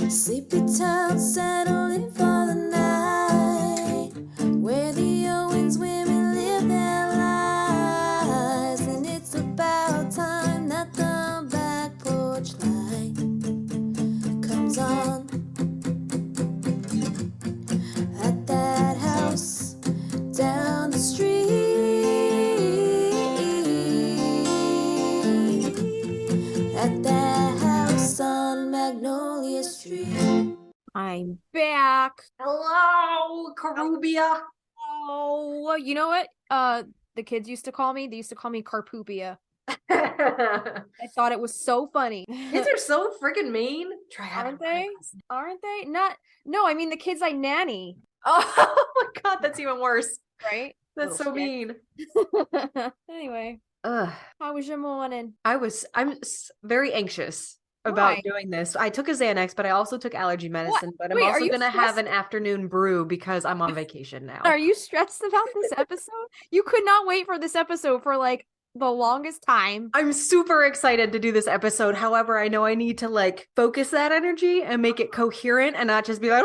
Sleepy town settling for the night, where the Owens women live their lives. And it's about time that the back porch light comes on at that house down the street, at that house on Magnolia Street. I'm back. Hello, Carubia. Oh, you know what? The kids used to call me. They used to call me Carpupia. Kids I thought it was so funny. are so freaking mean. Aren't they? Aren't they? No, I mean the kids I nanny, Oh my god, that's even worse. right? That's so Little mean. shit. Anyway, Ugh. how was your morning? I'm very anxious about Why? doing this. I took a Xanax, but I also took allergy medicine. But I'm Wait, are also you gonna have stressed? an afternoon brew because I'm on vacation now. Are you stressed about this episode? You could not wait for this episode for like the longest time. I'm super excited to do this episode. However, I know I need to like focus that energy and make it coherent and not just be like,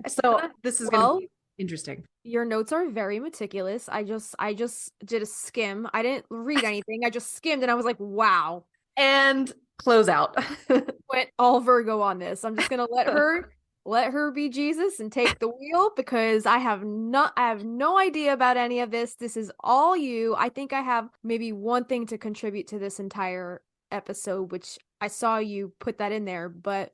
so this is gonna be interesting. Your notes are very meticulous. I just did a skim. I didn't read anything. I just skimmed and I was like, wow. And close out. Went all Virgo on this. I'm just gonna let her be Jesus and take the wheel because I have no idea about any of this. This is all you. I think I have maybe one thing to contribute to this entire episode, which I saw you put that in there, but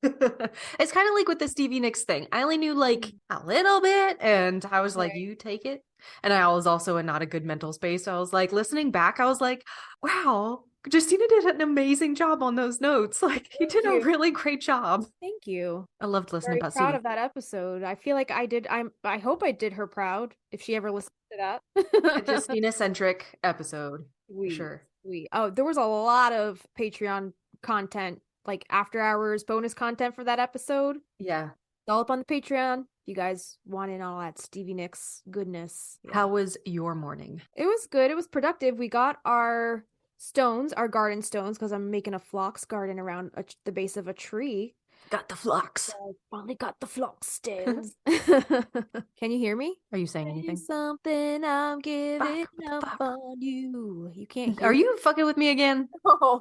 It's kind of like with the Stevie Nicks thing. I only knew like a little bit, and I was like, Right. you take it. And I was also in not a good mental space. So I was like, listening back, I was like, wow, Justina did an amazing job on those notes. Like, you did you. a really great job. thank you. I loved listening Very about proud Stevie. of that episode. I feel like I did. I hope I did her proud if she ever listens to A that. Justina-centric episode, for Sweet, sure. sweet. Oh, there was a lot of Patreon content, like after hours bonus content for that episode. Yeah. It's all up on the Patreon. You guys want in on all that Stevie Nicks goodness. Yeah. How was your morning? It was good. It was productive. We got our stones, our garden stones, because I'm making a phlox garden around the base of a tree. Got the flux. So I finally got the phlox stems. Can you hear me? Are you saying anything? Something I'm giving Fuck. up on you. You can't hear Are me? you fucking with me again? No.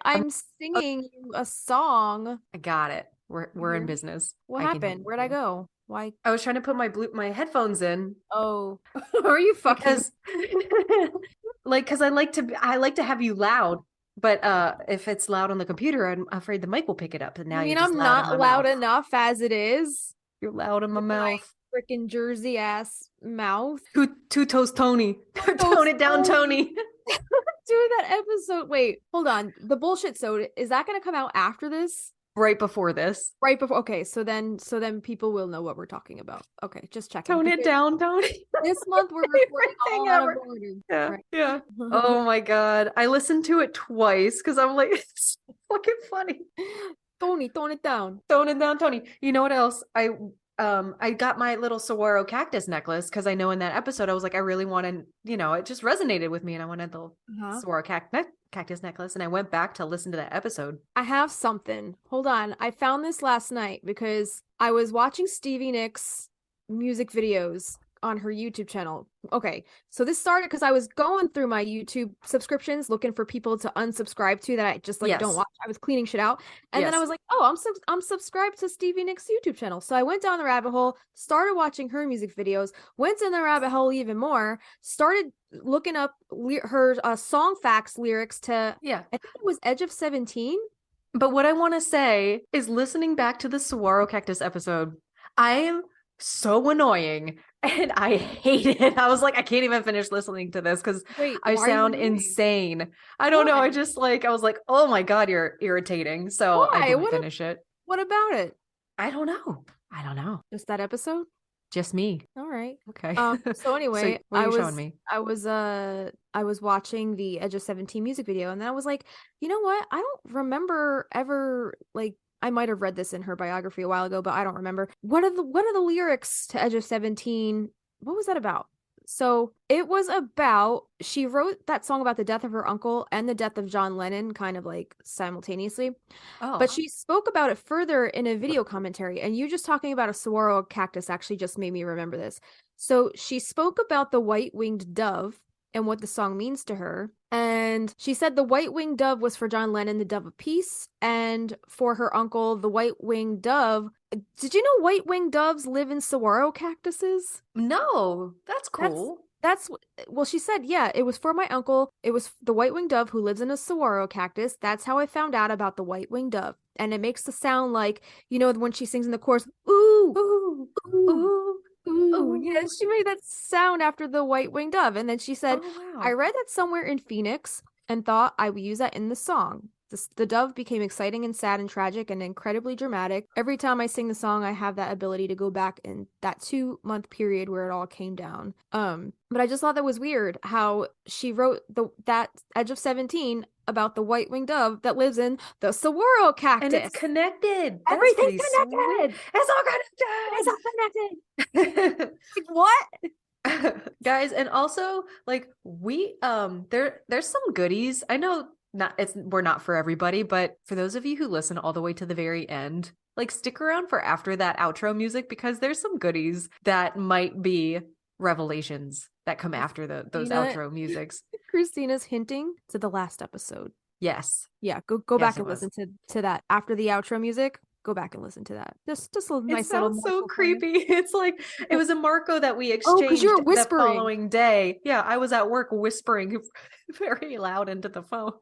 I'm singing you a song. I got it. We're in Mhm. business. What I can happened? help Where'd I you. go? Why? I was trying to put my headphones in Oh, are you fucking? because because I like to have you loud, but if it's loud on the computer, I'm afraid the mic will pick it up. And now I mean, you're just I'm loud in not my loud mouth. enough as it is. You're loud in my With my mouth. Freaking Jersey ass mouth. Two toes Tony. Toes Tone it down, Tony. Tony. Dude, that episode. Wait, hold on. The bullshit soda, is that gonna come out after this? Right before this. Right before. Okay, so then people will know what we're talking about. Okay, just checking. Tone it Because down, Tony. This month we're Favorite recording all thing out of ever. order. Yeah, Right. yeah. Oh my god. I listened to it twice because I'm like, it's so fucking funny. Tony, tone it down. Tone it down, Tony. You know what else? I got my little saguaro cactus necklace because I know in that episode I was like, I really wanted, it just resonated with me, and I wanted the saguaro cactus necklace, and I went back to listen to that episode. I have something. Hold on. I found this last night because I was watching Stevie Nicks music videos on her YouTube channel. Okay, so this started because I was going through my YouTube subscriptions looking for people to unsubscribe to that I just like don't Yes. watch. I was cleaning shit out, and then I Yes. was like, oh, I'm subscribed to Stevie Nicks YouTube channel. So I went down the rabbit hole, started watching her music videos, went in the rabbit hole even more, started looking up her song facts lyrics to Yeah. I think it was Edge of 17. But what I want to say is, listening back to the saguaro cactus episode, I am so annoying and I hate it. I was like, I can't even finish listening to this because Wait, I why are you sound annoying? insane. I don't know. Why? I was like, oh my God, you're irritating. So I Why? didn't finish it. What about it? I don't know. Just that episode? Just me. All right. Okay. So anyway, what are you showing me? I was watching the Edge of 17 music video, and then I was like, you know what? I don't remember ever like I might have read this in her biography a while ago, but I don't remember. What are the lyrics to Edge of 17? What was that about? So it was about, she wrote that song about the death of her uncle and the death of John Lennon kind of like simultaneously. Oh. But she spoke about it further in a video commentary. And you just talking about a saguaro cactus actually just made me remember this. So she spoke about the white-winged dove and what the song means to her. And she said the white-winged dove was for John Lennon, the dove of peace. And for her uncle, the white-winged dove. Did you know white-winged doves live in saguaro cactuses? No, that's cool. Well, she said, yeah, it was for my uncle. It was the white-winged dove who lives in a saguaro cactus. That's how I found out about the white-winged dove. And it makes the sound like, you know, when she sings in the chorus, ooh, ooh, ooh. Ooh, yeah, she made that sound after the white-winged dove. And then she said, Oh, wow. I read that somewhere in Phoenix and thought I would use that in the song. The dove became exciting and sad and tragic and incredibly dramatic. Every time I sing the song, I have that ability to go back in that 2-month period where it all came down. But I just thought that was weird how she wrote that Edge of 17 about the white-winged dove that lives in the saguaro cactus. And it's connected. Everything's connected. It's all connected. It's all connected. Like, what? Guys, and also like we there's some goodies. I know we're not for everybody, but for those of you who listen all the way to the very end, like stick around for after that outro music, because there's some goodies that might be revelations that come after those outro musics. Kristina's hinting to the last episode. Yes. Yeah, go back and listen to that after the outro music. Go back and listen to that. Just a nice little. It sounds so creepy. It's like it was a Marco that we exchanged you were whispering the following day. Yeah, I was at work whispering very loud into the phone.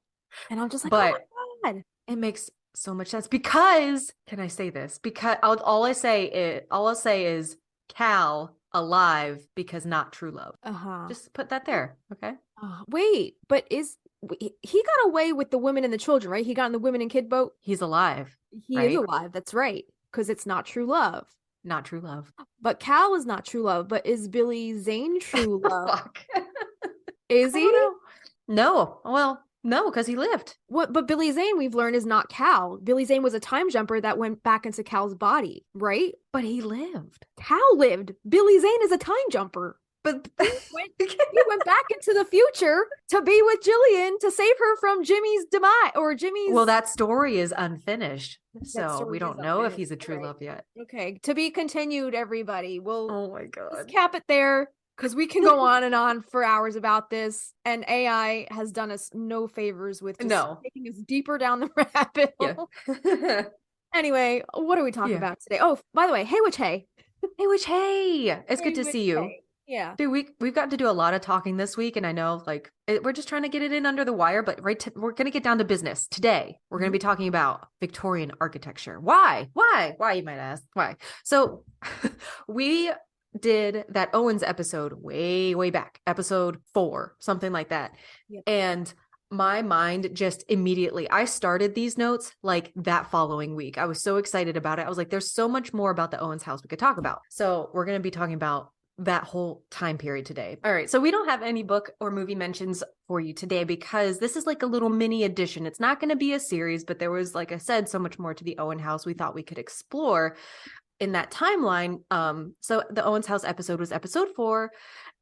And I'm just like, but oh my God. It makes so much sense because, can I say this? Because all I'll say is Cal alive because not true love. Just put that there, okay? Wait, but he got away with the women and the children, right? He got in the women and kid boat. He's alive. He is alive. That's right, because it's not true love. Not true love. But Cal is not true love. But is Billy Zane true love? Fuck. Is he? No. Well, no, because he lived. What? But Billy Zane, we've learned, is not Cal. Billy Zane was a time jumper that went back into Cal's body, right? But he lived. Cal lived. Billy Zane is a time jumper. But he went back into the future to be with Jillian to save her from Jimmy's demise or Jimmy's. Well, that story is unfinished, so we don't know if he's a true love yet. Okay, to be continued, everybody. Oh my God. Let's cap it there, because we can go on and on for hours about this, and AI has done us no favors with taking us deeper down the rabbit hole. Yeah. Anyway, what are we talking about today? Oh, by the way, hey, Witch, hey. Hey, Witch, hey. It's good to see you. Hey. Yeah. Dude, we've gotten to do a lot of talking this week, and I know we're just trying to get it in under the wire, but we're going to get down to business. Today, we're going to be talking about Victorian architecture. Why, you might ask? Why? So we did that Owens episode way back, episode 4, something like that. Yep. And my mind just immediately, I started these notes like that following week. I was so excited about it. I was like, there's so much more about the Owens house we could talk about. So we're going to be talking about that whole time period today. All right. So we don't have any book or movie mentions for you today because this is like a little mini edition. It's not going to be a series, but there was, like I said, so much more to the Owen house we thought we could explore in that timeline. So the Owens house episode was episode 4.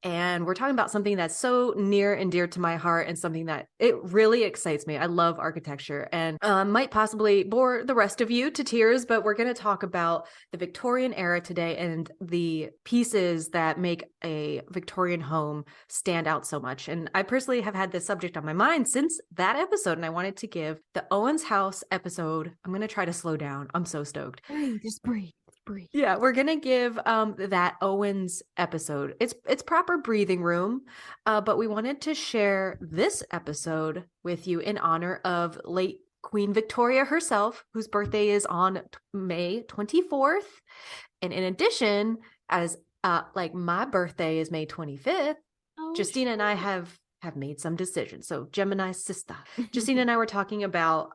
And we're talking about something that's so near and dear to my heart and something that it really excites me. I love architecture and might possibly bore the rest of you to tears, but we're going to talk about the Victorian era today and the pieces that make a Victorian home stand out so much. And I personally have had this subject on my mind since that episode, and I wanted to give the Owens house episode. I'm going to try to slow down. I'm so stoked. Just breathe. Yeah, we're gonna give that Owens episode it's proper breathing room, but we wanted to share this episode with you in honor of late Queen Victoria herself, whose birthday is on May 24th, and in addition, as my birthday is May 25th, Justina and I have made some decisions. So Gemini's sister, Justina and I were talking about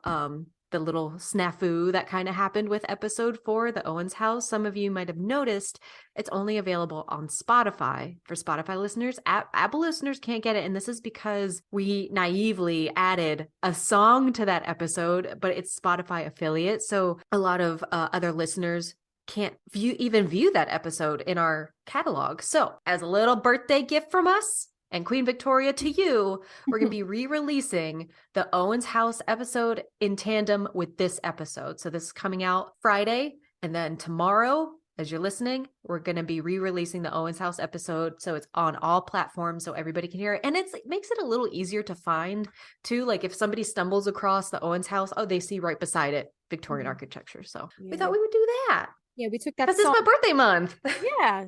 the little snafu that kind of happened with episode 4, the Owens house. Some of you might have noticed it's only available on Spotify for Spotify listeners. Apple listeners can't get it. And this is because we naively added a song to that episode, but it's Spotify affiliate. So a lot of other listeners can't even view that episode in our catalog. So as a little birthday gift from us and Queen Victoria to you, we're going to be re-releasing the Owen's House episode in tandem with this episode. So this is coming out Friday, and then tomorrow, as you're listening, we're going to be re-releasing the Owen's House episode. So it's on all platforms so everybody can hear it. And it makes it a little easier to find too. Like if somebody stumbles across the Owen's House, they see right beside it Victorian architecture. So we thought we would do that. Yeah, we took that. Because it's my birthday month. Yeah,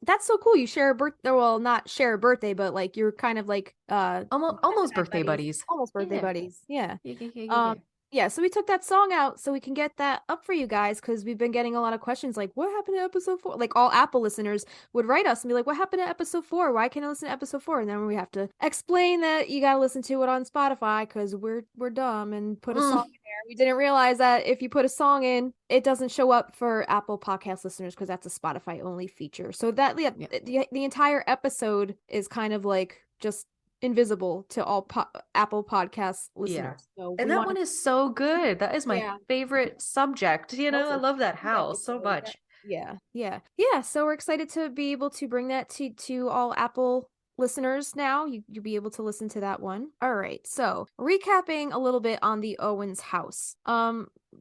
that's so cool. You share a birthday. Well, not share a birthday, but like you're kind of like almost birthday buddies. Almost birthday buddies. Yeah. Yeah. Yeah, so we took that song out so we can get that up for you guys, because we've been getting a lot of questions like, what happened to episode 4? Like all Apple listeners would write us and be like, what happened to episode 4? Why can't I listen to episode 4? And then we have to explain that you got to listen to it on Spotify because we're dumb and put a song in there. We didn't realize that if you put a song in, it doesn't show up for Apple Podcast listeners because that's a Spotify only feature. So that the entire episode is kind of like just invisible to all Apple Podcast listeners. So and that one is so good. That is my favorite subject. You know, I love that house so much. Yeah. So we're excited to be able to bring that to all Apple listeners now. You'll be able to listen to that one. All right. So recapping a little bit on the Owen's House.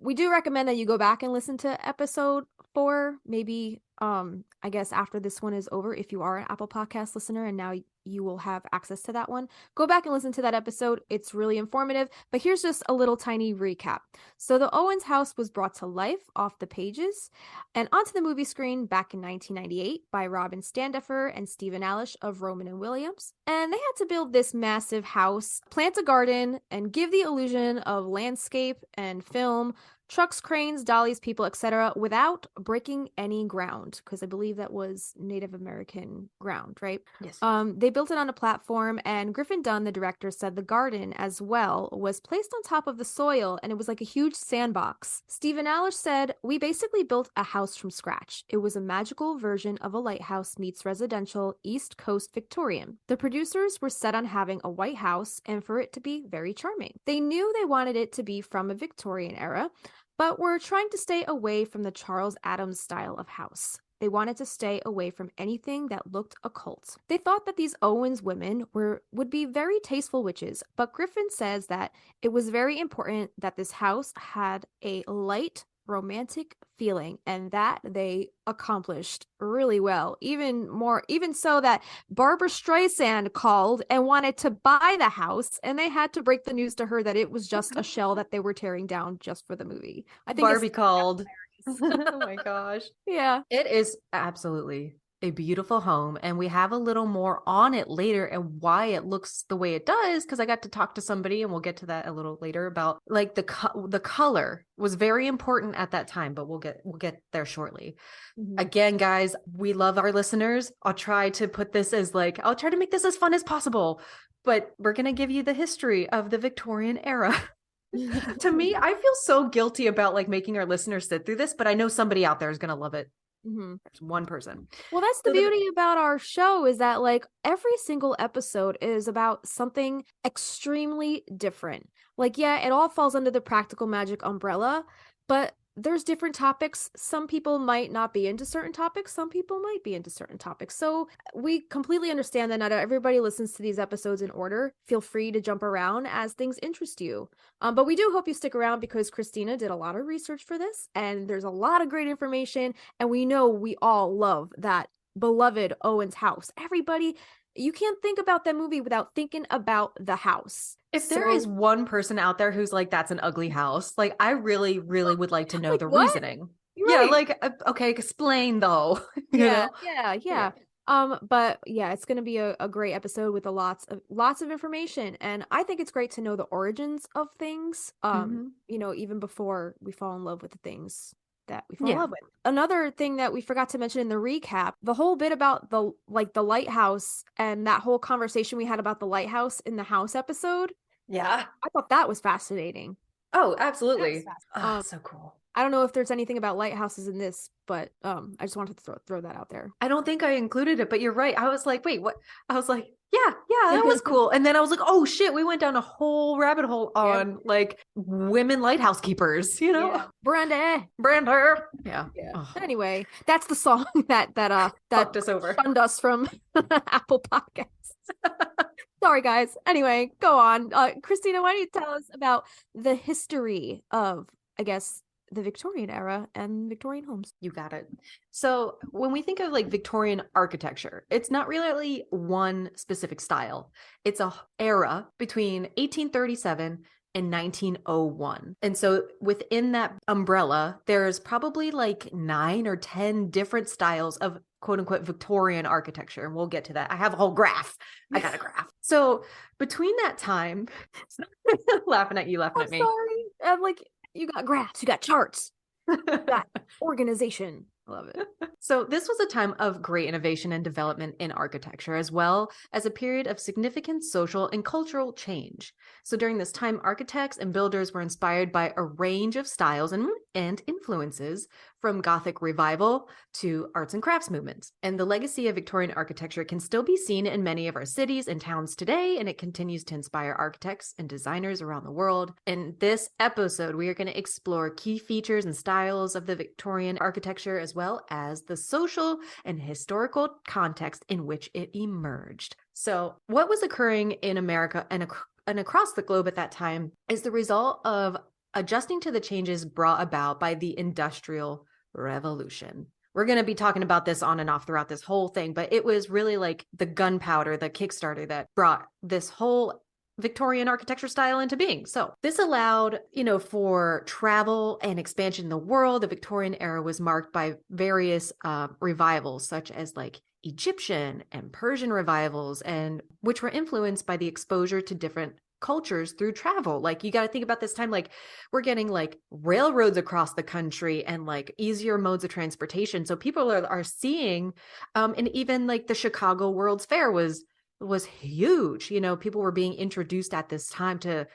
We do recommend that you go back and listen to episode 4, maybe I guess after this one is over, if you are an Apple Podcast listener and now you will have access to that one, go back and listen to that episode. It's really informative, but here's just a little tiny recap. So the Owen's House was brought to life off the pages and onto the movie screen back in 1998 by Robin Standeffer and Stephen Alish of Roman and Williams. And they had to build this massive house, plant a garden, and give the illusion of landscape and film, trucks, cranes, dollies, people, etc., without breaking any ground, because I believe that was Native American ground, right? Yes. They built it on a platform, and Griffin Dunn, the director, said the garden as well was placed on top of the soil, and it was like a huge sandbox. Stephen Alish said, "We basically built a house from scratch. It was a magical version of a lighthouse meets residential East Coast Victorian. The producers were set on having a white house and for it to be very charming. They knew they wanted it to be from a Victorian era, but were trying to stay away from the Charles Adams style of house. They wanted to stay away from anything that looked occult. They thought that these Owens women would be very tasteful witches, but Griffin says that it was very important that this house had a light, romantic feeling, and that they accomplished really well. Even so that Barbara Streisand called and wanted to buy the house, and they had to break the news to her that it was just a shell that they were tearing down just for the movie. I think Barbie called. Oh my gosh. Yeah. It is absolutely a beautiful home, and we have a little more on it later and why it looks the way it does, because I got to talk to somebody, and we'll get to that a little later, about like the color was very important at that time, but we'll get there shortly. Again, guys, we love our listeners. I'll try to make this as fun as possible, but we're going to give you the history of the Victorian era. To me, I feel so guilty about like making our listeners sit through this, but I know somebody out there is going to love it. There's one person. Well, that's the beauty about our show, is that like every single episode is about something extremely different. Like, yeah, it all falls under the practical magic umbrella, but there's different topics. Some people might not be into certain topics. Some people might be into certain topics. So we completely understand that not everybody listens to these episodes in order. Feel free to jump around as things interest you. But we do hope you stick around, because Kristina did a lot of research for this, and there's a lot of great information. And we know we all love that beloved Owen's House. Everybody, you can't think about that movie without thinking about the house. If there is one person out there who's like, that's an ugly house, like I really, really would like to know like, the reasoning. Right. Yeah, like, okay, explain though. Yeah. But yeah, it's going to be a great episode with lots of information, and I think it's great to know the origins of things. You know, even before we fall in love with the things that we fall in love with. Another thing that we forgot to mention in the recap, the whole bit about the lighthouse and that whole conversation we had about the lighthouse in the house episode. Yeah. I thought that was fascinating. Oh, absolutely. Oh, so cool. I don't know if there's anything about lighthouses in this, but I just wanted to throw that out there. I don't think I included it, but you're right. I was like, wait, what? I was like, yeah, that was cool. And then I was like, oh shit, we went down a whole rabbit hole on like women lighthouse keepers, you know? Yeah. Brenda. Yeah. Oh. Anyway, that's the song that fucked us over. Shunned us from Apple Podcasts. Sorry, guys. Anyway, go on. Kristina, why don't you tell us about the history of, I guess, the Victorian era and Victorian homes? You got it. So when we think of like Victorian architecture, it's not really one specific style. It's a era between 1837 and 1901. And so within that umbrella, there's probably like 9 or 10 different styles of quote unquote Victorian architecture. And we'll get to that. I have a whole graph. I got a graph. So between that time, laughing at you, laughing at me. Sorry. I'm like, you got graphs, you got charts, you got organization. I love it. So this was a time of great innovation and development in architecture, as well as a period of significant social and cultural change. So during this time, architects and builders were inspired by a range of styles and influences, from Gothic revival to arts and crafts movements. And the legacy of Victorian architecture can still be seen in many of our cities and towns today, and it continues to inspire architects and designers around the world. In this episode, we are going to explore key features and styles of the Victorian architecture, as well as the social and historical context in which it emerged. So what was occurring in America and across the globe at that time is the result of adjusting to the changes brought about by the Industrial Revolution. We're going to be talking about this on and off throughout this whole thing, but it was really like the gunpowder, the Kickstarter that brought this whole Victorian architecture style into being. So this allowed, for travel and expansion in the world. The Victorian era was marked by various revivals, such as like Egyptian and Persian revivals, and which were influenced by the exposure to different cultures through travel. Like, you got to think about this time, like we're getting like railroads across the country and like easier modes of transportation. So people are seeing, and even like the Chicago World's Fair was huge. People were being introduced at this time to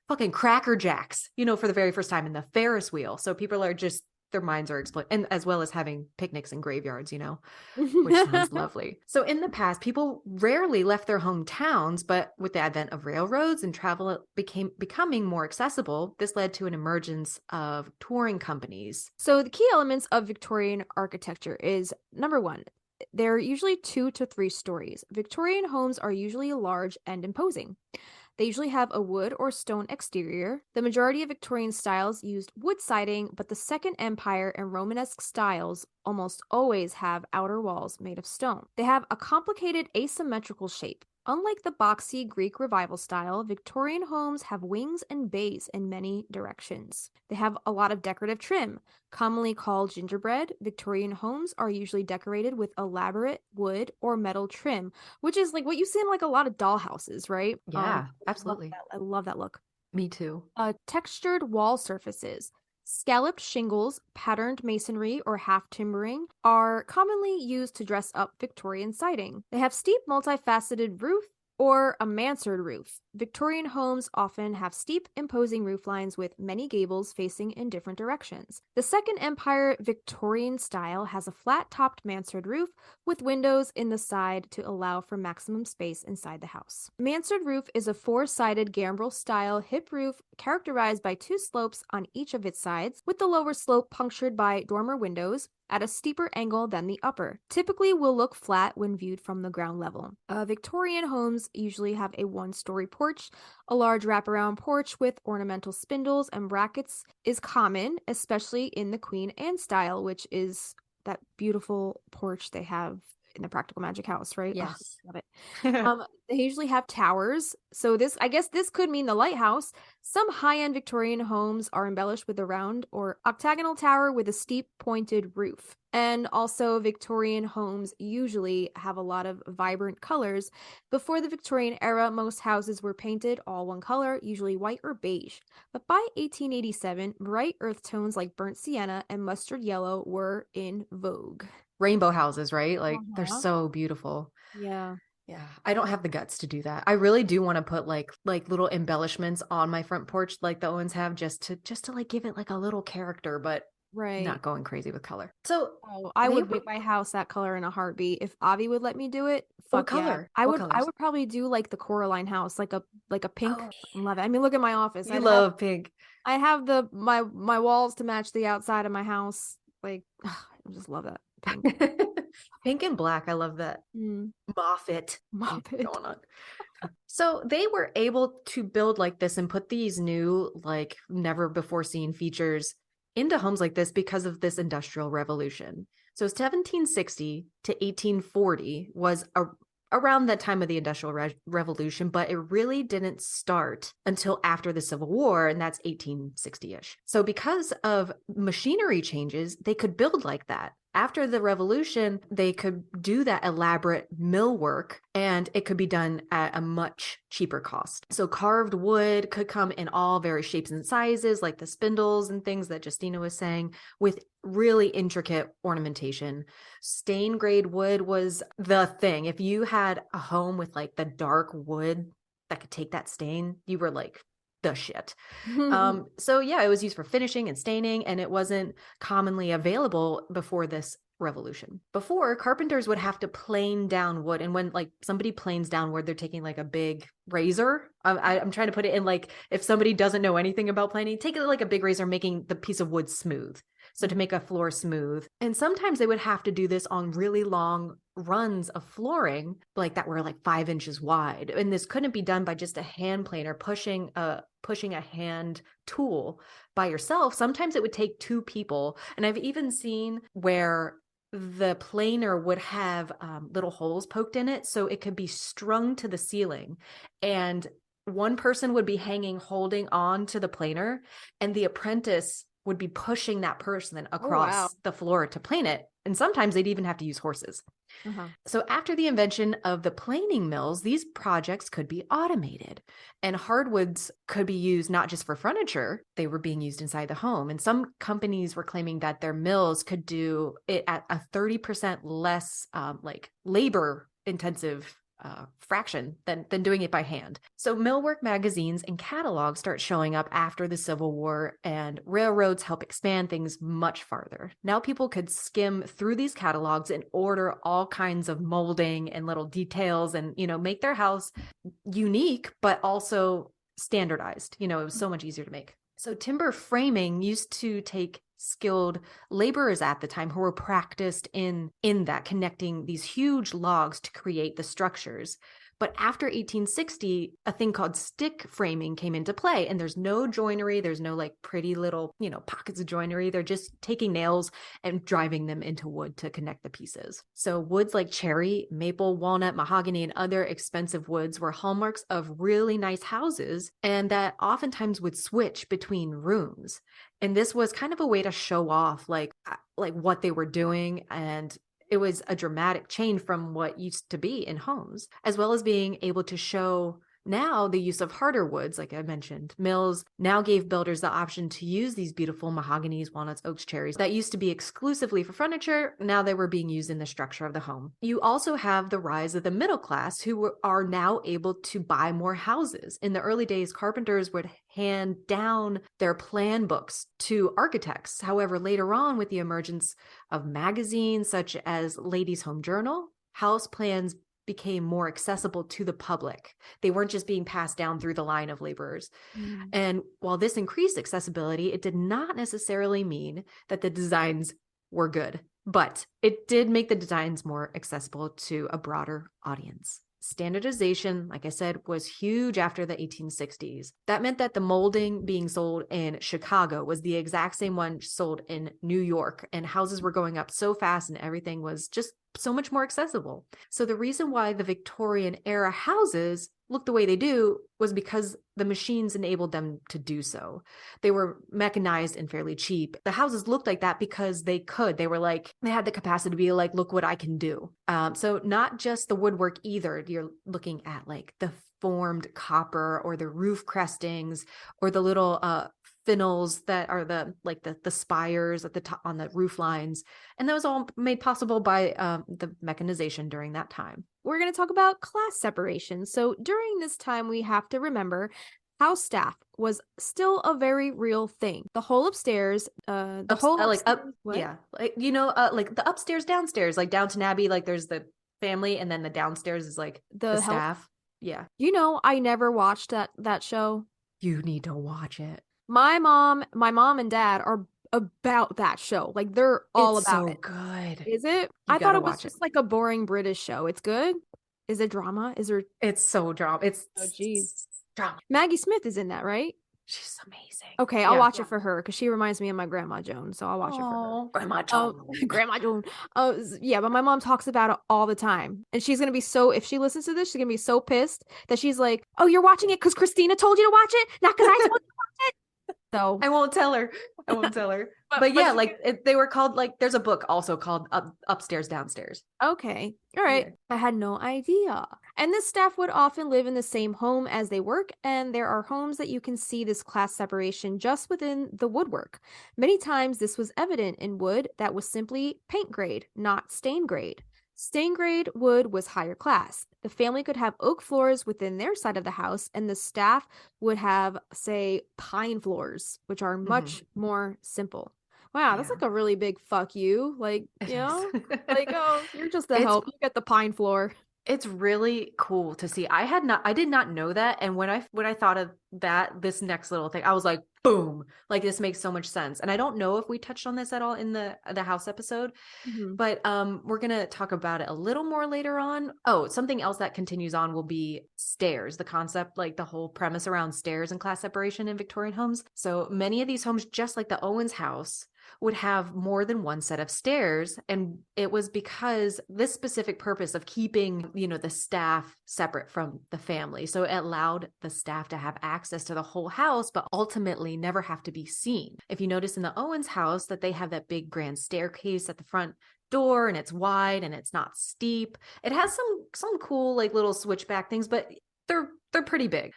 fucking Cracker Jacks, for the very first time, in the Ferris wheel. So people are just, their minds are exploding, and as well as having picnics in graveyards, which sounds lovely. So in the past, people rarely left their hometowns, but with the advent of railroads and travel becoming more accessible, this led to an emergence of touring companies. So the key elements of Victorian architecture is, number one, there are usually 2 to 3 stories. Victorian homes are usually large and imposing. They usually have a wood or stone exterior. The majority of Victorian styles used wood siding, but the Second Empire and Romanesque styles almost always have outer walls made of stone. They have a complicated asymmetrical shape. Unlike the boxy Greek revival style, Victorian homes have wings and bays in many directions. They have a lot of decorative trim. Commonly called gingerbread, Victorian homes are usually decorated with elaborate wood or metal trim, which is like what you see in like a lot of dollhouses, right? Yeah, absolutely. I love that look. Me too. Textured wall surfaces. Scalloped shingles, patterned masonry, or half timbering are commonly used to dress up Victorian siding. They have steep, multifaceted roof or a mansard roof. Victorian homes often have steep, imposing roof lines with many gables facing in different directions. The Second Empire Victorian style has a flat-topped mansard roof with windows in the side to allow for maximum space inside the house. Mansard roof is a 4-sided gambrel-style hip roof characterized by 2 slopes on each of its sides, with the lower slope punctured by dormer windows at a steeper angle than the upper. Typically will look flat when viewed from the ground level. Victorian homes usually have a 1-story porch. A large wraparound porch with ornamental spindles and brackets is common, especially in the Queen Anne style, which is that beautiful porch they have in the Practical Magic house, right? Yes. Oh, love it. They usually have towers. So I guess this could mean the lighthouse. Some high-end Victorian homes are embellished with a round or octagonal tower with a steep pointed roof. And also Victorian homes usually have a lot of vibrant colors. Before the Victorian era, most houses were painted all one color, usually white or beige. But by 1887, bright earth tones like burnt sienna and mustard yellow were in vogue. Rainbow houses, right? Like they're so beautiful. Yeah. Yeah, I don't have the guts to do that. I really do want to put like little embellishments on my front porch like the Owens have just to like give it like a little character, but not going crazy with color. So I would make my house that color in a heartbeat. If Avi would let me do it, what color? I What would colors? probably do like the Coraline house, like a pink. Oh, love it. I mean, look at my office. You love pink. I have my walls to match the outside of my house. Like, I just love that pink. Pink and black. I love that. Moffat going on. So they were able to build like this and put these new, like never before seen features into homes like this because of this Industrial Revolution. So 1760 to 1840 was around that time of the Industrial Revolution, but it really didn't start until after the Civil War, and that's 1860-ish. So because of machinery changes, they could build like that. After the revolution, they could do that elaborate mill work, and it could be done at a much cheaper cost. So carved wood could come in all various shapes and sizes, like the spindles and things that Justina was saying, with really intricate ornamentation. Stain grade wood was the thing. If you had a home with like the dark wood that could take that stain, you were like the shit. So yeah, it was used for finishing and staining, and it wasn't commonly available before this revolution. Before, carpenters would have to plane down wood, and when like somebody planes down wood, they're taking like a big razor. I'm trying to put it in like, if somebody doesn't know anything about planing, take it like a big razor, making the piece of wood smooth. So to make a floor smooth. And sometimes they would have to do this on really long runs of flooring, like that were like 5 inches wide. And this couldn't be done by just a hand planer pushing a hand tool by yourself. Sometimes it would take 2 people. And I've even seen where the planer would have little holes poked in it so it could be strung to the ceiling. And one person would be holding on to the planer, and the apprentice would be pushing that person across the floor to plane it. And sometimes they'd even have to use horses. So after the invention of the planing mills, these projects could be automated, and hardwoods could be used not just for furniture, they were being used inside the home. And some companies were claiming that their mills could do it at a 30% less like labor intensive fraction than doing it by hand. So millwork magazines and catalogs start showing up after the Civil War, and railroads help expand things much farther. Now people could skim through these catalogs and order all kinds of molding and little details and, make their house unique, but also standardized. It was so much easier to make. So timber framing used to take skilled laborers at the time who were practiced in that, connecting these huge logs to create the structures. But after 1860, a thing called stick framing came into play, and there's no joinery. There's no like pretty little, pockets of joinery. They're just taking nails and driving them into wood to connect the pieces. So woods like cherry, maple, walnut, mahogany, and other expensive woods were hallmarks of really nice houses, and that oftentimes would switch between rooms. And this was kind of a way to show off like what they were doing, and it was a dramatic change from what used to be in homes, as well as being able to show now the use of harder woods. Like I mentioned, mills now gave builders the option to use these beautiful mahoganies, walnuts, oaks, cherries that used to be exclusively for furniture. Now they were being used in the structure of the home. You also have the rise of the middle class, who are now able to buy more houses. In the early days, carpenters would hand down their plan books to architects. However, later on, with the emergence of magazines such as Ladies' Home Journal, house plans became more accessible to the public. They weren't just being passed down through the line of laborers. And while this increased accessibility, it did not necessarily mean that the designs were good, but it did make the designs more accessible to a broader audience. Standardization, like I said, was huge after the 1860s. That meant that the molding being sold in Chicago was the exact same one sold in New York, and houses were going up so fast and everything was just so much more accessible. So the reason why the Victorian era houses look the way they do was because the machines enabled them to do so. They were mechanized and fairly cheap. The houses looked like that because they could. They were like, they had the capacity to be like, look what I can do. So not just the woodwork either. You're looking at like the formed copper or the roof crestings or the little funnels that are the spires at the top on the roof lines. And that was all made possible by the mechanization during that time. We're going to talk about class separation. So during this time, we have to remember house staff was still a very real thing. The whole upstairs, like the upstairs, downstairs, like Downton Abbey, like there's the family and then the downstairs is like the staff. Yeah. I never watched that show. You need to watch it. My mom and dad are about that show. Like they're all about it. It's so good. Is it? I thought it was just like a boring British show. It's good. Is it drama? It's so drama. It's drama. Maggie Smith is in that, right? She's amazing. Okay, I'll watch it for her because she reminds me of my Grandma Joan. So I'll watch it for her. Grandma Joan. Grandma Joan. Yeah, but my mom talks about it all the time. And she's going to be if she listens to this, she's going to be so pissed that she's like, oh, you're watching it because Kristina told you to watch it? Not because I told you to watch it? So I won't tell her. But yeah, they were called, like, there's a book also called Upstairs, Downstairs. Okay. All right. Yeah. I had no idea. And this staff would often live in the same home as they work. And there are homes that you can see this class separation just within the woodwork. Many times this was evident in wood that was simply paint grade, not stain grade. Stain grade wood was higher class. The family could have oak floors within their side of the house, and the staff would have, say, pine floors, which are much more simple. Wow, that's like a really big fuck you. Like, like, oh, you're just the help. You get the pine floor. It's really cool to see. I did not know that. And when I thought of this next little thing, I was like, boom, like this makes so much sense. And I don't know if we touched on this at all in the house episode, but we're going to talk about it a little more later on. Oh, something else that continues on will be stairs, the concept, like the whole premise around stairs and class separation in Victorian homes. So many of these homes, just like the Owens house, would have more than one set of stairs. And it was because this specific purpose of keeping, the staff separate from the family. So it allowed the staff to have access to the whole house, but ultimately never have to be seen. If you notice in the Owens house that they have that big grand staircase at the front door and it's wide and it's not steep. It has some cool like little switchback things, but they're pretty big.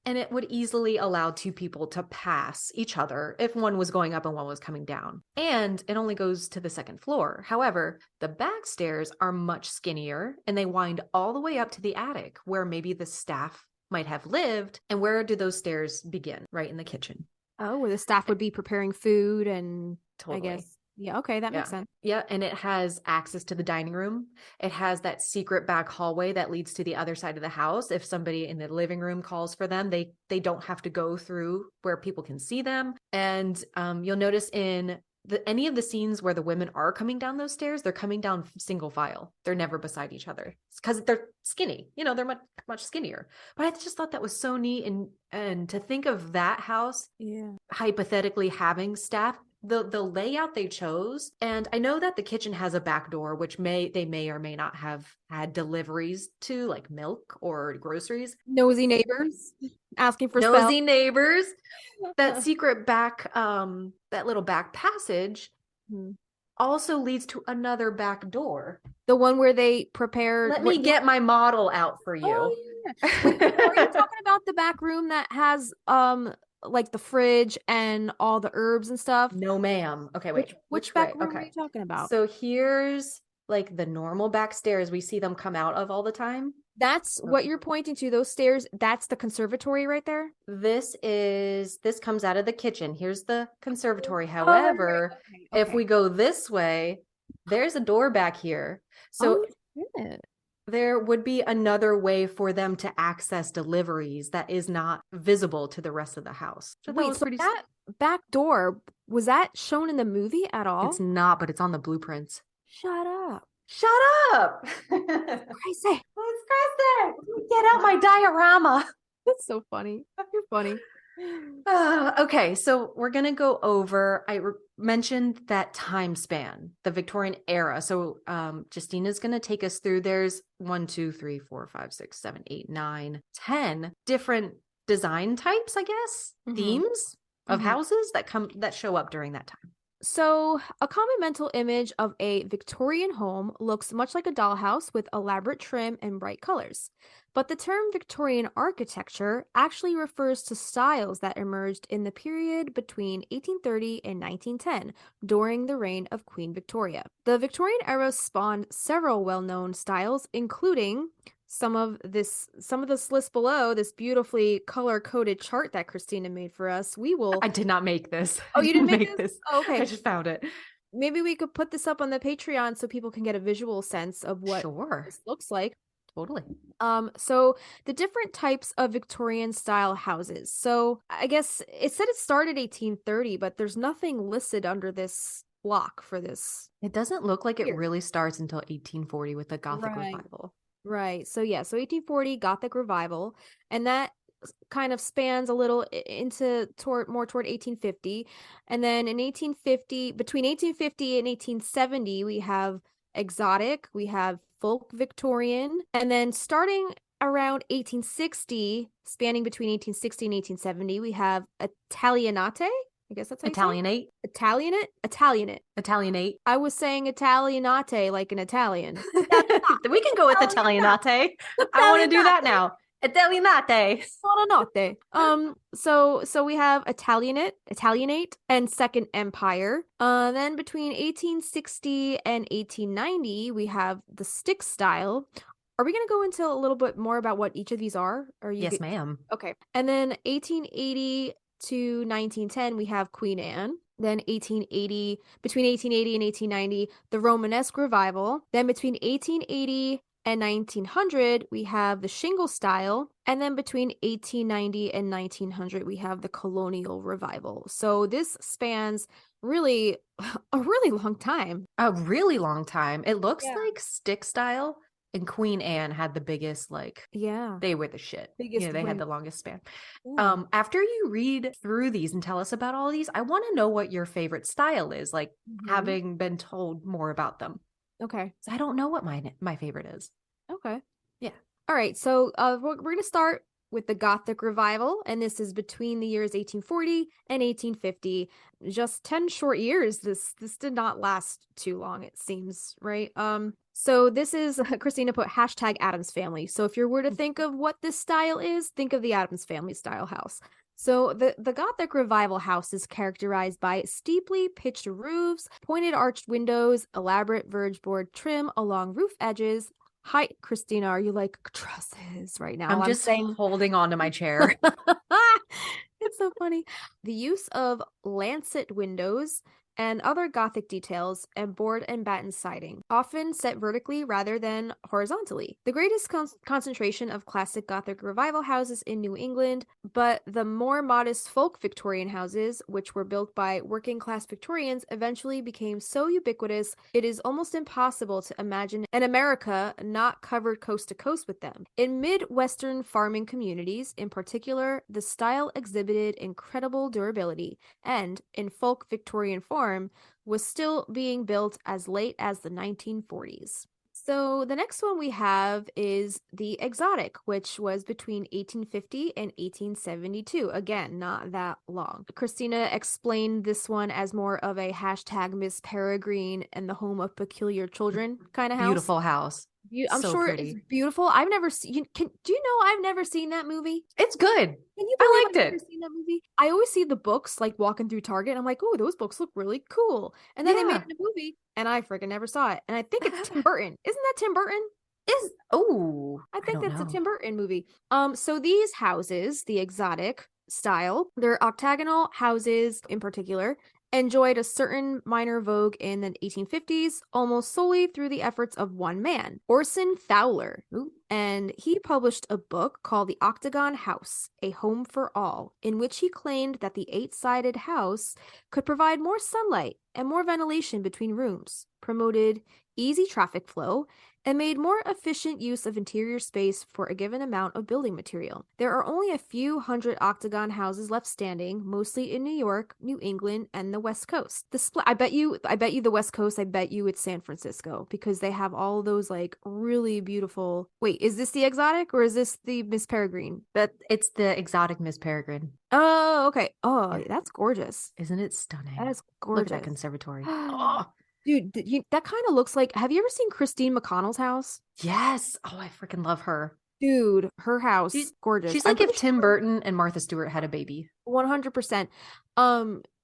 And it would easily allow two people to pass each other if one was going up and one was coming down. And it only goes to the second floor. However, the back stairs are much skinnier and they wind all the way up to the attic where maybe the staff might have lived. And where do those stairs begin? Right in the kitchen. Oh, where the staff would be preparing food and totally. I guess. Yeah, okay, that makes sense. Yeah, and it has access to the dining room. It has that secret back hallway that leads to the other side of the house. If somebody in the living room calls for them, they don't have to go through where people can see them. And you'll notice in any of the scenes where the women are coming down those stairs, they're coming down single file. They're never beside each other. It's because they're skinny. They're much, much skinnier. But I just thought that was so neat. And to think of that house, hypothetically having staff, the layout they chose. And I know that the kitchen has a back door, which they may or may not have had deliveries to, like milk or groceries. Nosy neighbors asking for nosy neighbors. That secret back, that little back passage also leads to another back door. The one where they prepare. Let me get my model out for you. Oh, yeah. Wait, are you talking about the back room that has like the fridge and all the herbs and stuff? No, ma'am. Okay, wait. Which back room are you talking about? So here's like the normal back stairs we see them come out of all the time. That's what you're pointing to, those stairs. That's the conservatory right there. This comes out of the kitchen. Here's the conservatory. However, if we go this way, there's a door back here. So there would be another way for them to access deliveries that is not visible to the rest of the house. Wait, so that back door, was that shown in the movie at all? It's not, but it's on the blueprints. Shut up. Shut up. Crazy. It's crazy. Get out my diorama. That's so funny. You're funny. Okay, so we're going to go over, I mentioned that time span, the Victorian era. So Justina's going to take us through, there's 1, 2, 3, 4, 5, 6, 7, 8, 9, 10 different design types, I guess, themes of houses that show up during that time. So, a common mental image of a Victorian home looks much like a dollhouse with elaborate trim and bright colors. But the term Victorian architecture actually refers to styles that emerged in the period between 1830 and 1910 during the reign of Queen Victoria. The Victorian era spawned several well-known styles, including some of this list below, this beautifully color-coded chart that Kristina made for us. I did not make this. Oh, I you didn't make this? Oh, okay. I just found it. Maybe we could put this up on the Patreon so people can get a visual sense of what Sure. this looks like. Totally. So the different types of Victorian style houses. So I guess it said it started 1830, but there's nothing listed under this block for this. It doesn't look like it Here. really starts until 1840 with the Gothic Right. Revival. Right. So 1840 Gothic Revival, and that kind of spans a little into toward 1850. And then in 1850, between 1850 and 1870, we have exotic, we have folk Victorian, and then starting around 1860, spanning between 1860 and 1870, we have Italianate. I guess that's how Italianate. Italianate. I was saying Italianate like an Italian. We can go with Italianate. I want to do that now. Italianate. Buonanotte. So we have Italianate, and Second Empire. Then between 1860 and 1890, we have the stick style. Are we going to go into a little bit more about what each of these are? Yes, ma'am. Okay. And then 1880 to 1910, we have Queen Anne. Then between 1880 and 1890, the Romanesque Revival. Then between 1880 and 1900, we have the shingle style. And then between 1890 and 1900, we have the colonial revival. So this spans really a really long time. A really long time. It looks like stick style. And Queen Anne had the biggest, they were the shit. They had the longest span. Yeah. After you read through these and tell us about all these, I want to know what your favorite style is, having been told more about them. Okay. I don't know what my favorite is. Okay. Yeah. All right. So we're going to start with the Gothic Revival, and this is between the years 1840 and 1850. Just 10 short years. This did not last too long, it seems, right? So this is, Kristina put #Addams Family. So if you were to think of what this style is, think of the Addams Family style house. So the Gothic Revival house is characterized by steeply pitched roofs, pointed arched windows, elaborate verge board trim along roof edges. Hi, Kristina, are you like trusses right now? I'm just holding on to my chair. It's so funny. The use of lancet windows and other Gothic details and board and batten siding, often set vertically rather than horizontally. The greatest concentration of classic Gothic Revival houses in New England, but the more modest folk Victorian houses, which were built by working class Victorians, eventually became so ubiquitous it is almost impossible to imagine an America not covered coast to coast with them. In Midwestern farming communities, in particular, the style exhibited incredible durability, and in folk Victorian form, was still being built as late as the 1940s. So the next one we have is the exotic, which was between 1850 and 1872. Again, not that long. Kristina explained this one as more of a #Miss Peregrine and the Home of Peculiar Children kind of house. Beautiful house. I'm so sure pretty. It's beautiful. I've never seen. Do you know I've never seen that movie? It's good. Can you believe I liked I've it. never seen that movie? I always see the books walking through Target. And I'm like, oh, those books look really cool. And then they made it a movie, and I freaking never saw it. And I think it's Tim Burton. Isn't that Tim Burton? I think that's a Tim Burton movie. So these houses, the exotic style, they're octagonal houses in particular, enjoyed a certain minor vogue in the 1850s, almost solely through the efforts of one man, Orson Fowler. And he published a book called The Octagon House, A Home for All, in which he claimed that the 8-sided house could provide more sunlight and more ventilation between rooms, promoted easy traffic flow, and made more efficient use of interior space for a given amount of building material. There are only a few hundred octagon houses left standing, mostly in New York, New England, and the West Coast. I bet you the West Coast, I bet you it's San Francisco, because they have all those like really beautiful. Wait, is this the exotic or is this the Miss Peregrine? It's the exotic Miss Peregrine. Oh, okay. Oh, Yeah. that's gorgeous. Isn't it stunning? That is Look gorgeous. at that conservatory. Oh, dude, that kind of looks like. Have you ever seen Christine McConnell's house? yes. Oh, I freaking love her. Dude, her house, gorgeous. She's like if Tim Burton and Martha Stewart had a baby. 100%.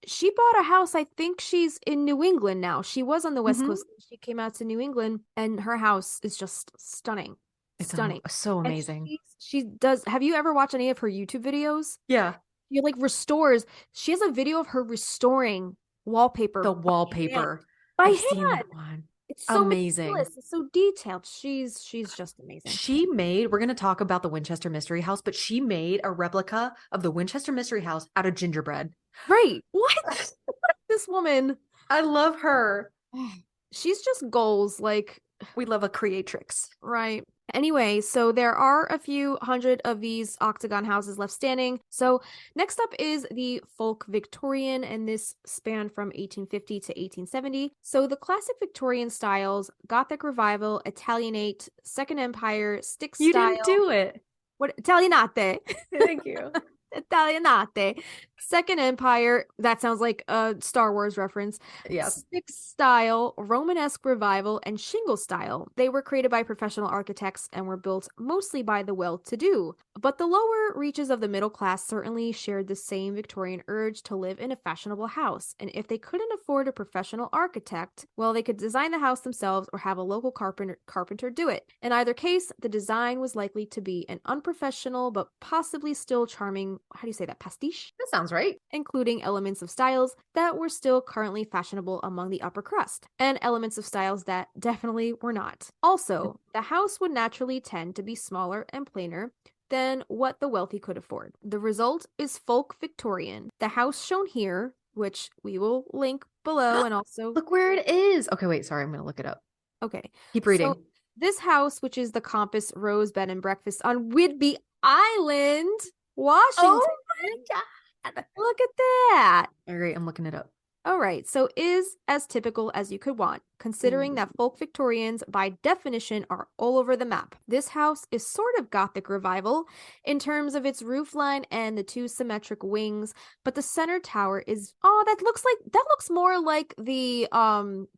She bought a house. I think she's in New England now. She was on the West Coast. She came out to New England, and her house is just stunning. It's stunning. So amazing. She does. Have you ever watched any of her YouTube videos? Yeah. She like restores. She has a video of her restoring wallpaper. The wallpaper. By I've hand. seen that one. It's so amazing. It's so detailed. She's just amazing. We're going to talk about the Winchester Mystery House, but she made a replica of the Winchester Mystery House out of gingerbread. Right. What? This woman. I love her. She's just goals. Like, we love a creatrix. Right. Anyway, so there are a few hundred of these octagon houses left standing. So next up is the folk Victorian, and this spanned from 1850 to 1870. So the classic Victorian styles, Gothic Revival, Italianate, Second Empire, stick style. You didn't do it. What? Italianate. Thank you. Italianate. Second Empire, that sounds like a Star Wars reference. Yeah. Stick style, Romanesque revival, and shingle style. They were created by professional architects and were built mostly by the well-to-do. But the lower reaches of the middle class certainly shared the same Victorian urge to live in a fashionable house. And if they couldn't afford a professional architect, well, they could design the house themselves or have a local carpenter do it. In either case, the design was likely to be an unprofessional but possibly still charming, how do you say that, pastiche? That sounds right. Including elements of styles that were still currently fashionable among the upper crust, and elements of styles that definitely were not. Also, the house would naturally tend to be smaller and plainer than what the wealthy could afford. The result is folk Victorian. The house shown here, which we will link below, and also look where it is. Okay, wait, sorry, I'm going to look it up. Okay. Keep reading. So, this house, which is the Compass Rose Bed and Breakfast on Whidbey Island, Washington. Oh my God. Look at that. All right, I'm looking it up. All right, so is as typical as you could want, considering that folk Victorians, by definition, are all over the map. This house is sort of Gothic Revival in terms of its roofline and the two symmetric wings, but the center tower is, that looks more like the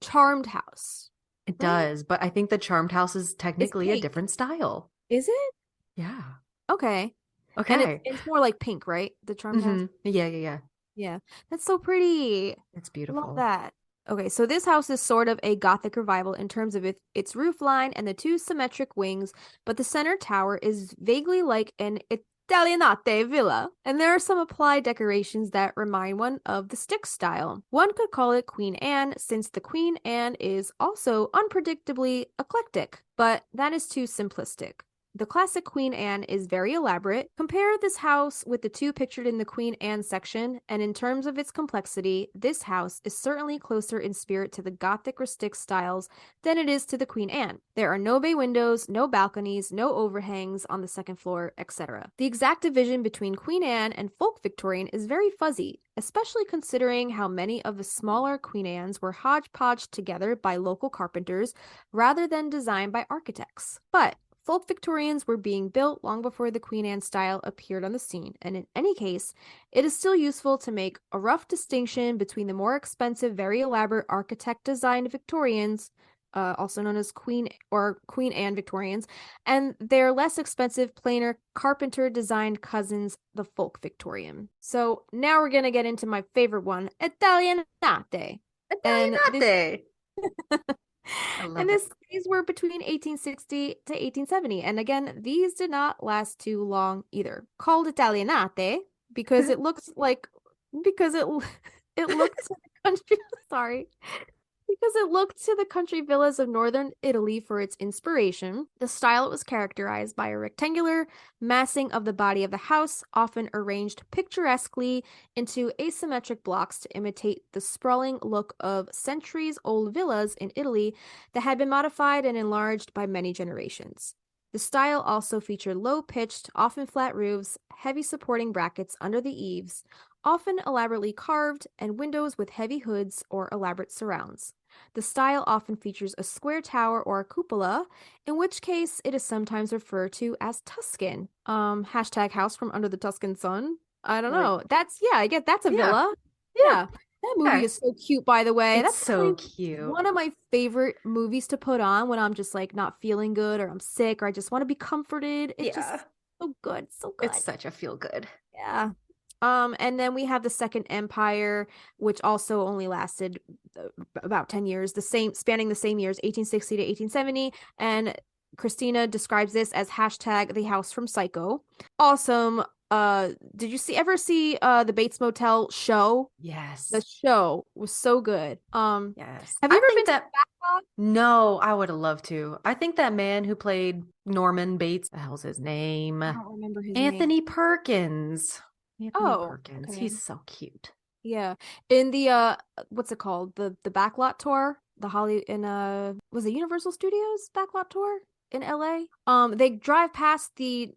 Charmed House. It does, but I think the Charmed House is technically a different style. Is it? Yeah. Okay. Okay. And it's more like pink, right? The Charmed House? Yeah. Yeah. That's so pretty. It's beautiful. Love that. Okay, so this house is sort of a Gothic Revival in terms of its roof line and the two symmetric wings, but the center tower is vaguely like an Italianate villa, and there are some applied decorations that remind one of the stick style. One could call it Queen Anne, since the Queen Anne is also unpredictably eclectic, but that is too simplistic. The classic Queen Anne is very elaborate. Compare this house with the two pictured in the Queen Anne section, and in terms of its complexity, this house is certainly closer in spirit to the Gothic rustic styles than it is to the Queen Anne. There are no bay windows, no balconies, no overhangs on the second floor, etc. The exact division between Queen Anne and folk Victorian is very fuzzy, especially considering how many of the smaller Queen Annes were hodgepodged together by local carpenters rather than designed by architects. But folk Victorians were being built long before the Queen Anne style appeared on the scene, and in any case, it is still useful to make a rough distinction between the more expensive, very elaborate architect-designed Victorians, also known as Queen Anne Victorians, and their less expensive, plainer, carpenter-designed cousins, the folk Victorian. So now we're going to get into my favorite one, Italianate. Italianate! And these were between 1860 to 1870. And again, these did not last too long either. Called Italianate because it looks like, because it looks country, sorry. Because it looked to the country villas of northern Italy for its inspiration, the style was characterized by a rectangular massing of the body of the house, often arranged picturesquely into asymmetric blocks to imitate the sprawling look of centuries-old villas in Italy that had been modified and enlarged by many generations. The style also featured low-pitched, often flat roofs, heavy supporting brackets under the eaves, often elaborately carved, and windows with heavy hoods or elaborate surrounds. The style often features a square tower or a cupola, in which case it is sometimes referred to as Tuscan. Hashtag house from under the Tuscan sun. I don't know. I get that's a villa. Yeah. That movie is so cute, by the way. It's That's so cute. one of my favorite movies to put on when I'm just like not feeling good or I'm sick or I just want to be comforted. It's just so good. So good. It's such a feel good. Yeah. And then we have the Second Empire, which also only lasted about 10 years, spanning the same years, 1860 to 1870. And Kristina describes this as hashtag the house from Psycho. Awesome. Did you ever see the Bates Motel show? Yes. The show was so good. Yes. Have you ever been to Bangkok? No, I would have loved to. I think that man who played Norman Bates, the hell's his name? I don't remember his name. Anthony Perkins. Okay. He's so cute. Yeah. In the what's it called? The backlot tour? Was it Universal Studios backlot tour in LA? They drive past the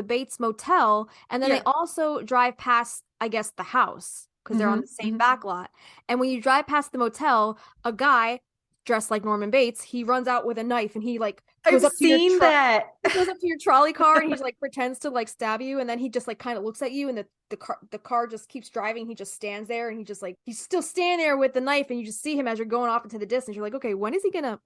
Bates Motel, and then they also drive past, I guess, the house because they're on the same backlot. And when you drive past the motel, a guy dressed like Norman Bates, he runs out with a knife and he like goes up to your trolley car and he like pretends to like stab you, and then he just like kind of looks at you, and the car just keeps driving. He just stands there and he's still standing there with the knife, and you just see him as you're going off into the distance. You're like, okay, when is he gonna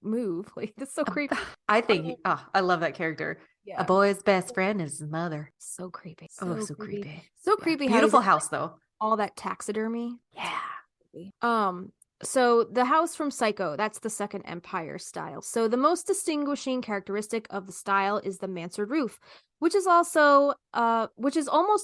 move? Like, that's so creepy. I think I love that character. Yeah. A boy's best friend is his mother. So creepy. So creepy. So creepy. Beautiful house though. All that taxidermy. Yeah. So the house from Psycho, that's the Second Empire style. So the most distinguishing characteristic of the style is the mansard roof, which is almost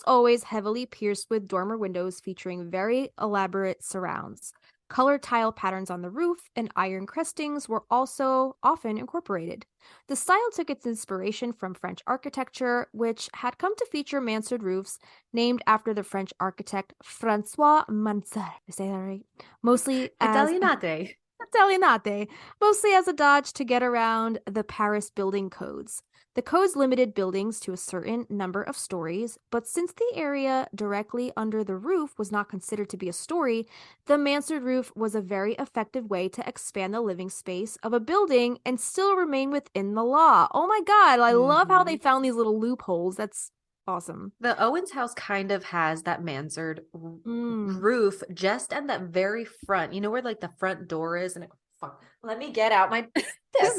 always heavily pierced with dormer windows featuring very elaborate surrounds. Colored tile patterns on the roof and iron crestings were also often incorporated. The style took its inspiration from French architecture, which had come to feature mansard roofs named after the French architect Francois Mansart. Did I say that right? Mostly as Italianate, mostly as a dodge to get around the Paris building codes. The codes limited buildings to a certain number of stories, but since the area directly under the roof was not considered to be a story, the mansard roof was a very effective way to expand the living space of a building and still remain within the law. Oh my God, I love how they found these little loopholes. That's awesome. The Owens house kind of has that mansard roof just at that very front. You know where like the front door is? And let me get out my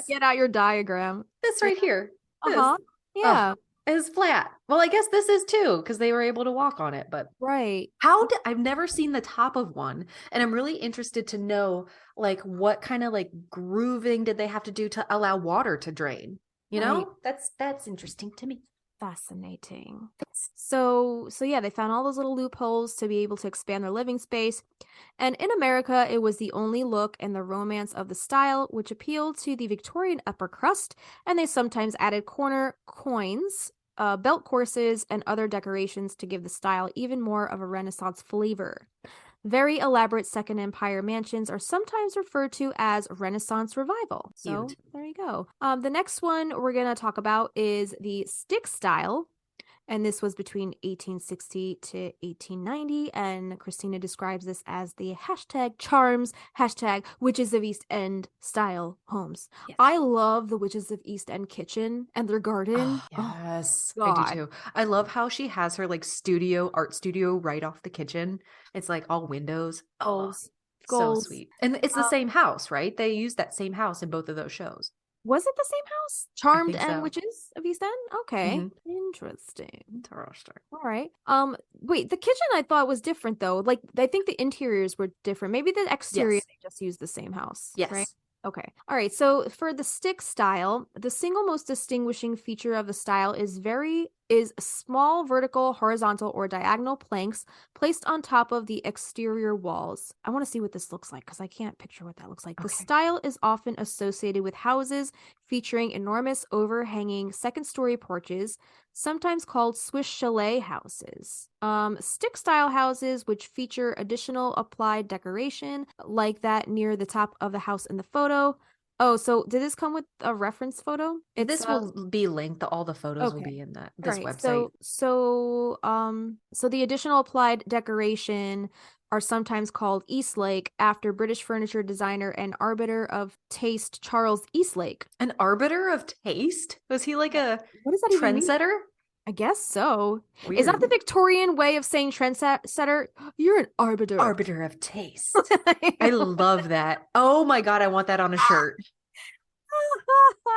get out your diagram. This right here. Yeah. It's flat. Well, I guess this is too, because they were able to walk on it, but right. I've never seen the top of one, and I'm really interested to know like what kind of like grooving did they have to do to allow water to drain? You know? That's interesting to me. Fascinating. So yeah, they found all those little loopholes to be able to expand their living space. And in America, it was the only look and the romance of the style, which appealed to the Victorian upper crust, and they sometimes added corner coins, belt courses, and other decorations to give the style even more of a Renaissance flavor. Very elaborate Second Empire mansions are sometimes referred to as Renaissance Revival. So there you go. The next one we're going to talk about is the stick style. And this was between 1860 to 1890. And Kristina describes this as the hashtag charms, hashtag witches of East End style homes. Yes. I love the witches of East End kitchen and their garden. Yes, I do too. I love how she has her like art studio right off the kitchen. It's like all windows. Goals. So sweet. And it's the same house, right? They use that same house in both of those shows. Was it the same house? Charmed and Witches of East End? Okay. Interesting. All right. Wait, the kitchen I thought was different though. Like, I think the interiors were different. Maybe the exterior they just used the same house. Yes. Right? Okay. All right. So for the stick style, the single most distinguishing feature of the style is very is small vertical, horizontal, or diagonal planks placed on top of the exterior walls. I want to see what this looks like because I can't picture what that looks like. The style is often associated with houses featuring enormous overhanging second-story porches, sometimes called Swiss chalet houses. Stick-style houses, which feature additional applied decoration, like that near the top of the house in the photo. Oh, so did this come with a reference photo? This will be linked. All the photos will be in this website. So the additional applied decoration are sometimes called Eastlake after British furniture designer and arbiter of taste Charles Eastlake. An arbiter of taste? Was he like a what does that trendsetter? I guess so. Weird. Is that the Victorian way of saying trendsetter? You're an arbiter. Arbiter of taste. I love that. Oh my God, I want that on a shirt.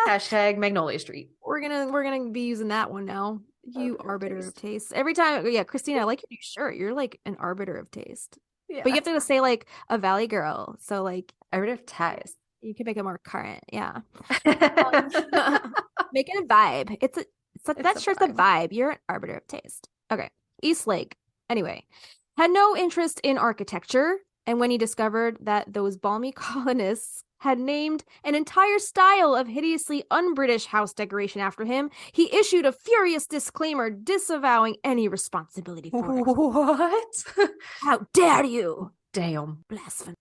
Hashtag Magnolia Street. We're gonna be using that one now. You arbiter of taste. Every time, yeah, Kristina, I like your new shirt. You're like an arbiter of taste. Yeah. But you have to say like a Valley girl. So like arbiter of taste. You can make it more current. Yeah. Make it a vibe. That shirt's a vibe. You're an arbiter of taste. Okay. Eastlake, anyway, had no interest in architecture. And when he discovered that those balmy colonists had named an entire style of hideously un-British house decoration after him, he issued a furious disclaimer disavowing any responsibility for it. What? How dare you? Damn. Blasphemy.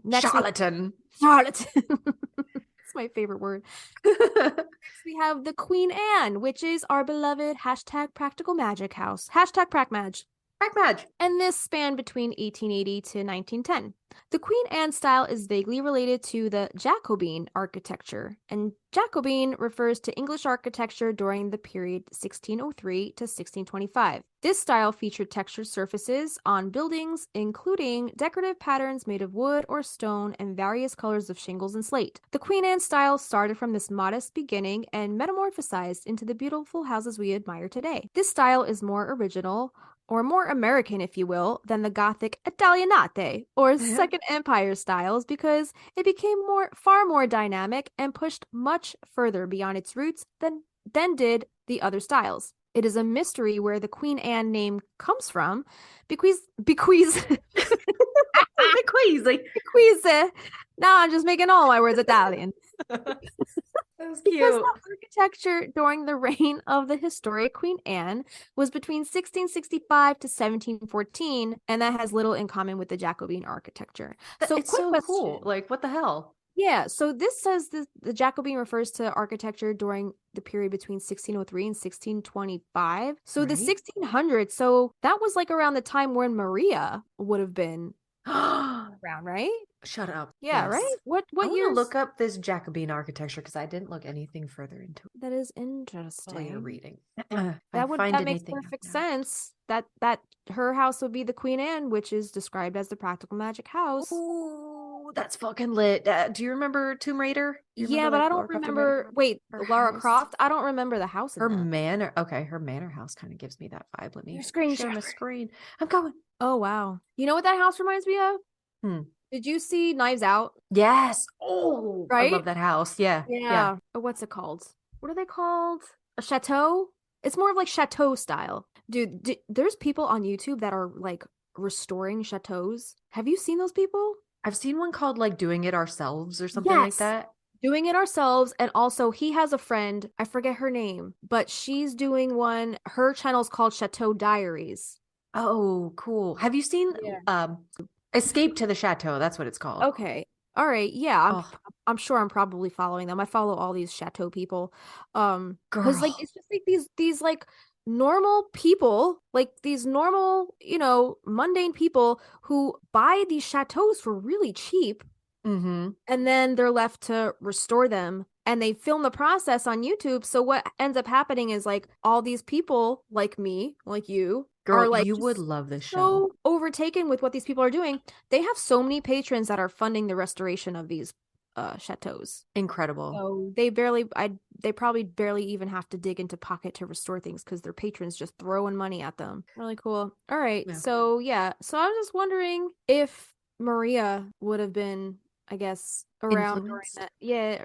Next Charlatan. Charlatan. That's my favorite word. Next we have the Queen Anne, which is our beloved hashtag practical magic house. Hashtag pracmag. Pracmag. And this spanned between 1880 to 1910. The Queen Anne style is vaguely related to the Jacobean architecture, and Jacobean refers to English architecture during the period 1603 to 1625. This style featured textured surfaces on buildings, including decorative patterns made of wood or stone and various colors of shingles and slate. The Queen Anne style started from this modest beginning and metamorphosized into the beautiful houses we admire today. This style is more original, or more American, if you will, than the Gothic Italianate or Second Empire styles because it became far more dynamic and pushed much further beyond its roots than did the other styles. It is a mystery where the Queen Anne name comes from. Bequeeze. Now I'm just making all my words Italian. That was because cute. the architecture during the reign of the historic Queen Anne was between 1665 to 1714, and that has little in common with the Jacobean architecture. So it's so cool. Like, what the hell? Yeah, so this says the Jacobean refers to architecture during the period between 1603 and 1625. So the 1600s, so that was like around the time when Maria would have been around, right? Shut up. Yeah, yes. Right? What year? Look up this Jacobean architecture because I didn't look anything further into it. That is interesting. While you're reading. That makes perfect sense. That her house would be the Queen Anne, which is described as the practical magic house. Ooh, that's fucking lit. Do you remember Tomb Raider? Yeah, but I don't remember. Wait, Lara Croft? I don't remember the house. Her manor. Okay, her manor house kind of gives me that vibe. Let me share my screen. I'm going. Oh wow! You know what that house reminds me of? Did you see Knives Out? Yes. Oh, right. I love that house. Yeah. What's it called? What are they called? A chateau? It's more of like chateau style. Dude, there's people on YouTube that are like restoring chateaus. Have you seen those people? I've seen one called like Doing It Ourselves or something like that. Doing It Ourselves. And also he has a friend, I forget her name, but she's doing one. Her channel's called Chateau Diaries. Oh, cool. Have you seen Escape to the Chateau? That's what it's called. Okay. All right. Yeah. I'm sure I'm probably following them. I follow all these chateau people. Because like it's just like these like normal people, like these normal, mundane people who buy these chateaus for really cheap. Mm-hmm. And then they're left to restore them. And they film the process on YouTube. So what ends up happening is like all these people like me, like you, girl, are like you would love this show. So overtaken with what these people are doing. They have so many patrons that are funding the restoration of these chateaus. Incredible. So they probably barely even have to dig into pocket to restore things because their patrons just throwing money at them. Really cool. All right. Yeah. So I was just wondering if Maria would have been I guess around Influenced?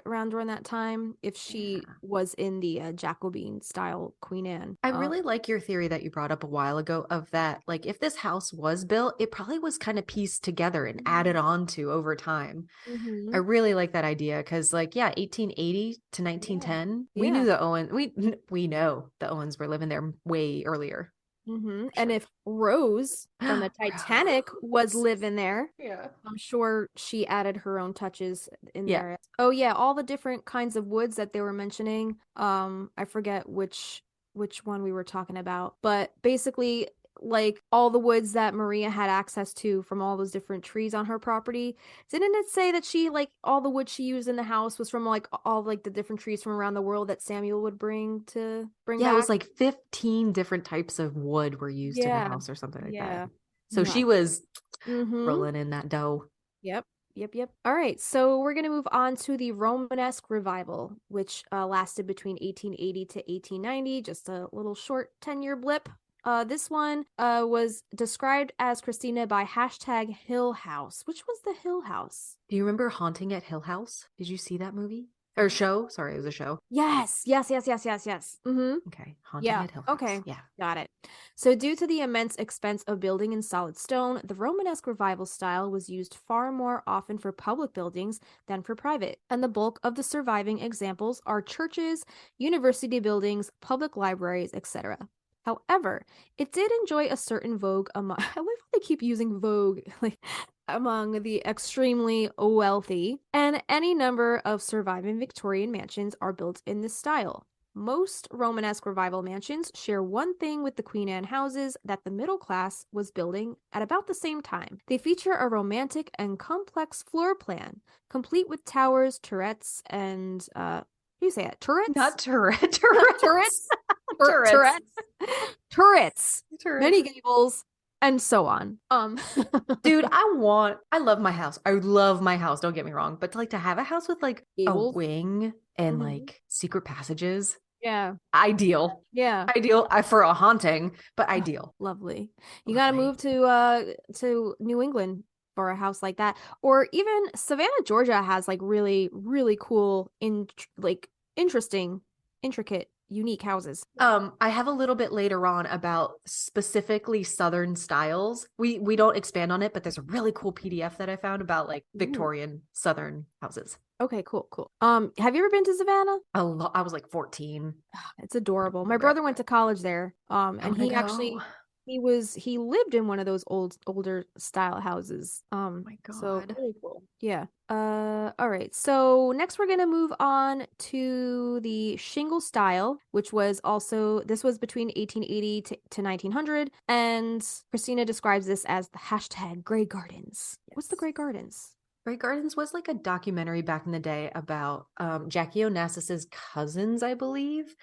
around during that time, if she was in the Jacobean style Queen Anne. I really like your theory that you brought up a while ago of that, like, if this house was built, it probably was kind of pieced together and added on to over time. I really like that idea because, like, yeah, 1880 to 1910, we knew the Owens, we know the Owens were living there way earlier. And if Rose from the Titanic was living there, yeah, I'm sure she added her own touches in there. Oh yeah, all the different kinds of woods that they were mentioning. I forget which one we were talking about, but basically like all the woods that Maria had access to from all those different trees on her property. Didn't it say that she like all the wood she used in the house was from like all like the different trees from around the world that Samuel would bring back? it was like 15 different types of wood were used in the house or something like that. So she was rolling in that dough. Yep. All right, so we're going to move on to the Romanesque revival, which lasted between 1880 to 1890, just a little short 10-year blip. This one was described as Kristina by #Hill House. Which was the Hill House? Do you remember Haunting at Hill House? Did you see that movie? Or show? Sorry, it was a show. Yes. Okay. Haunting at Hill House. Okay. Yeah. Got it. So due to the immense expense of building in solid stone, the Romanesque revival style was used far more often for public buildings than for private. And the bulk of the surviving examples are churches, university buildings, public libraries, etc. However, it did enjoy a certain vogue among I love how they keep using vogue like among the extremely wealthy, and any number of surviving Victorian mansions are built in this style. Most Romanesque revival mansions share one thing with the Queen Anne houses that the middle class was building at about the same time. They feature a romantic and complex floor plan, complete with towers, turrets, and how do you say it? Turrets? Not turrets. Turrets. Many gables. And so on. Dude, I love my house. I love my house. Don't get me wrong. But to have a house with like gables? A wing and like secret passages. Yeah. Ideal. Yeah. Ideal for a haunting, but ideal. Lovely. You got to move to New England for a house like that. Or even Savannah, Georgia has like really, really cool, interesting, intricate, unique houses. I have a little bit later on about specifically Southern styles. We don't expand on it, but there's a really cool PDF that I found about like Victorian Southern houses. Okay, cool. Have you ever been to Savannah? I was like 14. It's adorable. My brother went to college there. And he actually he lived in one of those older style houses. Oh my God. So really cool. Yeah. All right. So next we're gonna move on to the shingle style, which was this was between 1880 to 1900, and Kristina describes this as the #Grey Gardens. Yes. What's the Grey Gardens? Grey Gardens was like a documentary back in the day about Jackie Onassis's cousins, I believe,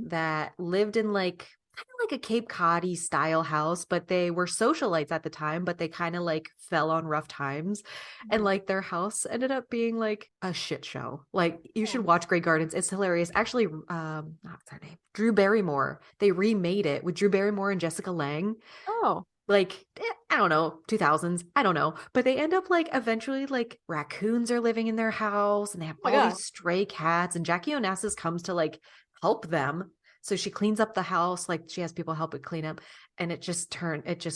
that lived in like kind of like a Cape Cod-y style house, but they were socialites at the time, but they kind of like fell on rough times. And like their house ended up being like a shit show. Like you should watch Grey Gardens. It's hilarious. Actually, what's her name? Drew Barrymore. They remade it with Drew Barrymore and Jessica Lange. Oh. Like, I don't know, 2000s, I don't know. But they end up like eventually like raccoons are living in their house and they have all these stray cats, and Jackie Onassis comes to like help them. So she cleans up the house, like she has people help with clean up, and it just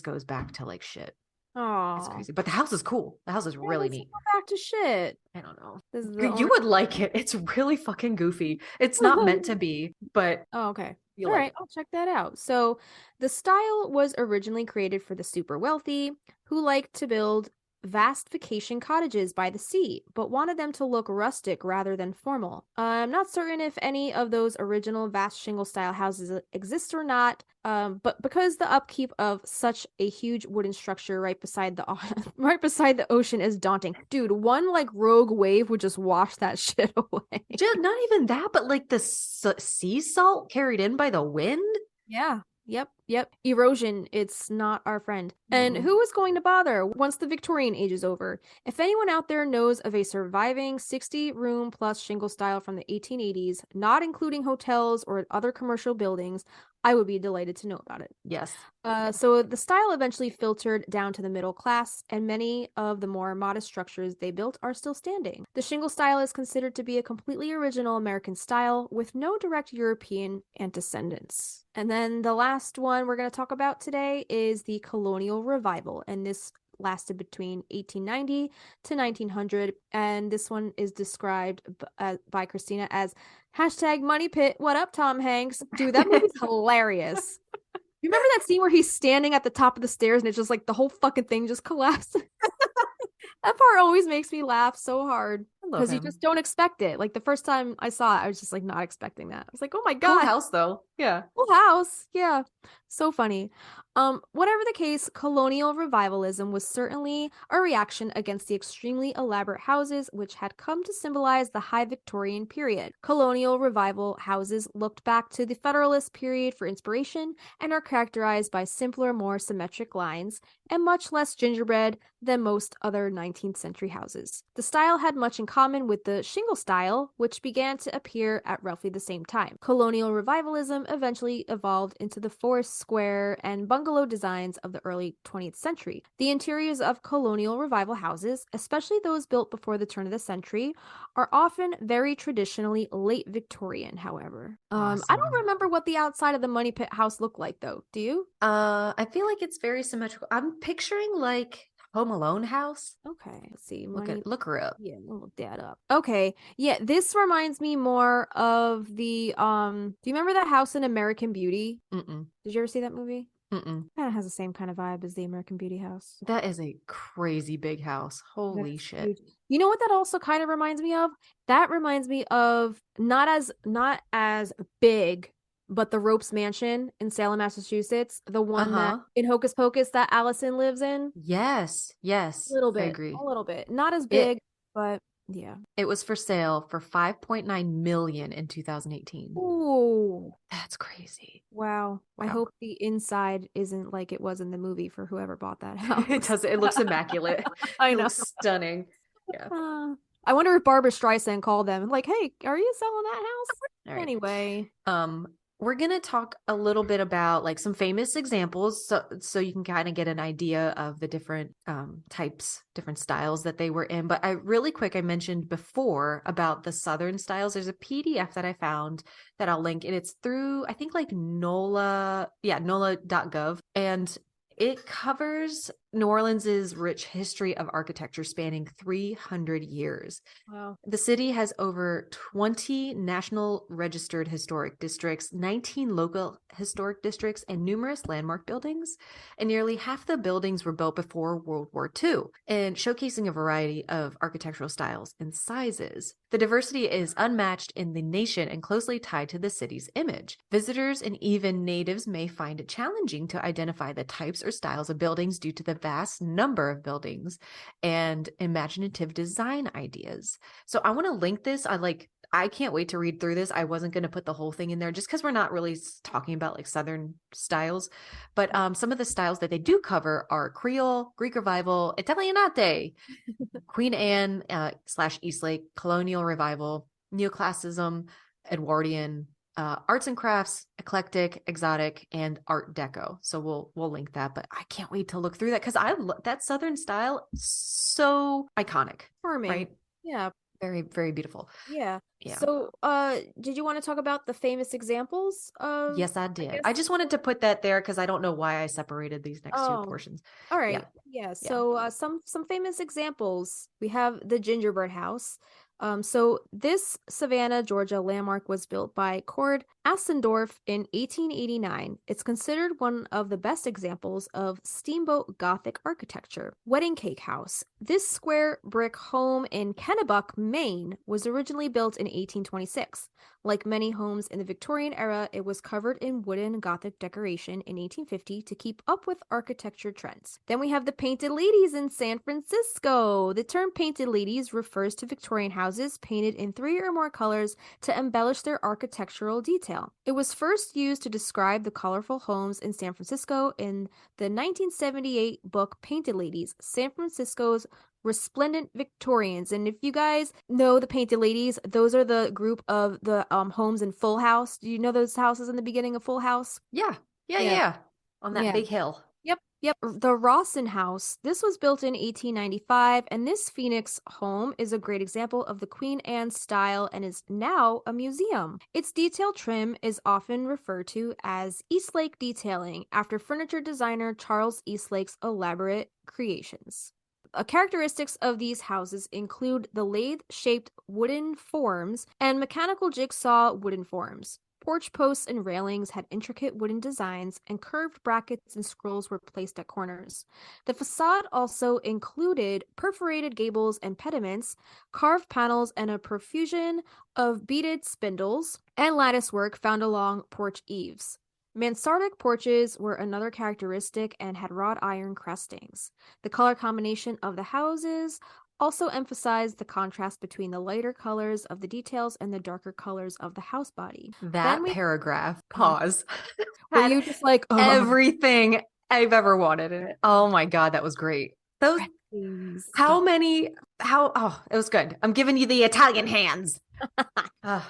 goes back to like shit. Oh, it's crazy. But the house is cool. The house is really neat. Go back to shit. I don't know. You would like it. It's really fucking goofy. It's not meant to be, but okay. All right, I'll check that out. So the style was originally created for the super wealthy who liked to build vast vacation cottages by the sea, but wanted them to look rustic rather than formal. I'm not certain if any of those original vast shingle style houses exist or not, but because the upkeep of such a huge wooden structure right beside the ocean is daunting. Dude, one like rogue wave would just wash that shit away. Not even that, but like the sea salt carried in by the wind. Yeah. Yep. Erosion, it's not our friend. And who is going to bother once the Victorian age is over? If anyone out there knows of a surviving 60-room plus shingle style from the 1880s, not including hotels or other commercial buildings, I would be delighted to know about it. Yes. So the style eventually filtered down to the middle class, and many of the more modest structures they built are still standing. The shingle style is considered to be a completely original American style with no direct European antecedents. And then the last one we're going to talk about today is the Colonial Revival, and this lasted between 1890 to 1900, and this one is described by Kristina as #money pit. What up, Tom Hanks? Dude, that movie's hilarious. You remember that scene where he's standing at the top of the stairs and it's just like the whole fucking thing just collapses? That part always makes me laugh so hard because you just don't expect it. Like the first time I saw it, I was just like not expecting that. I was like, oh my God. Full House though. Yeah. Full House. Yeah. So funny. Whatever the case, colonial revivalism was certainly a reaction against the extremely elaborate houses which had come to symbolize the high Victorian period. Colonial revival houses looked back to the Federalist period for inspiration and are characterized by simpler, more symmetric lines and much less gingerbread than most other 19th century houses. The style had much in common with the shingle style, which began to appear at roughly the same time. Colonial revivalism eventually evolved into the forest, square, and bungalow designs of the early 20th century. The interiors of colonial revival houses, especially those built before the turn of the century, are often very traditionally late Victorian, however. Awesome. I don't remember what the outside of the Money Pit house looked like, though. Do you? I feel like it's very symmetrical. I'm picturing like Home Alone house. Okay, let's see. Look her up. Yeah, I'll look that up. Okay, yeah, this reminds me more of the do you remember that house in American Beauty? Mm-mm. Did you ever see that movie? Mm-mm. Kind of has the same kind of vibe as the American Beauty house. That is a crazy big house. Holy shit. Huge. You know what that also kind of reminds me of? That reminds me of not as big, but the Ropes Mansion in Salem, Massachusetts, the one that in Hocus Pocus that Allison lives in. Yes. A little bit. I agree. A little bit. Not as big, but yeah. It was for sale for $5.9 million in 2018. Ooh. That's crazy. Wow. I hope the inside isn't like it was in the movie for whoever bought that house. It does. It looks immaculate. I It know. looks stunning. Yeah. I wonder if Barbara Streisand called them like, hey, are you selling that house? All right. Anyway. We're going to talk a little bit about like some famous examples so you can kind of get an idea of the different types, different styles that they were in. But I mentioned before about the Southern styles. There's a PDF that I found that I'll link, and it's through, I think like NOLA.gov. And it covers New Orleans's rich history of architecture spanning 300 years. Wow. The city has over 20 national registered historic districts, 19 local historic districts, and numerous landmark buildings. And nearly half the buildings were built before World War II, and showcasing a variety of architectural styles and sizes. The diversity is unmatched in the nation and closely tied to the city's image. Visitors and even natives may find it challenging to identify the types or styles of buildings due to the vast number of buildings and imaginative design ideas. So I want to link this. I can't wait to read through this. I wasn't going to put the whole thing in there just because we're not really talking about like Southern styles, but some of the styles that they do cover are Creole, Greek Revival, Italianate, Queen Anne / Eastlake, Colonial Revival, Neoclassicism, Edwardian, arts and crafts, eclectic, exotic, and Art Deco. So we'll link that, but I can't wait to look through that because that Southern style, so iconic. Charming. Right? Yeah. Very, very beautiful. Yeah. Yeah. So, did you want to talk about the famous examples of? Yes, I did. I just wanted to put that there because I don't know why I separated these next two portions. All right. Yeah. So, some famous examples. We have the Gingerbread House. So this Savannah, Georgia landmark was built by Cord Assendorf in 1889. It's considered one of the best examples of Steamboat Gothic architecture. Wedding Cake House. This square brick home in Kennebuck, Maine, was originally built in 1826. Like many homes in the Victorian era, it was covered in wooden Gothic decoration in 1850 to keep up with architecture trends. Then we have the Painted Ladies in San Francisco. The term Painted Ladies refers to Victorian houses painted in 3 or more colors to embellish their architectural detail. It was first used to describe the colorful homes in San Francisco in the 1978 book Painted Ladies, San Francisco's resplendent Victorians. And if you guys know the Painted Ladies, those are the group of the homes in Full House. Do you know those houses in the beginning of Full House? Yeah. On that big hill. Yep. The Rawson House. This was built in 1895, and this Phoenix home is a great example of the Queen Anne style and is now a museum. Its detailed trim is often referred to as Eastlake detailing, after furniture designer Charles Eastlake's elaborate creations. Characteristics of these houses include the lathe-shaped wooden forms and mechanical jigsaw wooden forms. Porch posts and railings had intricate wooden designs, and curved brackets and scrolls were placed at corners. The facade also included perforated gables and pediments, carved panels, and a profusion of beaded spindles and lattice work found along porch eaves. Mansardic porches were another characteristic and had wrought iron crestings. The color combination of the houses also emphasized the contrast between the lighter colors of the details and the darker colors of the house body. That paragraph, pause. Were you just like, everything I've ever wanted in it? Oh my God, that was great. Those, it was good. I'm giving you the Italian hands.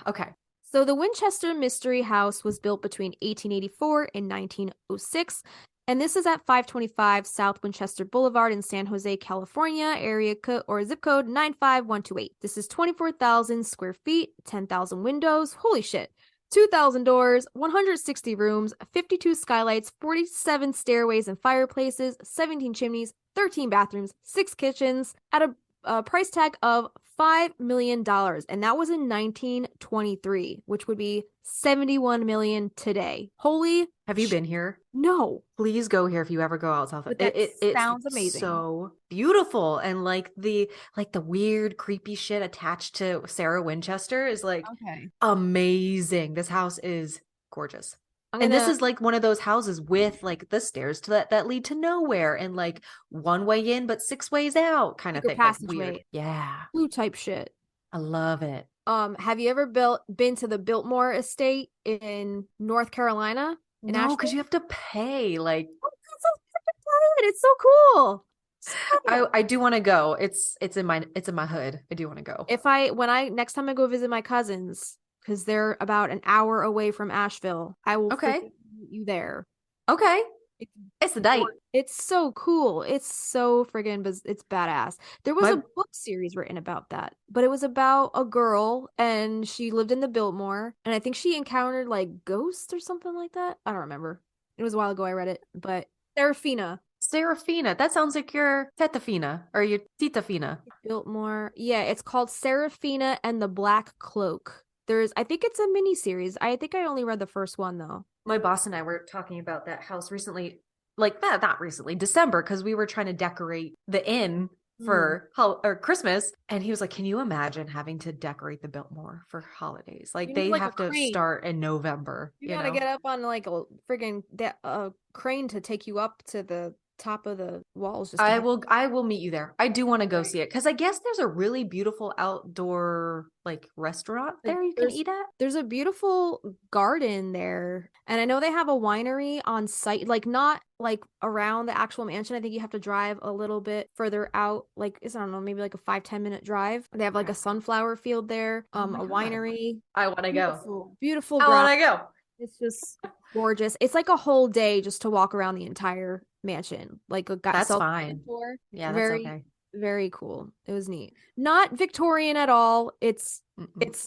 Okay. So the Winchester Mystery House was built between 1884 and 1906. And this is at 525 South Winchester Boulevard in San Jose, California, area code or zip code 95128. This is 24,000 square feet, 10,000 windows. Holy shit. 2,000 doors, 160 rooms, 52 skylights, 47 stairways and fireplaces, 17 chimneys, 13 bathrooms, 6 kitchens at a price tag of $5 million. And that was in 1923, which would be $71 million today. Holy. Have you been here? No. Please go here if you ever go out south. It sounds amazing. So beautiful. And like the weird creepy shit attached to Sarah Winchester is like amazing. This house is gorgeous. And this is like one of those houses with like the stairs to that lead to nowhere and like one way in but 6 ways out kind of thing. Passageway. Like yeah. Blue type shit. I love it. Have you ever been to the Biltmore estate in North Carolina? No, because you have to pay. Like, it's so cool. I do want to go. It's in my hood. I do want to go. Next time I go visit my cousins, because they're about an hour away from Asheville, I will meet you there. Okay. It's a date. It's so cool. It's so friggin' it's badass. There was a book series written about that, but it was about a girl and she lived in the Biltmore, and I think she encountered like ghosts or something like that. I don't remember. It was a while ago I read it, but Serafina. That sounds like your Tetafina or your Titafina. Biltmore. Yeah, it's called Serafina and the Black Cloak. I think it's a mini series. I think I only read the first one though. My boss and I were talking about that house recently, like not recently, December, because we were trying to decorate the inn for Christmas. And he was like, can you imagine having to decorate the Biltmore for holidays? Like they have to start in November. You gotta get up on like a friggin' crane to take you up to the top of the walls. I will meet you there. I do want to go see it because I guess there's a really beautiful outdoor like restaurant there you can eat at. There's a beautiful garden there, and I know they have a winery on site, like not like around the actual mansion. I think you have to drive a little bit further out, like I don't know, maybe like a 5-10 minute drive. They have like a sunflower field there, a winery. I want to go. Beautiful. I want to go. It's just gorgeous. It's like a whole day just to walk around the entire mansion. Like that's fine. Tour. Yeah, that's okay. Very cool. It was neat. Not Victorian at all. It's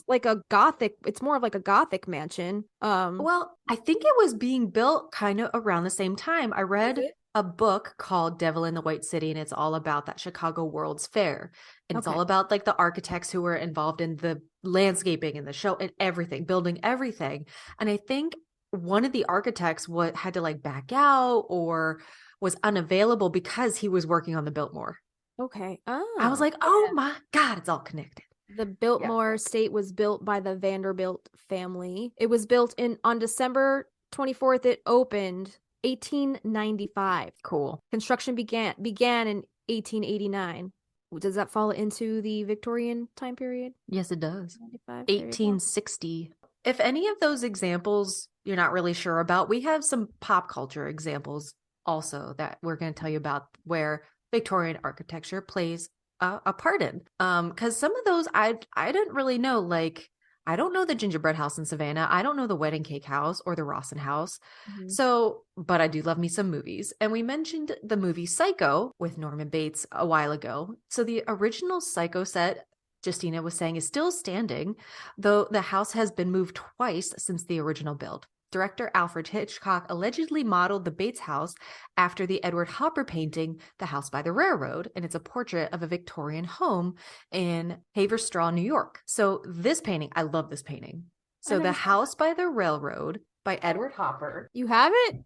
like a gothic. It's more of like a gothic mansion. Well, I think it was being built kind of around the same time. I read a book called Devil in the White City, and it's all about that Chicago World's Fair. And it's all about like the architects who were involved in the landscaping and the show and everything, building everything. And I think one of the architects had to like back out or was unavailable because he was working on the Biltmore. Okay. I was like, oh my God, it's all connected. The Biltmore estate was built by the Vanderbilt family. It was built on December 24th. It opened 1895. Cool. Construction began in 1889. Does that fall into the Victorian time period? Yes, it does. 1860. If any of those examples you're not really sure about, we have some pop culture examples also that we're going to tell you about where Victorian architecture plays a pardon. Because some of those I didn't really know. Like, I don't know the gingerbread house in Savannah. I don't know the wedding cake house or the Rawson house. So, but I do love me some movies. And we mentioned the movie Psycho with Norman Bates a while ago. So the original Psycho set, Justina was saying, is still standing, though the house has been moved twice since the original build. Director Alfred Hitchcock allegedly modeled the Bates house after the Edward Hopper painting, The House by the Railroad, and it's a portrait of a Victorian home in Haverstraw, New York. So this painting, I love this painting. So The House by the Railroad by Edward Hopper. You have it?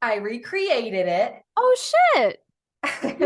I recreated it. Oh, shit. Dude,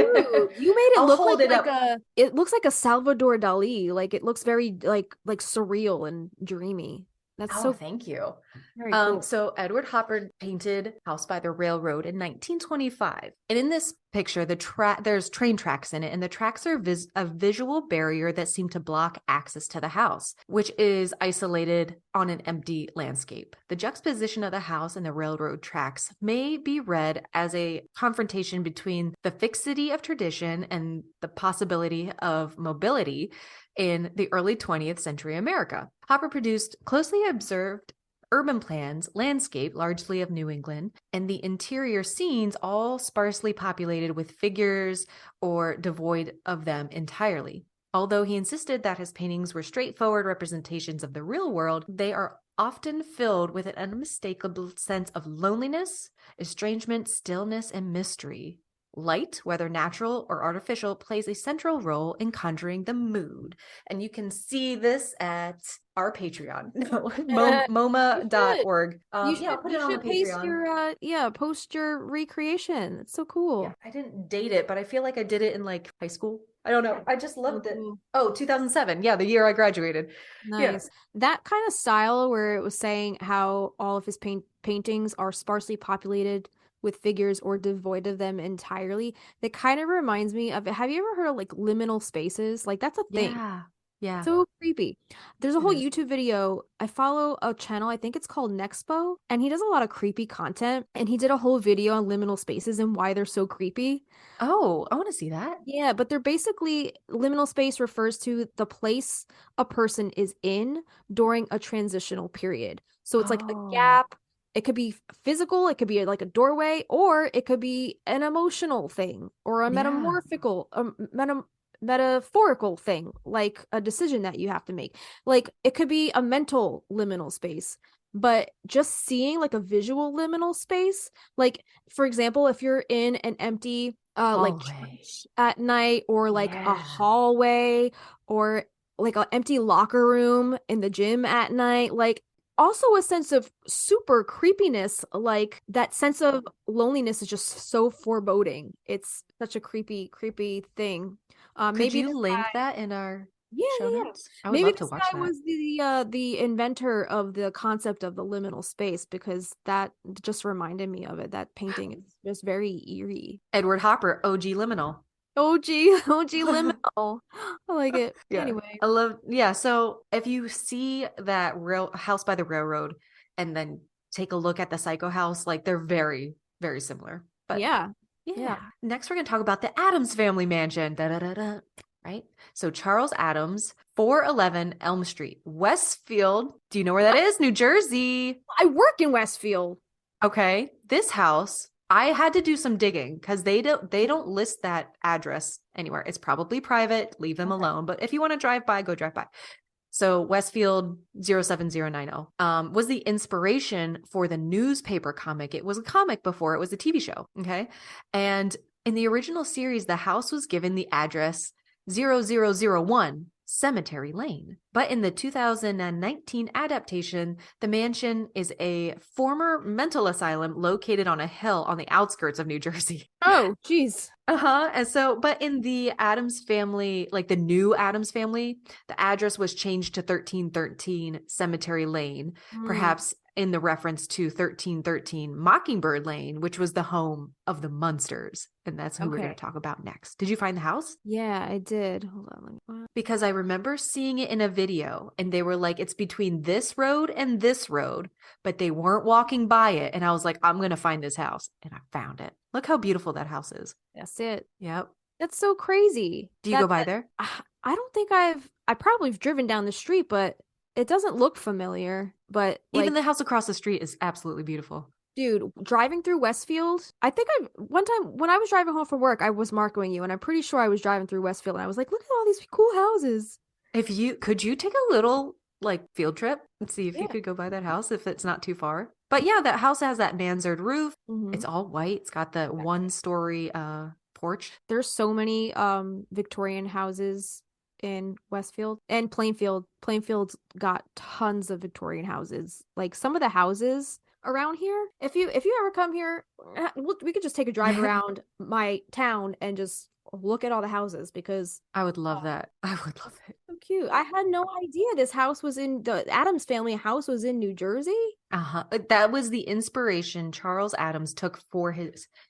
you made it look it looks like a Salvador Dali. Like, it looks very like surreal and dreamy. That's so thank you. Very cool. So Edward Hopper painted House by the Railroad in 1925. And in this picture, there's train tracks in it, and the tracks are a visual barrier that seem to block access to the house, which is isolated on an empty landscape. The juxtaposition of the house and the railroad tracks may be read as a confrontation between the fixity of tradition and the possibility of mobility in the early 20th century America. Hopper produced closely observed urban plans, landscape largely of New England, and the interior scenes all sparsely populated with figures or devoid of them entirely. Although he insisted that his paintings were straightforward representations of the real world, they are often filled with an unmistakable sense of loneliness, estrangement, stillness, and mystery. Light, whether natural or artificial, plays a central role in conjuring the mood. And you can see this at our Patreon, moma.org. I'll put it on the Patreon. Post your recreation. It's so cool. Yeah, I didn't date it, but I feel like I did it in like high school. I don't know. I just loved it. Oh, 2007. Yeah, the year I graduated. Nice. Yeah. That kind of style where it was saying how all of his paintings are sparsely populated with figures or devoid of them entirely. That kind of reminds me of, have you ever heard of like liminal spaces? Like, that's a thing. Yeah. So creepy. There's a whole YouTube video. I follow a channel, I think it's called Nexpo, and he does a lot of creepy content, and he did a whole video on liminal spaces and why they're so creepy. Oh, I want to see that. Yeah, but they're basically, liminal space refers to the place a person is in during a transitional period. So it's like a gap. It could be physical, it could be like a doorway, or it could be an emotional thing or a metaphorical thing, like a decision that you have to make. Like, it could be a mental liminal space. But just seeing like a visual liminal space, like, for example, if you're in an empty like church at night, or like a hallway, or like an empty locker room in the gym at night, like, also a sense of super creepiness. Like, that sense of loneliness is just so foreboding. It's such a creepy thing. Could you link that in our show notes? I would love to watch that. Maybe this guy was the inventor of the concept of the liminal space, because that just reminded me of it. That painting is just very eerie. Edward Hopper, OG liminal. OG liminal. I like it. Yeah. Anyway, I love. So if you see that House by the Railroad and then take a look at the Psycho house, like, they're very, very similar. But yeah. Next, we're going to talk about the Addams Family Mansion. Right? So Charles Addams, 411 Elm Street, Westfield. Do you know where that is? New Jersey. I work in Westfield. Okay. This house, I had to do some digging because they don't list that address anywhere. It's probably private. Leave them alone. But if you want to drive by, go drive by. So Westfield 07090 was the inspiration for the newspaper comic. It was a comic before it was a TV show. Okay. And in the original series, the house was given the address 0001 Cemetery Lane. But in the 2019 adaptation, the mansion is a former mental asylum located on a hill on the outskirts of New Jersey. Oh, geez. And so, but in the Addams Family, like the new Addams Family, the address was changed to 1313 Cemetery Lane, perhaps in the reference to 1313 Mockingbird Lane, which was the home of the Munsters. And that's who we're going to talk about next. Did you find the house? Yeah, I did. Hold on. Because I remember seeing it in a video and they were like, it's between this road and this road, but they weren't walking by it. And I was like, I'm going to find this house. And I found it. Look how beautiful that house is. That's it. Yep. That's so crazy. Do you go by there? I don't think I probably have driven down the street, but it doesn't look familiar. But even the house across the street is absolutely beautiful. Dude, driving through Westfield, I think one time when I was driving home from work, I was marking you, and I'm pretty sure I was driving through Westfield, and I was like, look at all these cool houses. Could you take a little like field trip and see if you could go by that house if it's not too far? But yeah, that house has that mansard roof. It's all white. It's got the 1-story porch. There's so many Victorian houses in Westfield and Plainfield. Plainfield's got tons of Victorian houses. Like some of the houses around here, if you ever come here, we could just take a drive around my town and just look at all the houses, because I would love that. I would love it. So cute. I had no idea this house was in the Addams family house was in New Jersey. That was the inspiration Charles Addams took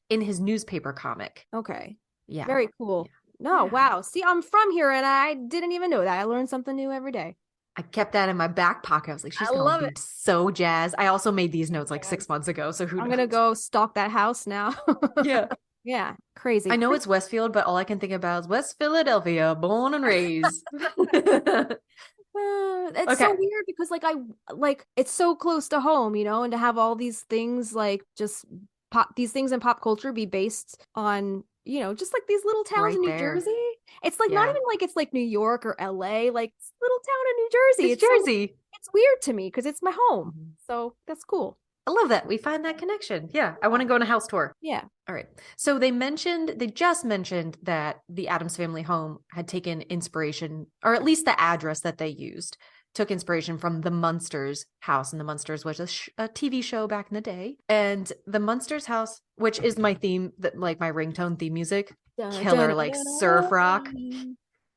in his newspaper comic. Okay. Yeah. Very cool. Yeah. No, wow. See, I'm from here and I didn't even know that. I learned something new every day. I kept that in my back pocket. I was like, she's gonna be so jazzed. I also made these notes like 6 months ago. So I'm gonna go stalk that house now. Yeah. Yeah. Crazy. I know it's Westfield, but all I can think about is West Philadelphia, born and raised. It's so weird because it's so close to home, and to have all these things these things in pop culture be based on, just like these little towns in New Jersey. It's like not even like it's like New York or LA, like it's a little town in New Jersey. It's Jersey. It's weird to me because it's my home. So that's cool. I love that. We find that connection. Yeah. I want to go on a house tour. Yeah. All right. So they just mentioned that the Addams family home had taken inspiration, or at least the address that they used, took inspiration from the Munsters house. And the Munsters was a TV show back in the day. And the Munsters house, which is my theme, like my ringtone theme music, killer, like surf rock.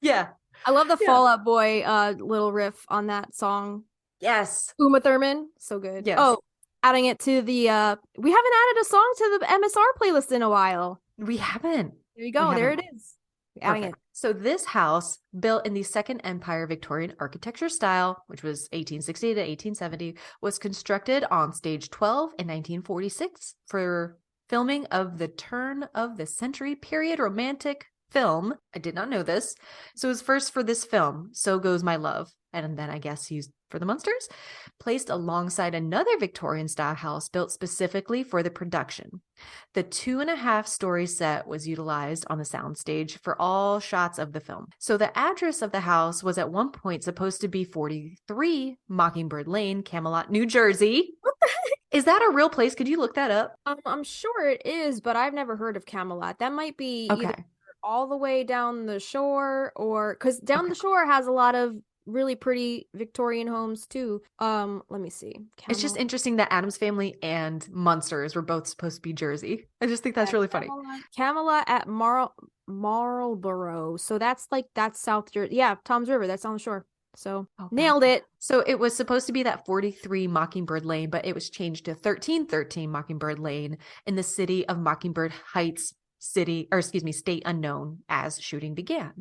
Yeah. I love the Fall Out Boy little riff on that song. Yes. Uma Thurman. So good. Yes. Oh, adding it to the we haven't added a song to the MSR playlist in a while. We haven't. There you go. There it is. Adding it. So this house, built in the Second Empire Victorian architecture style, which was 1860 to 1870, was constructed on stage 12 in 1946 for filming of the turn of the century period romantic film. I did not know this. So it was first for this film, So Goes My Love, and then I guess used for the Munsters, placed alongside another Victorian style house built specifically for the production. The 2.5-story set was utilized on the soundstage for all shots of the film. So the address of the house was at one point supposed to be 43 Mockingbird Lane, Camelot, New Jersey. What the heck? Is that a real place? Could you look that up? I'm sure it is, but I've never heard of Camelot. That might be either all the way down the shore, or because down the shore has a lot of really pretty Victorian homes too. Let me see. It's just interesting that Addams family and Munsters were both supposed to be Jersey. I just think that's really funny. Camelot at Marlborough. So that's South Jersey. Yeah, Tom's River. That's on the shore. So nailed it. So it was supposed to be that 43 Mockingbird Lane, but it was changed to 1313 Mockingbird Lane in the city of Mockingbird Heights, state unknown, as shooting began.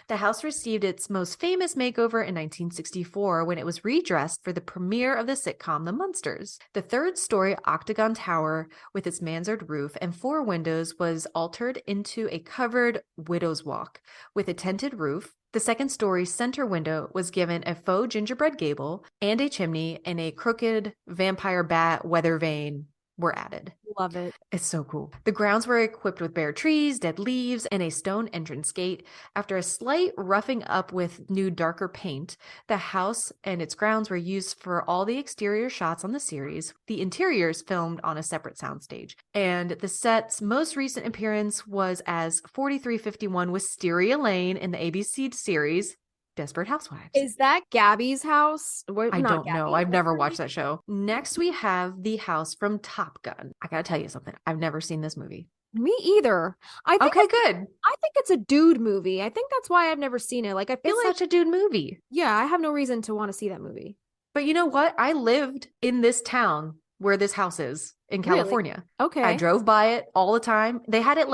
The house received its most famous makeover in 1964 when it was redressed for the premiere of the sitcom The Munsters. The 3rd-story octagon tower with its mansard roof and 4 windows was altered into a covered widow's walk with a tinted roof. The 2nd-story center window was given a faux gingerbread gable, and a chimney and a crooked vampire bat weather vane were added. Love it. It's so cool. The grounds were equipped with bare trees, dead leaves, and a stone entrance gate. After a slight roughing up with new darker paint, the house and its grounds were used for all the exterior shots on the series. The interiors filmed on a separate soundstage. And the set's most recent appearance was as 4351 Wisteria Lane in the ABC series Desperate Housewives. Is that Gabby's house? I don't know. I've never watched that show. Next, we have the house from Top Gun. I gotta tell you something. I've never seen this movie. Me either. Good. I think it's a dude movie. I think that's why I've never seen it. Like, I feel it's such a dude movie. Yeah, I have no reason to want to see that movie. But you know what? I lived in this town where this house is in California. Really? Okay. I drove by it all the time. They had it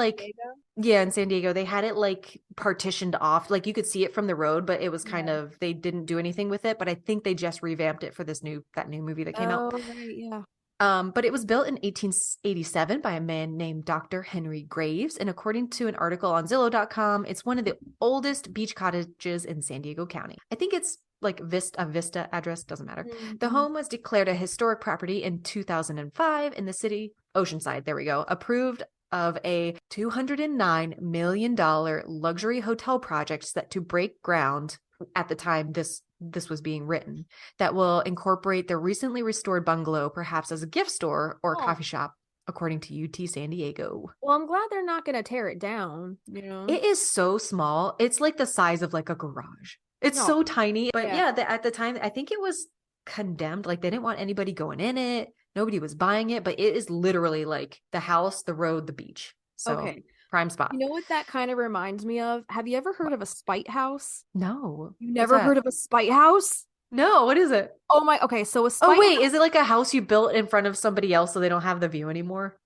in San Diego. They had it like partitioned off. Like you could see it from the road, but it was kind of, they didn't do anything with it. But I think they just revamped it for that new movie that came out. Oh, right, yeah. But it was built in 1887 by a man named Dr. Henry Graves. And according to an article on Zillow.com, it's one of the oldest beach cottages in San Diego County. I think it's like Vista address, doesn't matter. Mm-hmm. The home was declared a historic property in 2005 in the city, Oceanside, there we go, approved of a $209 million luxury hotel project set to break ground at the time this was being written, that will incorporate the recently restored bungalow perhaps as a gift store or coffee shop, according to UT San Diego. Well, I'm glad they're not going to tear it down, you know? It is so small. It's like the size of like a garage. It's so tiny. But at the time, I think it was condemned. Like they didn't want anybody going in it. Nobody was buying it, but it is literally like the house, the road, the beach. So prime spot. You know what that kind of reminds me of? Have you ever heard of a spite house? No. You never heard of a spite house? No, what is it? Oh my, okay, so a spite house. Is it like a house you built in front of somebody else so they don't have the view anymore?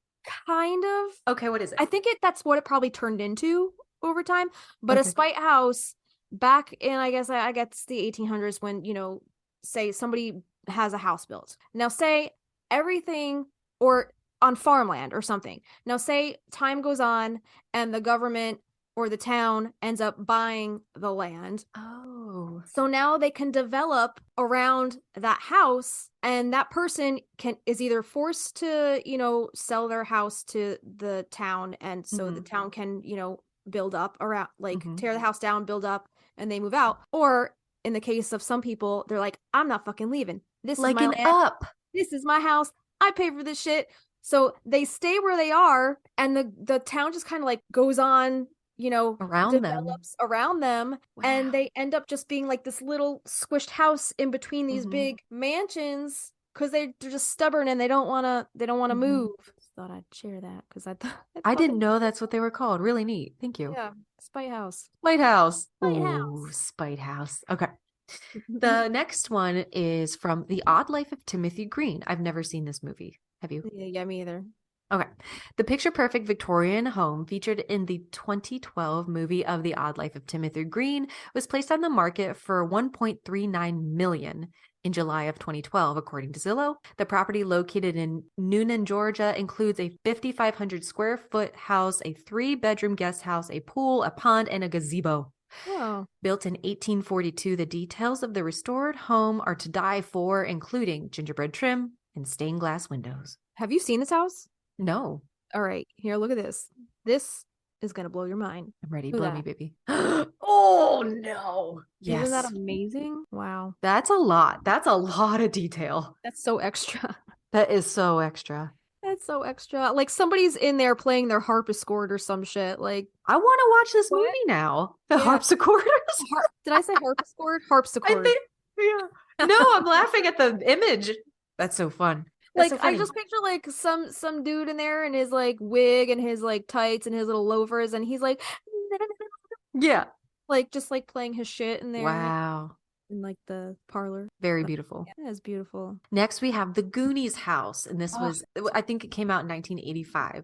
Kind of. Okay, what is it? I think that's what it probably turned into over time. But a spite house back in, I guess the 1800s when, you know, say somebody has a house built. Now say everything or on farmland or something. Now say time goes on and the government or the town ends up buying the land. Oh. So now they can develop around that house, and that person is either forced to, you know, sell their house to the town, and so the town can, you know, build up around, like tear the house down, build up, and they move out. Or in the case of some people, they're like, I'm not fucking leaving. This is my land. This is my house. I pay for this shit. So they stay where they are, and the town just kind of like goes on, you know, develops around them. And they end up just being like this little squished house in between these big mansions because they're just stubborn and they don't want to move. Just thought I'd share that because I didn't know that's what they were called. Really neat. Thank you. Yeah, spite house. Ooh, spite house. Okay. The next one is from The Odd Life of Timothy Green. I've never seen this movie. Have you? Yeah, me either. Okay. The picture-perfect Victorian home featured in the 2012 movie of The Odd Life of Timothy Green was placed on the market for $1.39 million in July of 2012, according to Zillow. The property located in Noonan, Georgia, includes a 5,500 square foot house, a 3-bedroom guest house, a pool, a pond, and a gazebo. Wow. Built in 1842, the details of the restored home are to die for, including gingerbread trim and stained glass windows. Have you seen this house? No. All right, here, look at this. This is gonna blow your mind. I'm ready. Blow me, baby. Oh no. Yes. Isn't that amazing? Wow. That's a lot. That's a lot of detail. That's so extra. That is so extra. That's so extra. Like somebody's in there playing their harpsichord or some shit. Like, I want to watch this movie now. The harpsichord. Did I say harpsichord? Harpsichord. Yeah. No, I'm laughing at the image. That's so fun. Like, so I just picture like some dude in there in his like wig and his like tights and his little loafers, and he's like, yeah, like just like playing his shit in there. Wow. In like the parlor. Very beautiful. Yeah, it's beautiful. Next, we have the Goonies house. And this was, I think it came out in 1985.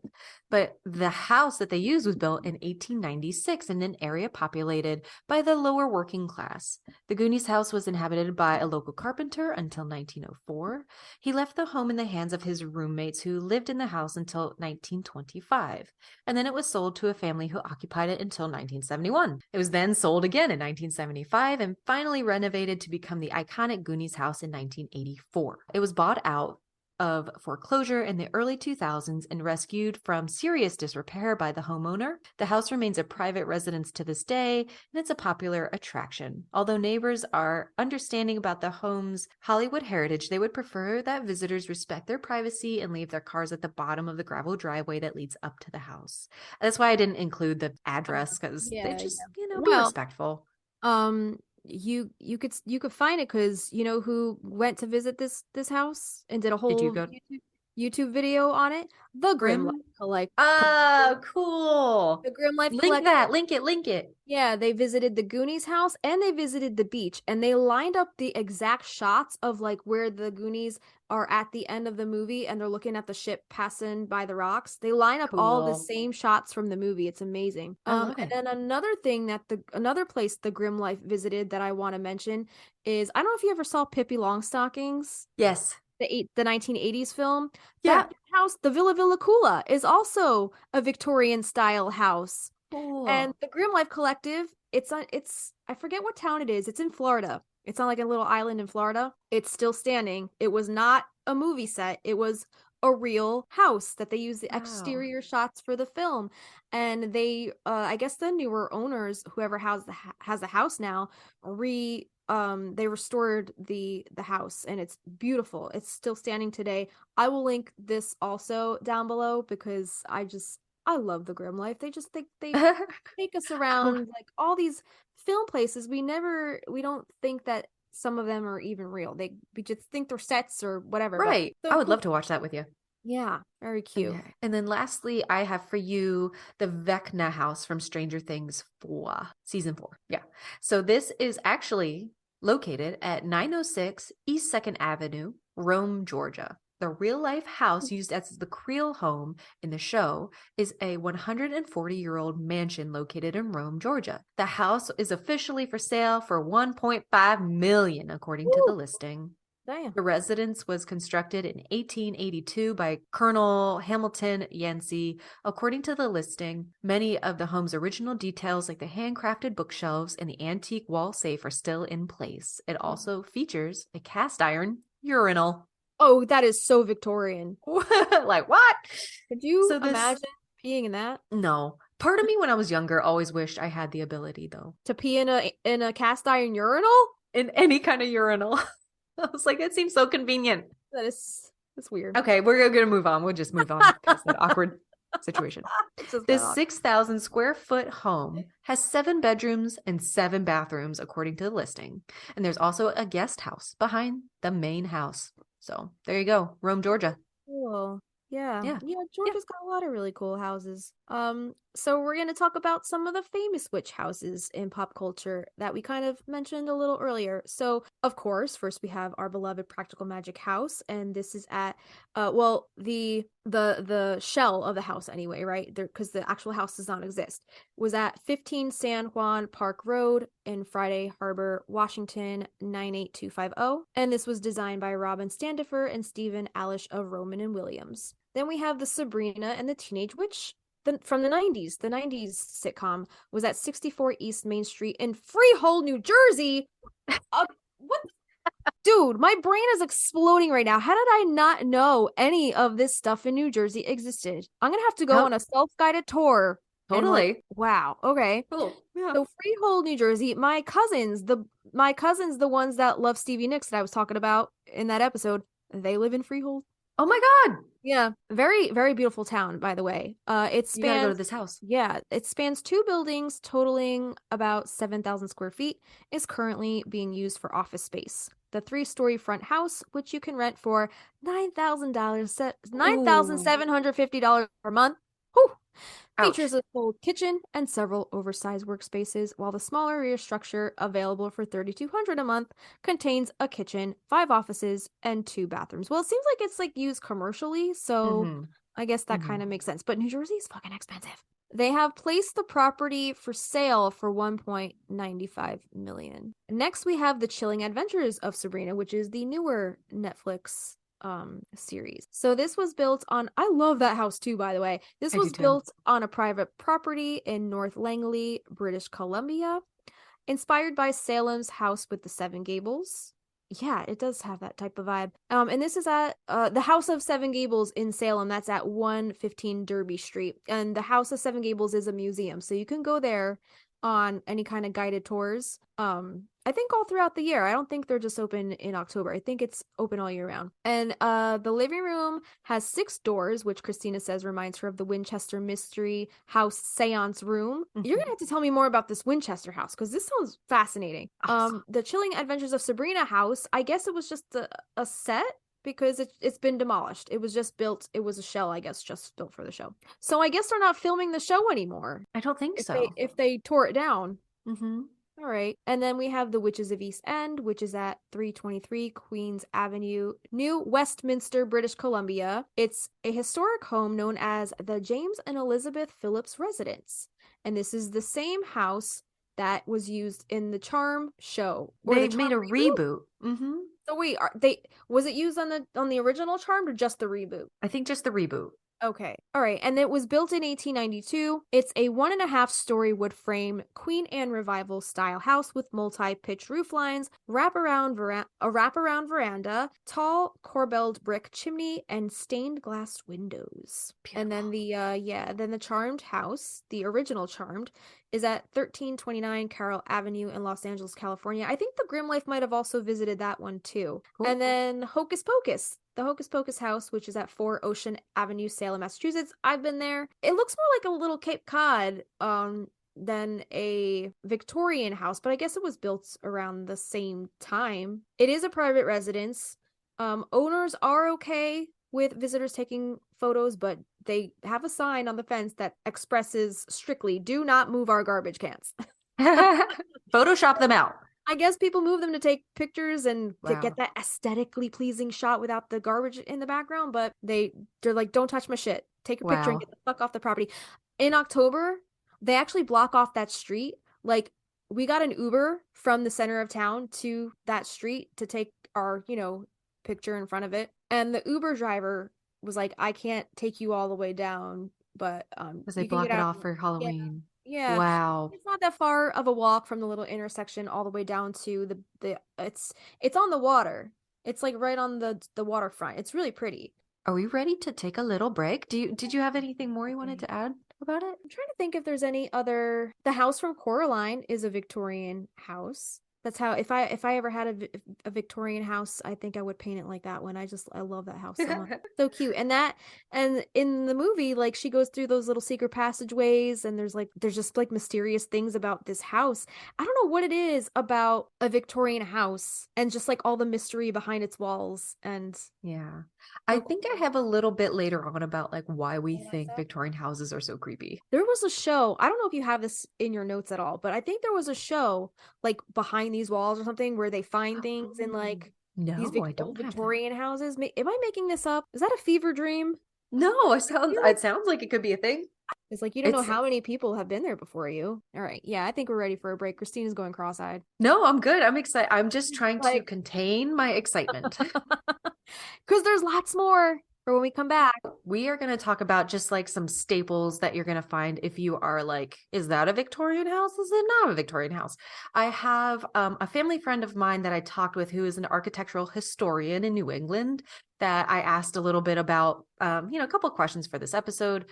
But the house that they used was built in 1896 in an area populated by the lower working class. The Goonies house was inhabited by a local carpenter until 1904. He left the home in the hands of his roommates who lived in the house until 1925. And then it was sold to a family who occupied it until 1971. It was then sold again in 1975 and finally renovated to become the iconic Goonies house in 1984. It was bought out of foreclosure in the early 2000s and rescued from serious disrepair by the homeowner. The house remains a private residence to this day, and it's a popular attraction. Although neighbors are understanding about the home's Hollywood heritage, they would prefer that visitors respect their privacy and leave their cars at the bottom of the gravel driveway that leads up to the house. That's why I didn't include the address, because they just, be respectful. You could find it because you know who went to visit this house and did a whole YouTube video on it? The Grim Life Collective. Oh, cool. The Grim Life Collective. Link it. Yeah, they visited the Goonies house and they visited the beach, and they lined up the exact shots of like where the Goonies are at the end of the movie and they're looking at the ship passing by the rocks. They line up all the same shots from the movie. It's amazing. And then another thing that another place the Grim Life visited that I want to mention is, I don't know if you ever saw Pippi Longstockings. Yes. the 1980s film. Yeah. That house, the Villa Villacula, is also a Victorian style house. Cool. And the Grim Life Collective, it's I forget what town it is. It's in Florida. It's on like a little island in Florida. It's still standing. It was not a movie set. It was a real house that they used the exterior shots for the film. And they I guess the newer owners, whoever has the house now, they restored the house, and it's beautiful. It's still standing today. I will link this also down below because I love the Grim Life. They just think they take us around like all these film places. We don't think that some of them are even real. We just think they're sets or whatever. Right. I would love to watch that with you. Yeah, very cute. Okay. And then lastly, I have for you the Vecna house from Stranger Things 4, season 4. Yeah. So this is actually located at 906 East 2nd Avenue, Rome, Georgia. The real-life house used as the Creel home in the show is a 140-year-old mansion located in Rome, Georgia. The house is officially for sale for $1.5 million, according to the listing. Damn. The residence was constructed in 1882 by Colonel Hamilton Yancey. According to the listing, many of the home's original details, like the handcrafted bookshelves and the antique wall safe, are still in place. It also features a cast iron urinal. Oh, that is so Victorian. Like, what? Could you imagine peeing in that? No. Part of me when I was younger always wished I had the ability, though. To pee in a cast iron urinal? In any kind of urinal. I was like, it seems so convenient. That's weird. Okay, we're going to move on. We'll just move on because of the awkward situation. This 6,000 square foot home has 7 bedrooms and 7 bathrooms, according to the listing. And there's also a guest house behind the main house. So there you go. Rome, Georgia. Cool. Yeah. Yeah. Georgia's got a lot of really cool houses. So we're going to talk about some of the famous witch houses in pop culture that we kind of mentioned a little earlier. So, of course, first we have our beloved Practical Magic house, and this is at the shell of the house anyway, right? Because the actual house does not exist. Was at 15 San Juan Park Road in Friday Harbor, Washington 98250, and this was designed by Robin Standifer and Stephen Alish of Roman and Williams. Then we have the Sabrina and the Teenage Witch from the 90s. The 90s sitcom was at 64 East Main Street in Freehold, New Jersey. What? Dude, my brain is exploding right now. How did I not know any of this stuff in New Jersey existed? I'm going to have to go on a self-guided tour. Totally. Wow. Okay. Cool. Yeah. So Freehold, New Jersey, my cousins, the ones that love Stevie Nicks that I was talking about in that episode, they live in Freehold. Oh my God. Yeah. Very, very beautiful town, by the way. It spans, you gotta go to this house. Yeah. It spans 2 buildings totaling about 7,000 square feet, is currently being used for office space. The 3-story front house, which you can rent for $9,750 per month. Whew. Features a full kitchen and several oversized workspaces, while the smaller rear structure, available for $3,200 a month, contains a kitchen, 5 offices, and 2 bathrooms. Well, it seems like it's like used commercially, so I guess that kind of makes sense. But New Jersey is fucking expensive. They have placed the property for sale for $1.95 million. Next, we have The Chilling Adventures of Sabrina, which is the newer Netflix series. So this was built on, I love that house too, by the way. This was built on a private property in North Langley, British Columbia, inspired by Salem's House with the 7 Gables. Yeah, it does have that type of vibe. And this is at the House of 7 Gables in Salem. That's at 115 Derby Street. And the House of 7 Gables is a museum, so you can go there on any kind of guided tours. I think all throughout the year. I don't think they're just open in October. I think it's open all year round. And the living room has 6 doors, which Kristina says reminds her of the Winchester Mystery House Seance Room. You're gonna have to tell me more about this Winchester house, because this sounds fascinating. Awesome. The Chilling Adventures of Sabrina house, I guess it was just a set, because it's been demolished. It was just built. It was a shell, I guess, just built for the show. So I guess they're not filming the show anymore. I don't think so. If they tore it down. Mm-hmm. All right. And then we have The Witches of East End, which is at 323 Queens Avenue, New Westminster, British Columbia. It's a historic home known as the James and Elizabeth Phillips Residence. And this is the same house that was used in the Charm show. They made a reboot. So wait, was it used on the original Charmed or just the reboot? I think just the reboot. Okay. All right. And it was built in 1892. It's a 1.5-story wood frame Queen Anne revival style house with multi-pitch roof lines, wraparound veranda, tall corbelled brick chimney, and stained glass windows. Beautiful. And then the Charmed house, the original Charmed, is at 1329 Carroll Avenue in Los Angeles, California. I think the Grim Life might have also visited that one too. Cool. And then Hocus Pocus. The Hocus Pocus house, which is at 4 Ocean Avenue, Salem, Massachusetts. I've been there. It looks more like a little Cape Cod than a Victorian house, but I guess it was built around the same time. It is a private residence. Owners are okay with visitors taking photos, but they have a sign on the fence that expresses strictly, do not move our garbage cans. Photoshop them out. I guess people move them to take pictures and to get that aesthetically pleasing shot without the garbage in the background, but they're like, don't touch my shit. Take a picture and get the fuck off the property. In October, they actually block off that street. Like, we got an Uber from the center of town to that street to take our, picture in front of it. And the Uber driver was like, I can't take you all the way down, but because they block it off for Halloween. Yeah. Wow. It's not that far of a walk from the little intersection all the way down to it's on the water. It's like right on the waterfront. It's really pretty. Are we ready to take a little break? Did you have anything more you wanted to add about it? I'm trying to think if there's any other. The house from Coraline is a Victorian house. That's how, if I ever had a Victorian house, I think I would paint it like that one. I love that house so much. So cute. And in the movie, like, she goes through those little secret passageways, and there's just like mysterious things about this house. I don't know what it is about a Victorian house and just like all the mystery behind its walls. And yeah, I think I have a little bit later on about like why we think Victorian houses are so creepy. There was a show, I don't know if you have this in your notes at all, but I think there was a show like behind these walls or something where they find things in like these Victorian houses. Am I making this up? Is that a fever dream? No, it sounds like it could be a thing. It's like, you don't know how many people have been there before you. All right. Yeah, I think we're ready for a break. Kristina's going cross-eyed. No, I'm good. I'm excited. I'm just trying to contain my excitement. Because there's lots more for when we come back. We are going to talk about just like some staples that you're going to find if you are like, is that a Victorian house? Is it not a Victorian house? I have a family friend of mine that I talked with who is an architectural historian in New England that I asked a little bit about, a couple of questions for this episode.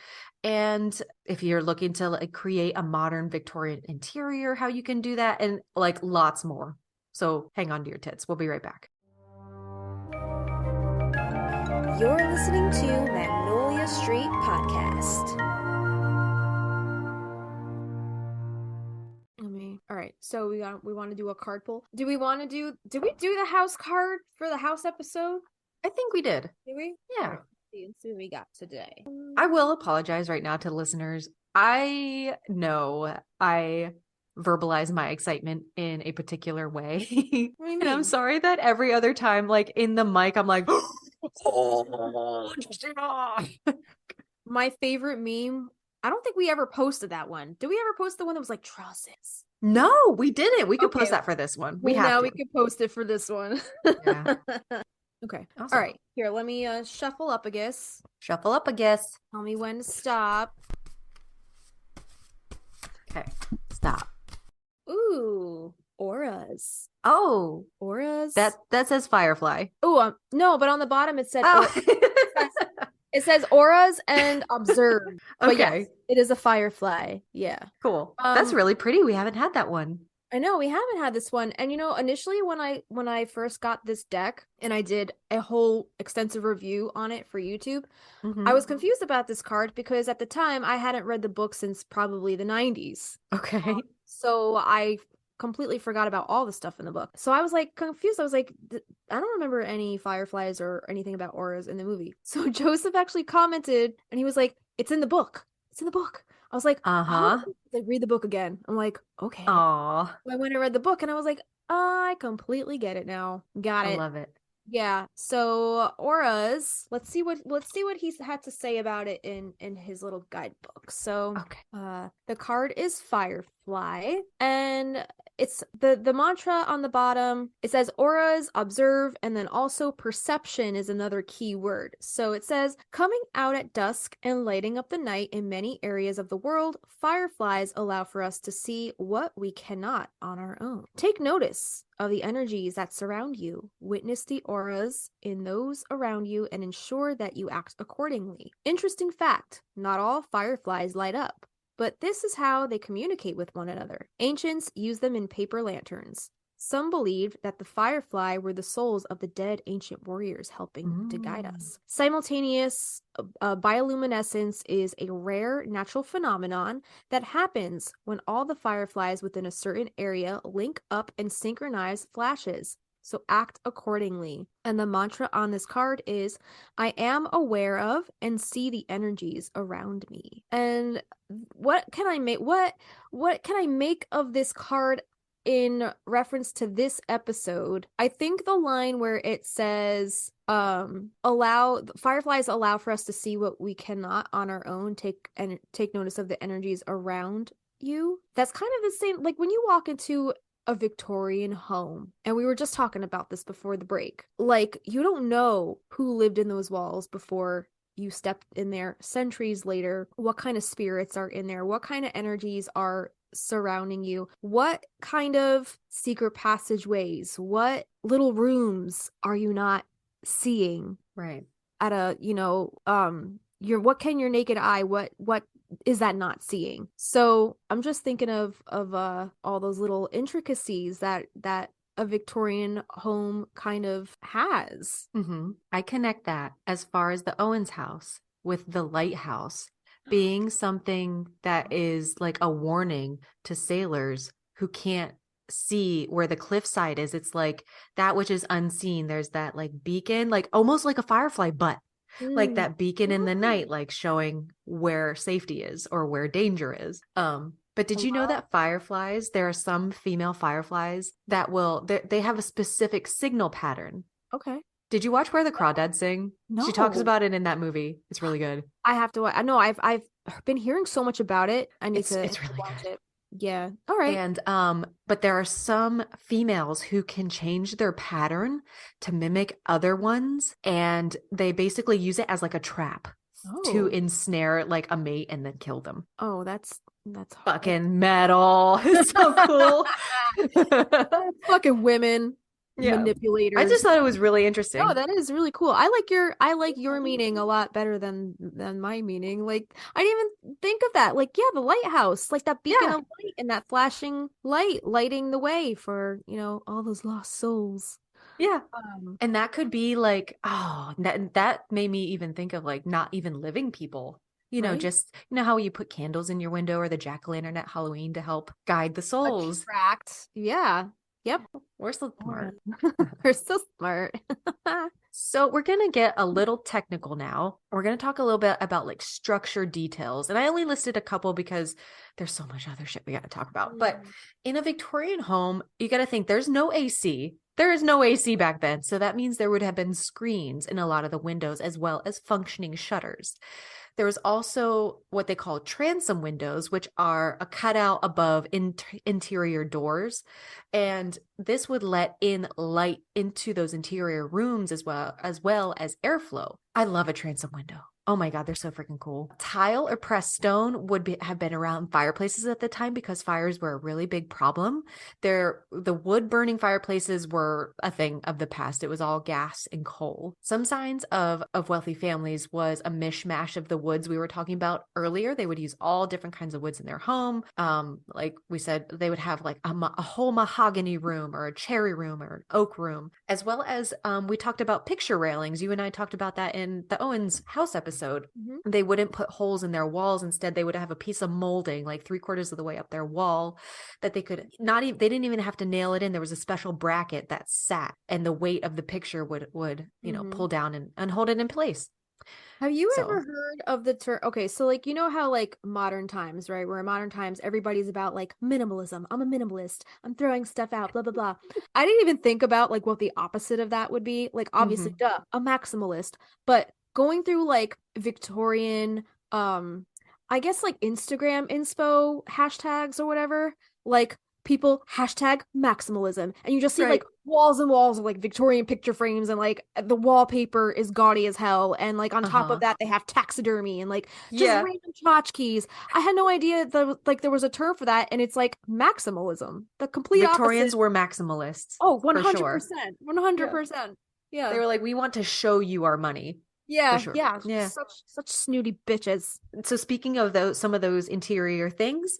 And if you're looking to like create a modern Victorian interior, how you can do that, and like lots more. So hang on to your tits. We'll be right back. You're listening to Magnolia Street Podcast. All right, so we want to do a card pull. Did we do the house card for the house episode? I think we did. Did we? Yeah. Right, let's see what we got today. I will apologize right now to listeners. I know I verbalize my excitement in a particular way. And I'm sorry that every other time, like in the mic, I'm like, oh, Justina. My favorite meme, I don't think we ever posted that one. Did we ever post the one that was like trusses? No, we didn't. We could post that for this one. We could post it for this one. Yeah. Okay. Awesome. All right. Here, let me shuffle up a guess. Shuffle up a guess. Tell me when to stop. Okay. Stop. Ooh, auras. Oh, auras. That says firefly. Oh, no, but on the bottom it said it says auras and observe. But okay. Yes, it is a firefly. Yeah. Cool. That's really pretty. We haven't had that one. I know we haven't had this one. And initially when I first got this deck and I did a whole extensive review on it for YouTube, I was confused about this card because at the time I hadn't read the book since probably the 90s. Okay. So I completely forgot about all the stuff in the book. So I was like confused. I was like, I don't remember any fireflies or anything about auras in the movie. So Joseph actually commented and he was like, it's in the book. It's in the book. I was like, like, read the book again. I'm like, okay. Aw. I went and read the book and I was like, I completely get it now. Got it. I love it. Yeah. So auras, let's see what he's had to say about it in his little guidebook. So okay. The card is Firefly, and it's the mantra on the bottom. It says auras, observe, and then also perception is another key word. So it says, coming out at dusk and lighting up the night in many areas of the world, fireflies allow for us to see what we cannot on our own. Take notice of the energies that surround you. Witness the auras in those around you and ensure that you act accordingly. Interesting fact, not all fireflies light up, but this is how they communicate with one another. Ancients used them in paper lanterns. Some believed that the firefly were the souls of the dead ancient warriors helping to guide us. Simultaneous bioluminescence is a rare natural phenomenon that happens when all the fireflies within a certain area link up and synchronize flashes. So act accordingly. And the mantra on this card is, I am aware of and see the energies around me. And what can I make of this card in reference to this episode? I think the line where it says fireflies allow for us to see what we cannot on our own, take notice of the energies around you. That's kind of the same, like when you walk into a Victorian home, and we were just talking about this before the break, like you don't know who lived in those walls before you stepped in there centuries later, what kind of spirits are in there, what kind of energies are surrounding you, what kind of secret passageways, what little rooms are you not seeing, right, at a what can your naked eye, what is that not seeing? So I'm just thinking of all those little intricacies that a Victorian home kind of has. I connect that as far as the Owens house with the lighthouse being something that is like a warning to sailors who can't see where the cliffside is. It's like that which is unseen. There's that like beacon, like almost like a firefly butt. Like that beacon in the night, like showing where safety is or where danger is. But did you know that fireflies, there are some female fireflies that they have a specific signal pattern. Okay. Did you watch Where the Crawdads Sing? No. She talks about it in that movie. It's really good. I have to. I know I've been hearing so much about it. I need to. It's really watch good. it. Yeah. All right. And but there are some females who can change their pattern to mimic other ones, and they basically use it as like a trap to ensnare like a mate and then kill them. Oh, that's fucking metal. It's so cool. Fucking women. Manipulators. I just thought it was really interesting. Oh, that is really cool. I like your meaning a lot better than my meaning. Like I didn't even think of that. Like, yeah, the lighthouse, like that beacon of light and that flashing light lighting the way for, all those lost souls. Yeah. And that could be like, that made me even think of like not even living people. Just how you put candles in your window or the jack-o'-lantern at Halloween to help guide the souls. Attract. Yeah. Yep. We're so smart. We're so smart. So we're going to get a little technical now. We're going to talk a little bit about like structure details. And I only listed a couple because there's so much other shit we got to talk about. But in a Victorian home, you got to think there's no AC. There is no AC back then. So that means there would have been screens in a lot of the windows as well as functioning shutters. There was also what they call transom windows, which are a cutout above interior doors. And this would let in light into those interior rooms as well as airflow. I love a transom window. Oh my God, they're so freaking cool. Tile or pressed stone have been around fireplaces at the time because fires were a really big problem. The wood burning fireplaces were a thing of the past. It was all gas and coal. Some signs of wealthy families was a mishmash of the woods we were talking about earlier. They would use all different kinds of woods in their home. Like we said, they would have like a whole mahogany room or a cherry room or an oak room, as well as we talked about picture railings. You and I talked about that in the Owens house episode. They wouldn't put holes in their walls. Instead, they would have a piece of molding like 3/4 of the way up their wall that they could not even, they didn't even have to nail it in. There was a special bracket that sat, and the weight of the picture would pull down and hold it in place. Have you ever heard of the term? Okay, so like, how like modern times, right? Where in modern times, everybody's about like minimalism. I'm a minimalist. I'm throwing stuff out, blah, blah, blah. I didn't even think about like what the opposite of that would be. Like, obviously, a maximalist. But going through like Victorian, I guess like Instagram inspo hashtags or whatever, like people hashtag maximalism, and you just see like walls and walls of like Victorian picture frames, and like the wallpaper is gaudy as hell, and like on top of that they have taxidermy and like just random tchotchkes. I had no idea that like there was a term for that, and it's like maximalism, the complete Victorians opposite. were maximalists. Oh, 100%. 100%. Yeah. They were like, we want to show you our money. Yeah, sure. yeah. Such snooty bitches. So speaking of some of those interior things,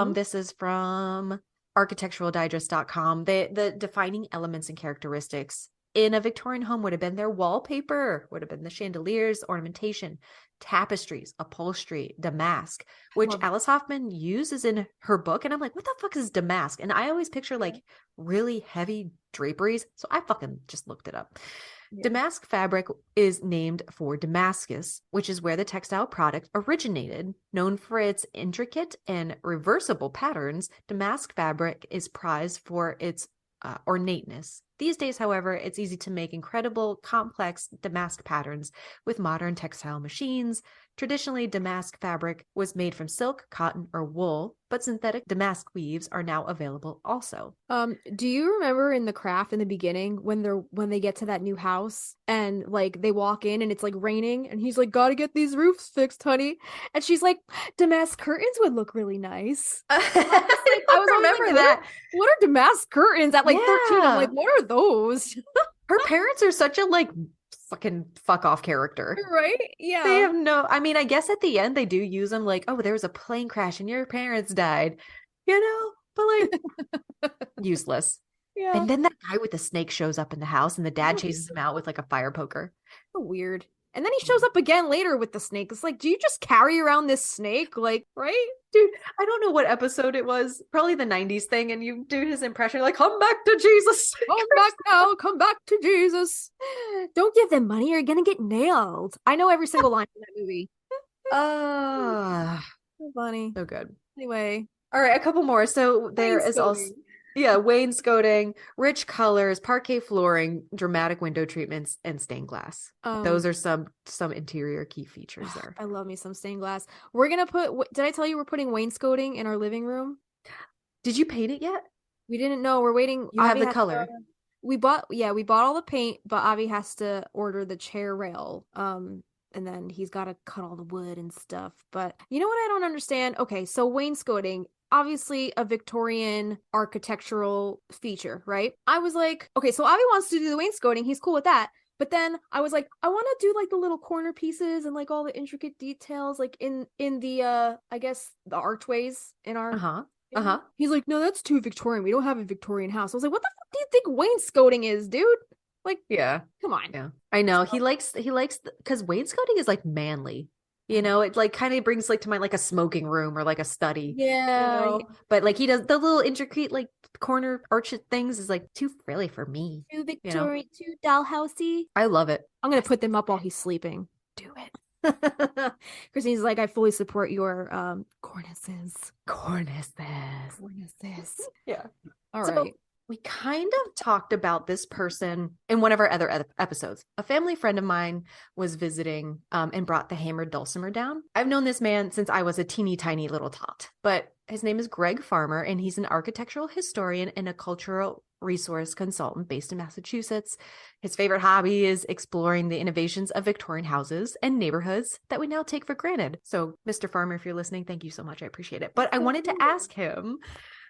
this is from architecturaldigest.com. The defining elements and characteristics in a Victorian home would have been their wallpaper, would have been the chandeliers, ornamentation, tapestries, upholstery, damask, which Alice Hoffman uses in her book. And I'm like, what the fuck is damask? And I always picture like really heavy draperies. So I fucking just looked it up. Damask fabric is named for Damascus, which is where the textile product originated. Known for its intricate and reversible patterns, damask fabric is prized for its ornateness. These days, however, it's easy to make incredible, complex damask patterns with modern textile machines. Traditionally, damask fabric was made from silk, cotton, or wool, but synthetic damask weaves are now available also. Do you remember in The Craft in the beginning when they get to that new house and like they walk in and it's like raining and he's like, gotta get these roofs fixed, honey, and she's like, damask curtains would look really nice. I was remember that. What are damask curtains at like 13? I'm like, what are those? Her parents are such a like fucking fuck off character, right? Yeah, they have no, I mean, I guess at the end they do use them like, oh, there was a plane crash and your parents died, you know, but like useless. Yeah. And then that guy with the snake shows up in the house and the dad chases him out with like a fire poker. So weird. And then he shows up again later with the snake. It's like, do you just carry around this snake? Like, right? Dude, I don't know what episode it was. Probably the 90s thing. And you do his impression like, come back to Jesus. Come back now. Come back to Jesus. Don't give them money or you're going to get nailed. I know every single line in that movie. So funny. So good. Anyway. All right, a couple more. So there is also... Yeah, wainscoting, rich colors, parquet flooring, dramatic window treatments, and stained glass. Those are some interior key features there. I love me some stained glass. We're gonna put. Did I tell you we're putting wainscoting in our living room? Did you paint it yet? We didn't know. We're waiting. You have the color. We bought all the paint, but Avi has to order the chair rail. And then he's got to cut all the wood and stuff. But you know what I don't understand? Okay, so wainscoting. Obviously a Victorian architectural feature, right? I was like, okay, so Avi wants to do the wainscoting. He's cool with that. But then I was like, I want to do like the little corner pieces and like all the intricate details, like in the I guess the archways in our He's like, no, that's too Victorian. We don't have a Victorian house. I was like, what the fuck do you think wainscoting is, dude? Like, yeah, come on. Yeah, I know. He likes because wainscoting is like manly. You know, it like kind of brings like to mind like a smoking room or like a study. Yeah. You know? But like he does the little intricate like corner arch things is like too frilly for me. Too Victorian, too dollhousey. I love it. I'm gonna put them up while he's sleeping. Do it. Kristina's like, I fully support your Cornices. Yeah. All right. We kind of talked about this person in one of our other episodes. A family friend of mine was visiting and brought the hammered dulcimer down. I've known this man since I was a teeny tiny little tot, but his name is Greg Farmer, and he's an architectural historian and a cultural resource consultant based in Massachusetts. His favorite hobby is exploring the innovations of Victorian houses and neighborhoods that we now take for granted. So, Mr. Farmer, if you're listening, thank you so much. I appreciate it. But I wanted to ask him,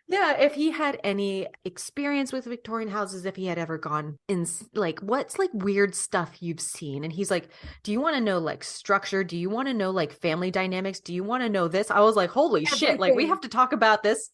if he had any experience with Victorian houses, if he had ever gone in, like, what's like weird stuff you've seen? And he's like, do you want to know like structure? Do you want to know like family dynamics? Do you want to know this? I was like, holy shit, like we have to talk about this.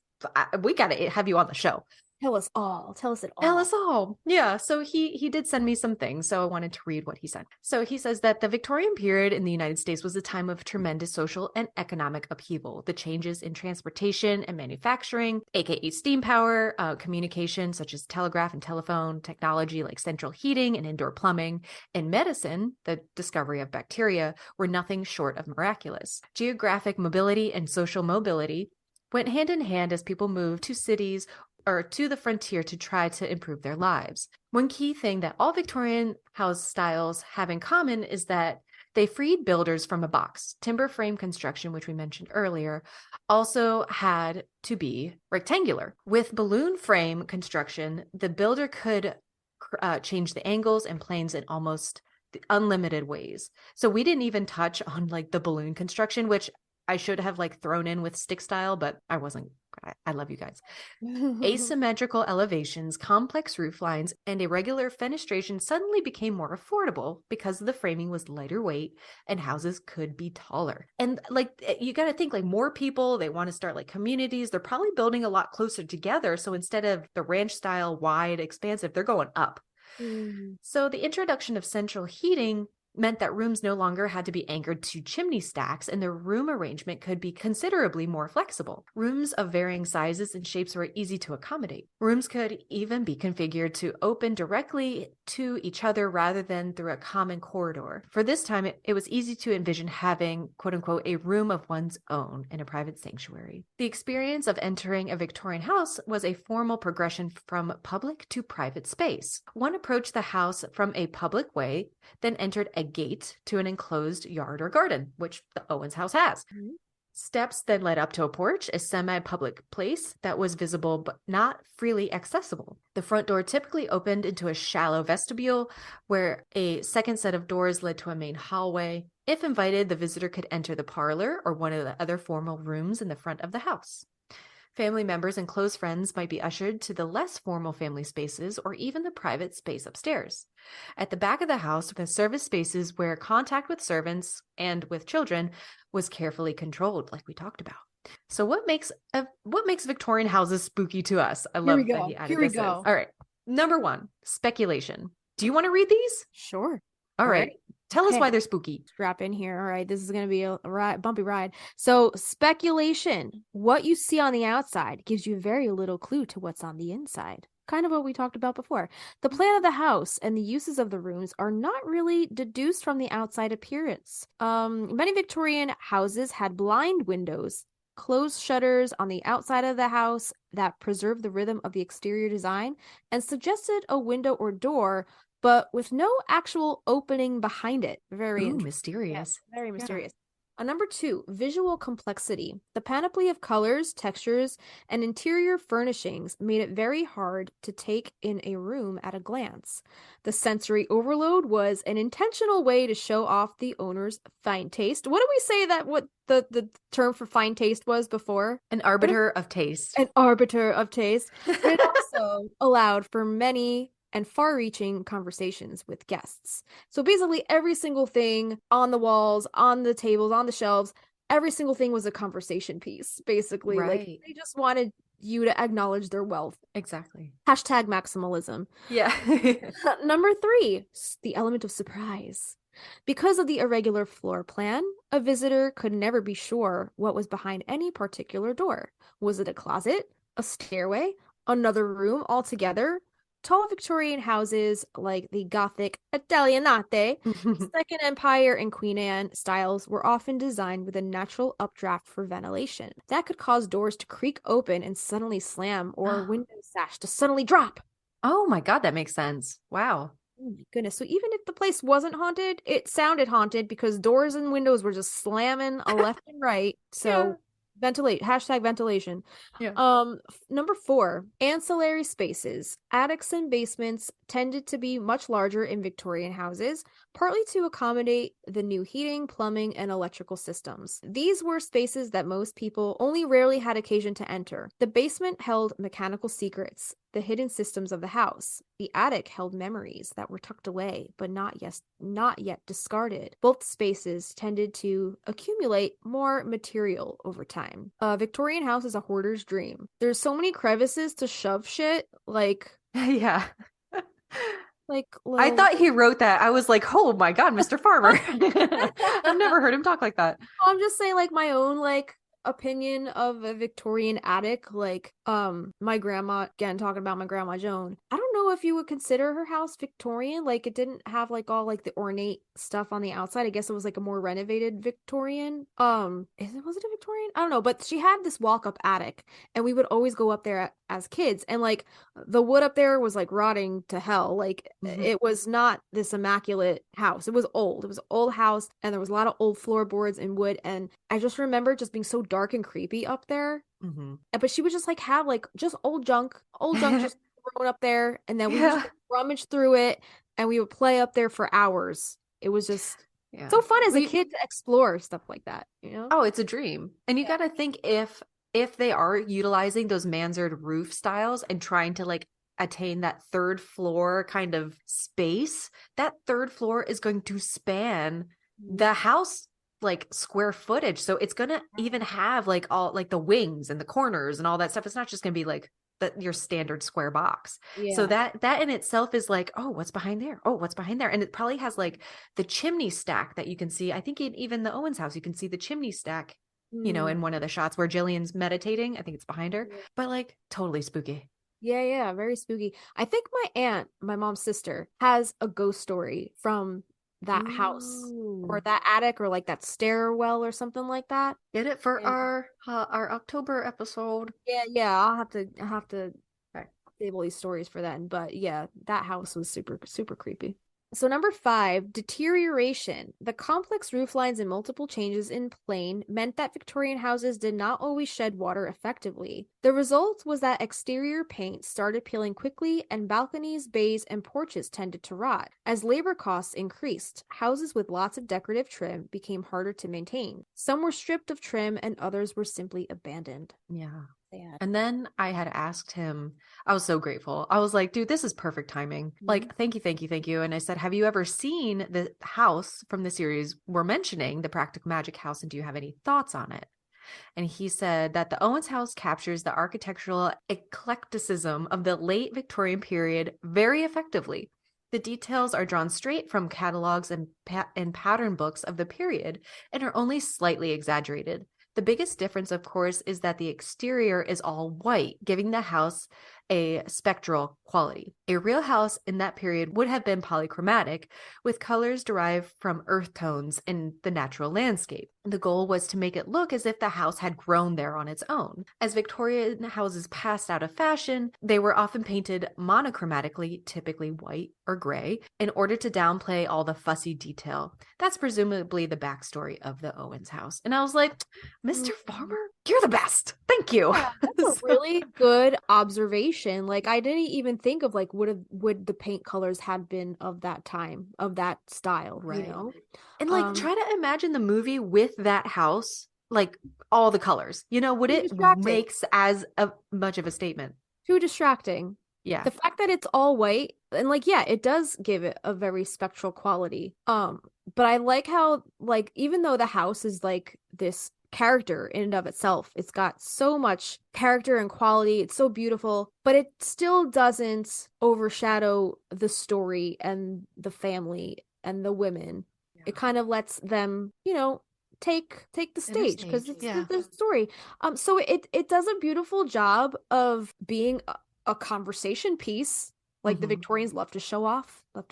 We got to have you on the show. Tell us all. Tell us it all. Tell us all. Yeah. So he did send me some things. So I wanted to read what he said. So he says that the Victorian period in the United States was a time of tremendous social and economic upheaval. The changes in transportation and manufacturing, aka steam power, communication such as telegraph and telephone, technology like central heating and indoor plumbing, and medicine, the discovery of bacteria, were nothing short of miraculous. Geographic mobility and social mobility went hand in hand as people moved to cities or to the frontier to try to improve their lives. One key thing that all Victorian house styles have in common is that They freed builders from a box. Timber frame construction, which we mentioned earlier, also had to be rectangular. With balloon frame construction, the builder could change the angles and planes in almost unlimited ways. So we didn't even touch on like the balloon construction, which I should have like thrown in with stick style, but I wasn't. I love you guys. Asymmetrical elevations, complex roof lines, and irregular fenestration suddenly became more affordable because the framing was lighter weight and houses could be taller. And like, you got to think like more people, they want to start like communities. They're probably building a lot closer together. So instead of the ranch style, wide, expansive, they're going up. So the introduction of central heating meant that rooms no longer had to be anchored to chimney stacks, and the room arrangement could be considerably more flexible. Rooms of varying sizes and shapes were easy to accommodate. Rooms could even be configured to open directly to each other rather than through a common corridor. For this time, it was easy to envision having, quote unquote, a room of one's own in a private sanctuary. The experience of entering a Victorian house was a formal progression from public to private space. One approached the house from a public way, then entered a gate to an enclosed yard or garden, which the Owens house has. Steps then led up to a porch, a semi-public place that was visible but not freely accessible. The front door typically opened into a shallow vestibule where a second set of doors led to a main hallway. If invited, the visitor could enter the parlor or one of the other formal rooms in the front of the house. Family members and close friends might be ushered to the less formal family spaces or even the private space upstairs. At the back of the house, the service spaces where contact with servants and with children was carefully controlled, like we talked about. So what makes Victorian houses spooky to us? I love that he added Here we this. go. All right. Number 1, speculation. Do you want to read these? Sure. All right. Tell us why they're spooky. Strap in here. All right. This is going to be a bumpy ride. So speculation. What you see on the outside gives you very little clue to what's on the inside. Kind of what we talked about before. The plan of the house and the uses of the rooms are not really deduced from the outside appearance. Many Victorian houses had blind windows, closed shutters on the outside of the house that preserved the rhythm of the exterior design and suggested a window or door, but with no actual opening behind it. Very mysterious. Yeah, very mysterious. Number 2, visual complexity. The panoply of colors, textures, and interior furnishings made it very hard to take in a room at a glance. The sensory overload was an intentional way to show off the owner's fine taste. What did we say that what the term for fine taste was before? An arbiter of taste. An arbiter of taste. But it also allowed for many and far-reaching conversations with guests. So basically every single thing on the walls, on the tables, on the shelves, every single thing was a conversation piece, basically. Right. Like they just wanted you to acknowledge their wealth. Exactly. Hashtag maximalism. Yeah. Number 3, the element of surprise. Because of the irregular floor plan, a visitor could never be sure what was behind any particular door. Was it a closet, a stairway, another room altogether? Tall Victorian houses like the Gothic Italianate, Second Empire, and Queen Anne styles were often designed with a natural updraft for ventilation. That could cause doors to creak open and suddenly slam, or a window sash to suddenly drop. Oh my God, that makes sense. Wow. Oh my goodness. So even if the place wasn't haunted, it sounded haunted because doors and windows were just slamming left and right. So hashtag ventilation. Number 4, ancillary spaces. Attics and basements tended to be much larger in Victorian houses, partly to accommodate the new heating, plumbing, and electrical systems. These were spaces that most people only rarely had occasion to enter. The basement held mechanical secrets, the hidden systems of the house. The attic held memories that were tucked away, but not yet discarded. Both spaces tended to accumulate more material over time. A Victorian house is a hoarder's dream. There's so many crevices to shove shit, like... Yeah. Like I thought he wrote that. I was like, oh my God, Mr. Farmer. I've never heard him talk like that. I'm just saying, like, my own, like, opinion of a Victorian attic, like my grandma, again talking about my grandma Joan, I don't know if you would consider her house Victorian. Like it didn't have like all like the ornate stuff on the outside. I guess it was like a more renovated Victorian. Was it a Victorian? I don't know, but she had this walk-up attic and we would always go up there as kids, and like the wood up there was like rotting to hell. Like it was not this immaculate house. It was old. It was an old house and there was a lot of old floorboards and wood, and I just remember just being so dark and creepy up there. But she would just like have like just old junk just thrown up there, and then we would just rummage through it and we would play up there for hours. It was just so fun as a kid to explore stuff like that, you know? Oh, it's a dream. And you got to think if they are utilizing those mansard roof styles and trying to like attain that third floor kind of space, that third floor is going to span the house like square footage. So it's going to even have like all like the wings and the corners and all that stuff. It's not just going to be like your standard square box. So that in itself is like, oh, what's behind there? Oh, what's behind there? And it probably has like the chimney stack that you can see. I think even the Owens house, you can see the chimney stack, you know, in one of the shots where Jillian's meditating. I think it's behind her, but like totally spooky. Yeah, very spooky. I think my aunt, my mom's sister, has a ghost story from that house or that attic or like that stairwell or something like that. Get it for our October episode. Yeah. I'll have to save all these stories for then. But yeah, that house was super, super creepy. So number 5, deterioration. The complex roof lines and multiple changes in plane meant that Victorian houses did not always shed water effectively. The result was that exterior paint started peeling quickly and balconies, bays, and porches tended to rot. As labor costs increased, houses with lots of decorative trim became harder to maintain. Some were stripped of trim and others were simply abandoned. Yeah. And then I had asked him, I was so grateful. I was like, dude, this is perfect timing. Like, thank you. And I said, have you ever seen the house from the series we're mentioning, the Practical Magic house, and do you have any thoughts on it? And he said that the Owens house captures the architectural eclecticism of the late Victorian period very effectively. The details are drawn straight from catalogs and pattern books of the period and are only slightly exaggerated. The biggest difference, of course, is that the exterior is all white, giving the house a spectral quality. A real house in that period would have been polychromatic, with colors derived from earth tones in the natural landscape. The goal was to make it look as if the house had grown there on its own. As Victorian houses passed out of fashion, they were often painted monochromatically, typically white or gray, in order to downplay all the fussy detail. That's presumably the backstory of the Owens house. And I was like, Mr. Farmer, you're the best. Thank you. Yeah, that's a really good observation. Like I didn't even think of like would the paint colors have been of that time, of that style, right? You know? And like try to imagine the movie with that house, like all the colors. You know, would it makes as much of a statement? Too distracting. Yeah. The fact that it's all white and like it does give it a very spectral quality. But I like how like even though the house is like this character in and of itself, it's got so much character and quality, it's so beautiful, but it still doesn't overshadow the story and the family and the women. It kind of lets them, you know, take the stage because it's the story. So it does a beautiful job of being a conversation piece. Like the Victorians love to show off with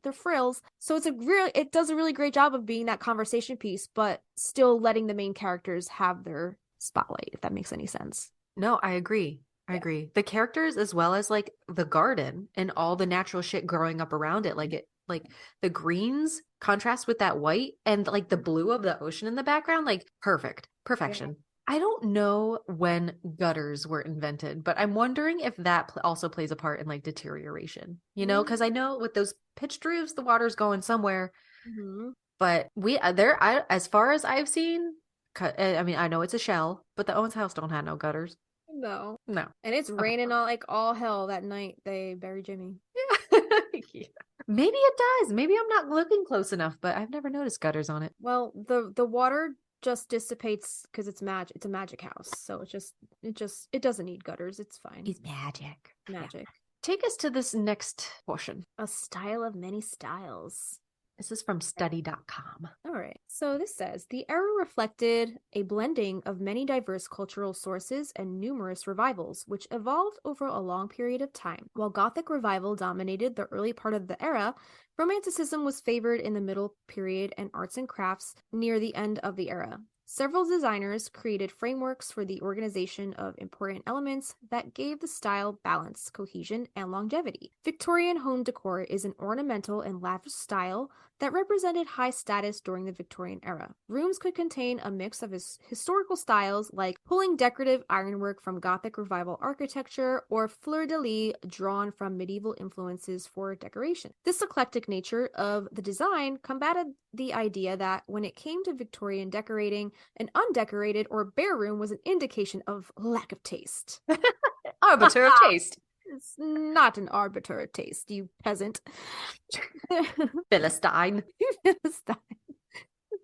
their frills. So it does a really great job of being that conversation piece, but still letting the main characters have their spotlight, if that makes any sense. No, I agree. I agree. The characters as well as like the garden and all the natural shit growing up around it. Like the greens contrast with that white and like the blue of the ocean in the background, like perfection. Yeah. I don't know when gutters were invented, but I'm wondering if that also plays a part in like deterioration, you know, because I know with those pitched roofs, the water's going somewhere, but as far as I've seen, I mean, I know it's a shell, but the Owens house don't have no gutters. No. And it's raining all hell that night they bury Jimmy. Yeah. Maybe it does. Maybe I'm not looking close enough, but I've never noticed gutters on it. Well, the water just dissipates because it's a magic house, so it doesn't need gutters. It's fine. It's magic. Yeah. Take us to this next portion. A style of many styles. This is from study.com. All right. So this says the era reflected a blending of many diverse cultural sources and numerous revivals, which evolved over a long period of time. While Gothic revival dominated the early part of the era, Romanticism was favored in the middle period and arts and crafts near the end of the era. Several designers created frameworks for the organization of important elements that gave the style balance, cohesion, and longevity. Victorian home decor is an ornamental and lavish style that represented high status during the Victorian era. Rooms could contain a mix of historical styles like pulling decorative ironwork from Gothic revival architecture or fleur-de-lis drawn from medieval influences for decoration. This eclectic nature of the design combated the idea that when it came to Victorian decorating, an undecorated or bare room was an indication of lack of taste. Arbiter of taste. It's not an arbiter of taste, you peasant. Philistine.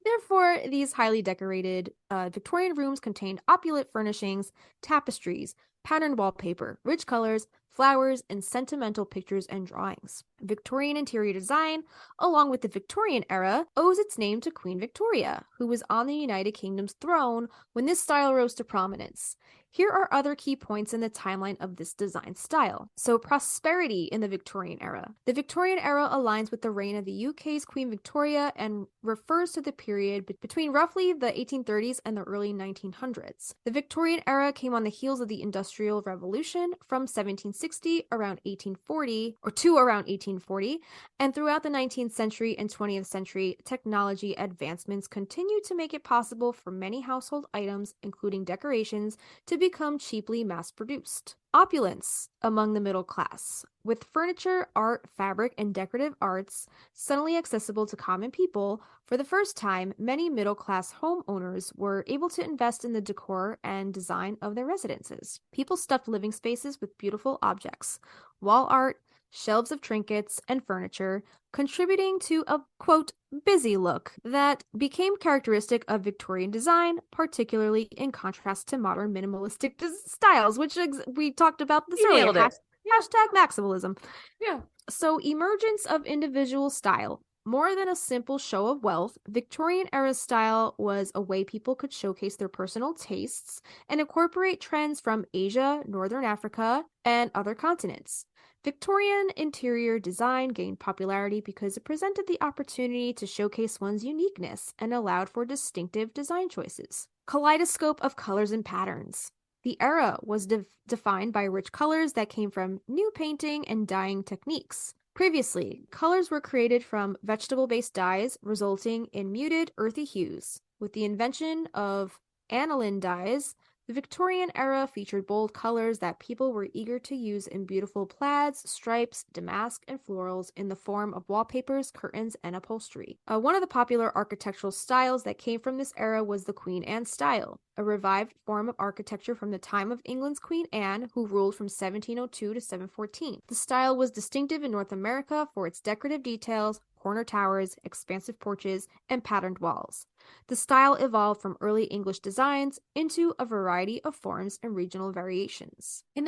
Therefore, these highly decorated Victorian rooms contained opulent furnishings, tapestries, patterned wallpaper, rich colors, flowers, and sentimental pictures and drawings. Victorian interior design, along with the Victorian era, owes its name to Queen Victoria, who was on the United Kingdom's throne when this style rose to prominence. Here are other key points in the timeline of this design style. So, prosperity in the Victorian era. The Victorian era aligns with the reign of the UK's Queen Victoria and refers to the period between roughly the 1830s and the early 1900s. The Victorian era came on the heels of the Industrial Revolution from 1760 around 1840, or to around 1840, and throughout the 19th century and 20th century, technology advancements continued to make it possible for many household items, including decorations, to become cheaply mass-produced. Opulence among the middle class. With furniture, art, fabric, and decorative arts suddenly accessible to common people, for the first time, many middle-class homeowners were able to invest in the decor and design of their residences. People stuffed living spaces with beautiful objects, wall art, shelves of trinkets, and furniture, contributing to a, quote, busy look that became characteristic of Victorian design, particularly in contrast to modern minimalistic styles, which we talked about this earlier. Hashtag maximalism. Yeah. So, emergence of individual style. More than a simple show of wealth, Victorian era style was a way people could showcase their personal tastes and incorporate trends from Asia, Northern Africa, and other continents. Victorian interior design gained popularity because it presented the opportunity to showcase one's uniqueness and allowed for distinctive design choices. Kaleidoscope of colors and patterns. The era was defined by rich colors that came from new painting and dyeing techniques. Previously, colors were created from vegetable-based dyes, resulting in muted, earthy hues. With the invention of aniline dyes, the Victorian era featured bold colors that people were eager to use in beautiful plaids, stripes, damask, and florals in the form of wallpapers, curtains, and upholstery. One of the popular architectural styles that came from this era was the Queen Anne style, a revived form of architecture from the time of England's Queen Anne, who ruled from 1702 to 714. The style was distinctive in North America for its decorative details, corner towers, expansive porches, and patterned walls. The style evolved from early English designs into a variety of forms and regional variations. You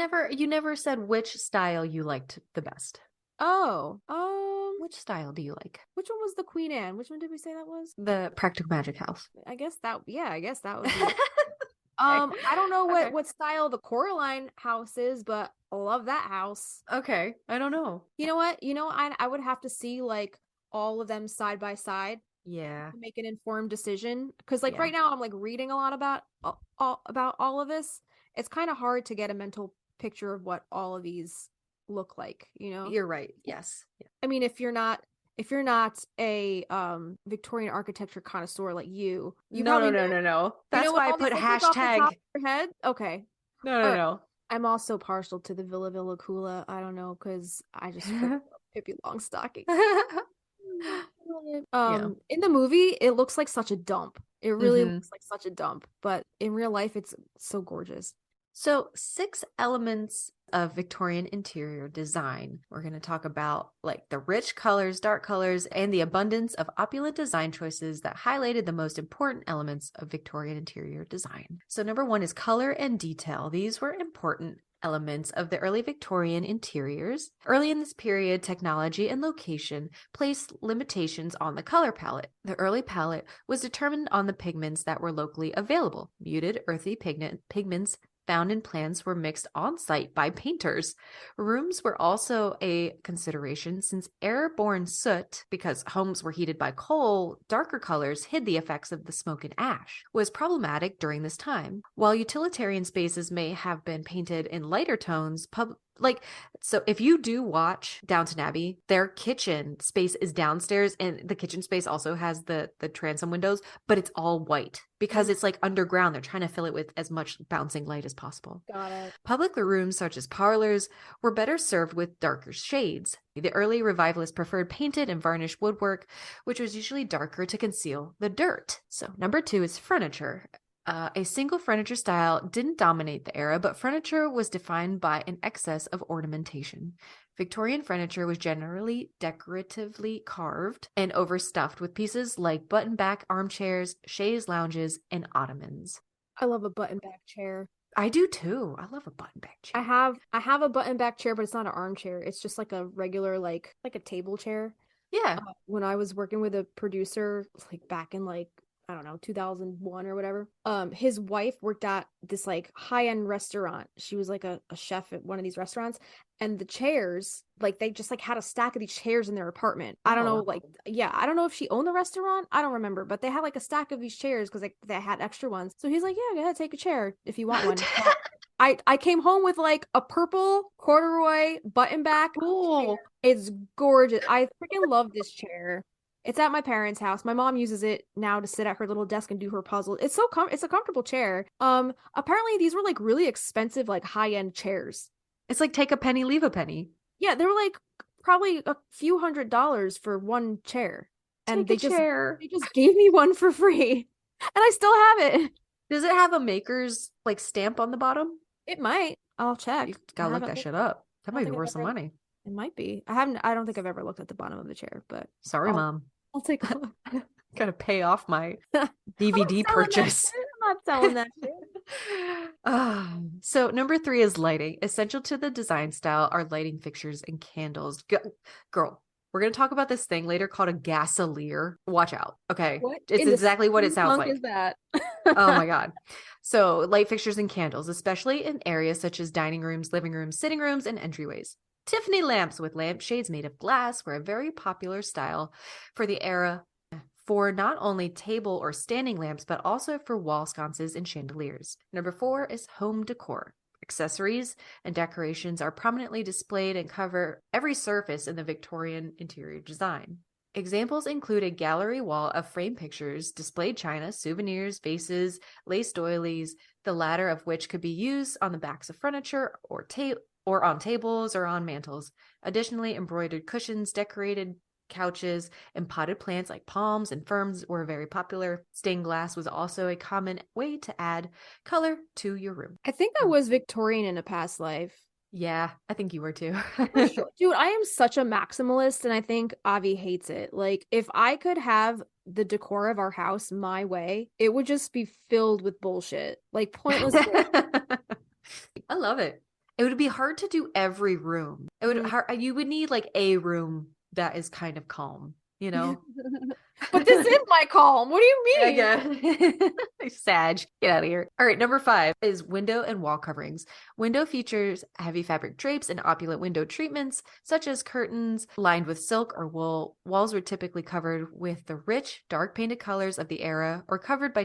never said which style you liked the best. Oh, which style do you like? Which one was the Queen Anne? Which one did we say that was? The Practical Magic House. I guess that would be it. I don't know what style the Coraline house is, but I love that house. Okay, I don't know. You know what? I would have to see like all of them side by side. Yeah. To make an informed decision, because right now I'm like reading a lot about all of this. It's kind of hard to get a mental picture of what all of these look like. You're right. Yes. Yeah. I mean, if you're not a Victorian architecture connoisseur like you probably no. That's why I put hashtag your head. Okay. No. I'm also partial to the Villa Coola. I don't know, because I just Pippi Longstocking. In the movie, it looks like such a dump. It really looks like such a dump, but in real life, it's so gorgeous. So 6 elements of Victorian interior design. We're going to talk about like the rich colors, dark colors, and the abundance of opulent design choices that highlighted the most important elements of Victorian interior design. So number 1 is color and detail. These were important elements of the early Victorian interiors. Early in this period, technology and location placed limitations on the color palette. The early palette was determined on the pigments that were locally available. Muted, earthy pigments found in plants were mixed on site by painters. Rooms were also a consideration since airborne soot, because homes were heated by coal, darker colors hid the effects of the smoke and ash, was problematic during this time. While utilitarian spaces may have been painted in lighter tones, so if you do watch Downton Abbey, their kitchen space is downstairs, and the kitchen space also has the transom windows, but it's all white because it's like underground. They're trying to fill it with as much bouncing light as possible. Got it. Public rooms such as parlors were better served with darker shades. The early revivalists preferred painted and varnished woodwork, which was usually darker to conceal the dirt. So number 2 is furniture. A single furniture style didn't dominate the era, but furniture was defined by an excess of ornamentation. Victorian furniture was generally decoratively carved and overstuffed with pieces like button-back armchairs, chaise lounges, and ottomans. I love a button-back chair. I do too. I love a button-back chair. I have a button-back chair, but it's not an armchair. It's just like a regular, like a table chair. Yeah. When I was working with a producer, like back in I don't know, 2001 or whatever. His wife worked at this like high-end restaurant. She was like a chef at one of these restaurants, and the chairs, like they just like had a stack of these chairs in their apartment. I don't know, I don't know if she owned the restaurant. I don't remember, but they had like a stack of these chairs because they had extra ones. So he's like, yeah, go ahead, take a chair if you want one. I came home with like a purple corduroy button back. Cool. It's gorgeous. I freaking love this chair. It's at my parents' house. My mom uses it now to sit at her little desk and do her puzzles. It's it's a comfortable chair. Apparently these were like really expensive, like high-end chairs. It's like take a penny, leave a penny. Yeah, they were like probably a few $100s for one chair. And they just gave me one for free. And I still have it. Does it have a maker's like stamp on the bottom? It might. I'll check. You gotta look that shit up. That might be worth some money. It might be. I don't think I've ever looked at the bottom of the chair, but sorry, Mom. I'll take a look. Gotta pay off my DVD purchase. I'm not selling that shit. So number 3 is lighting. Essential to the design style are lighting fixtures and candles. Girl, we're going to talk about this thing later called a gasolier. Watch out. Okay. It's exactly what it sounds like. What is that? Oh my God. So light fixtures and candles, especially in areas such as dining rooms, living rooms, sitting rooms, and entryways. Tiffany lamps with lampshades made of glass were a very popular style for the era, for not only table or standing lamps, but also for wall sconces and chandeliers. Number 4 is home decor. Accessories and decorations are prominently displayed and cover every surface in the Victorian interior design. Examples include a gallery wall of framed pictures, displayed china, souvenirs, vases, lace doilies, the latter of which could be used on the backs of furniture or on tables or on mantels. Additionally, embroidered cushions, decorated couches, and potted plants like palms and ferns were very popular. Stained glass was also a common way to add color to your room. I think I was Victorian in a past life. Yeah, I think you were too. Dude, I am such a maximalist, and I think Avi hates it. Like, if I could have the decor of our house my way, it would just be filled with bullshit. Like, pointless bullshit. I love it. It would be hard to do every room. It would you would need like a room that is kind of calm, you know? But this is my calm. What do you mean? Yeah. Sag, get out of here. All right, number 5 is window and wall coverings. Window features heavy fabric drapes and opulent window treatments, such as curtains lined with silk or wool. Walls were typically covered with the rich, dark painted colors of the era or covered by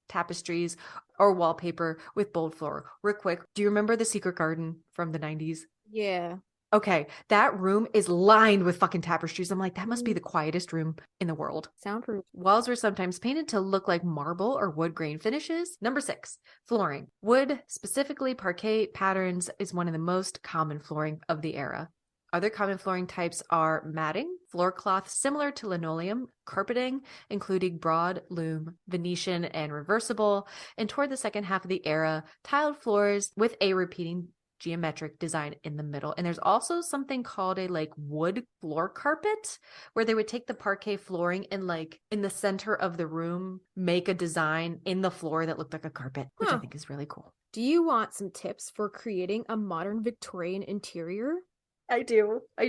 tapestries or wallpaper with bold floor. Real quick, do you remember the Secret Garden from the 90s? Yeah. Okay, that room is lined with fucking tapestries. I'm like, that must be the quietest room in the world. Soundproof. Walls were sometimes painted to look like marble or wood grain finishes. Number 6, flooring. Wood, specifically parquet patterns, is one of the most common flooring of the era. Other common flooring types are matting, floor cloth similar to linoleum, carpeting, including broad loom, Venetian, and reversible, and toward the second half of the era, tiled floors with a repeating geometric design in the middle. And there's also something called a like wood floor carpet, where they would take the parquet flooring and like in the center of the room make a design in the floor that looked like a carpet, which I think is really cool. Do you want some tips for creating a modern Victorian interior? I do. I'm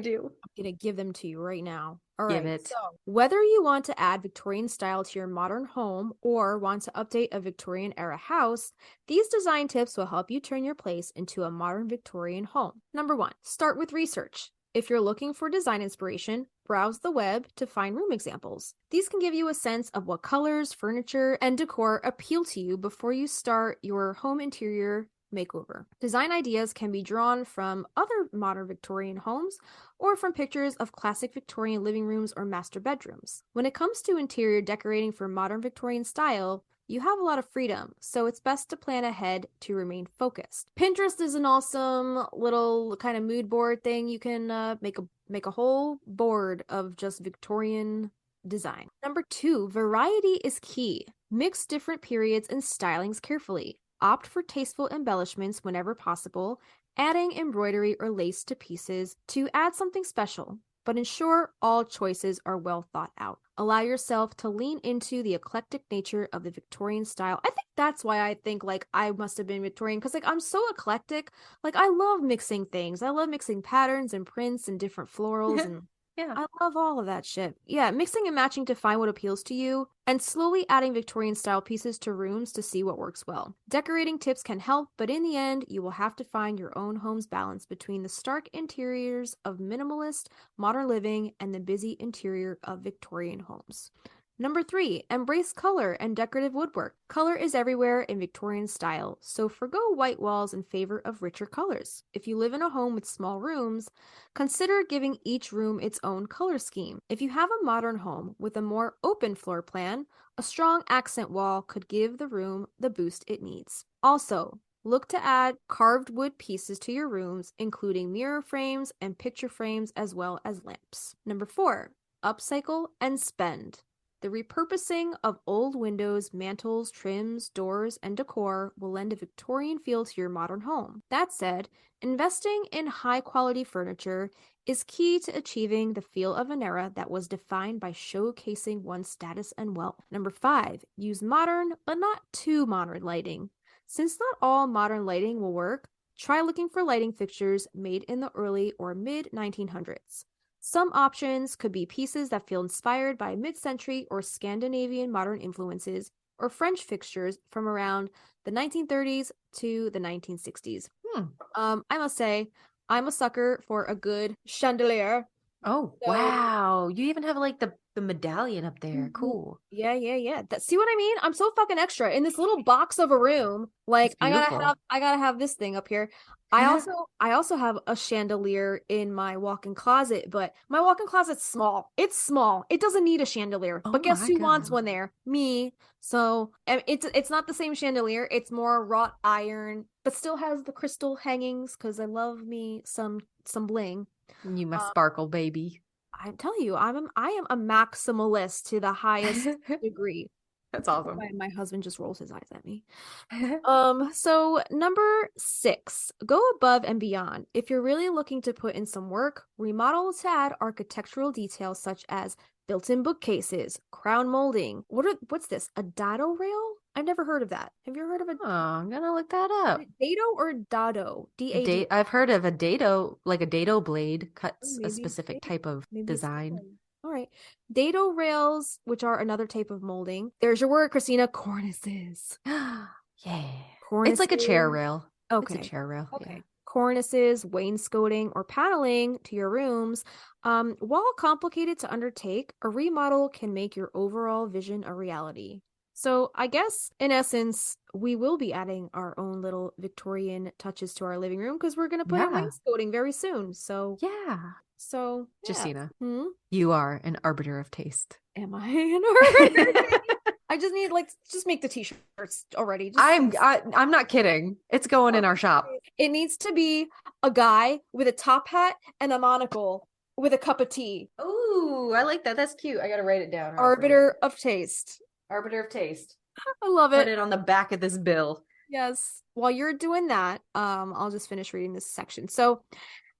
gonna give them to you right now. All Give right. it. So, whether you want to add Victorian style to your modern home or want to update a Victorian era house, these design tips will help you turn your place into a modern Victorian home. Number 1, start with research. If you're looking for design inspiration, browse the web to find room examples. These can give you a sense of what colors, furniture, and decor appeal to you before you start your home interior makeover. Design ideas can be drawn from other modern Victorian homes or from pictures of classic Victorian living rooms or master bedrooms. When it comes to interior decorating for modern Victorian style, you have a lot of freedom, so it's best to plan ahead to remain focused. Pinterest is an awesome little kind of mood board thing. You can make a whole board of just Victorian design. Number 2, variety is key. Mix different periods and stylings carefully. Opt for tasteful embellishments whenever possible, adding embroidery or lace to pieces to add something special, but ensure all choices are well thought out. Allow yourself to lean into the eclectic nature of the Victorian style. I think that's why I think like I must have been Victorian, because like I'm so eclectic. Like I love mixing things. I love mixing patterns and prints and different florals and Yeah. I love all of that shit. Yeah, mixing and matching to find what appeals to you, and slowly adding Victorian style pieces to rooms to see what works well. Decorating tips can help, but in the end, you will have to find your own home's balance between the stark interiors of minimalist, modern living and the busy interior of Victorian homes. Number 3, embrace color and decorative woodwork. Color is everywhere in Victorian style, so forgo white walls in favor of richer colors. If you live in a home with small rooms, consider giving each room its own color scheme. If you have a modern home with a more open floor plan, a strong accent wall could give the room the boost it needs. Also, look to add carved wood pieces to your rooms, including mirror frames and picture frames as well as lamps. Number 4, upcycle and spend. The repurposing of old windows, mantels, trims, doors, and decor will lend a Victorian feel to your modern home. That said, investing in high-quality furniture is key to achieving the feel of an era that was defined by showcasing one's status and wealth. Number 5, use modern, but not too modern lighting. Since not all modern lighting will work, try looking for lighting fixtures made in the early or mid-1900s. Some options could be pieces that feel inspired by mid-century or Scandinavian modern influences, or French fixtures from around the 1930s to the 1960s. I must say, I'm a sucker for a good chandelier. Oh, So- wow. You even have like the medallion up there. Mhm. Cool. Yeah. See what I mean? I'm so fucking extra in this little box of a room. Like It's beautiful. I gotta have this thing up here. I also have a chandelier in my walk-in closet, but my walk-in closet's small. It's small. It doesn't need a chandelier. Oh But guess my who wants God. one there? Me. So it's not the same chandelier. It's more wrought iron, but still has the crystal hangings because I love me some bling. You must sparkle, baby. I tell you, I am a maximalist to the highest degree. That's awesome. My husband just rolls his eyes at me. So number 6, go above and beyond. If you're really looking to put in some work, remodel to add architectural details such as built-in bookcases, crown molding. What's this? A dado rail? I've never heard of that. Have you heard of Oh, I'm gonna look that up. dado or dado? D-A-D. I've heard of a dado, like a dado blade cuts a Maybe- specific maybe- type of maybe it's design. different. All right. Dado rails, which are another type of molding. There's your word, Kristina. Cornices. Yeah. Cornices. It's like a chair rail. Okay. It's a chair rail. Okay. Yeah. Cornices, wainscoting, or paneling to your rooms. While complicated to undertake, a remodel can make your overall vision a reality. So I guess, in essence, we will be adding our own little Victorian touches to our living room because we're going to put in Yeah. wainscoting very soon. So, Yeah. yeah. Justina, Hmm? you are an arbiter of taste. Am I an arbiter? I just need just make the t-shirts already. I'm not kidding. It's going in our shop. It needs to be a guy with a top hat and a monocle with a cup of tea. Ooh, I like that. That's cute. I gotta write it down. Arbiter of taste. Arbiter of taste. I love Put it. it on the back of this bill. Yes. While you're doing that, I'll just finish reading this section. So,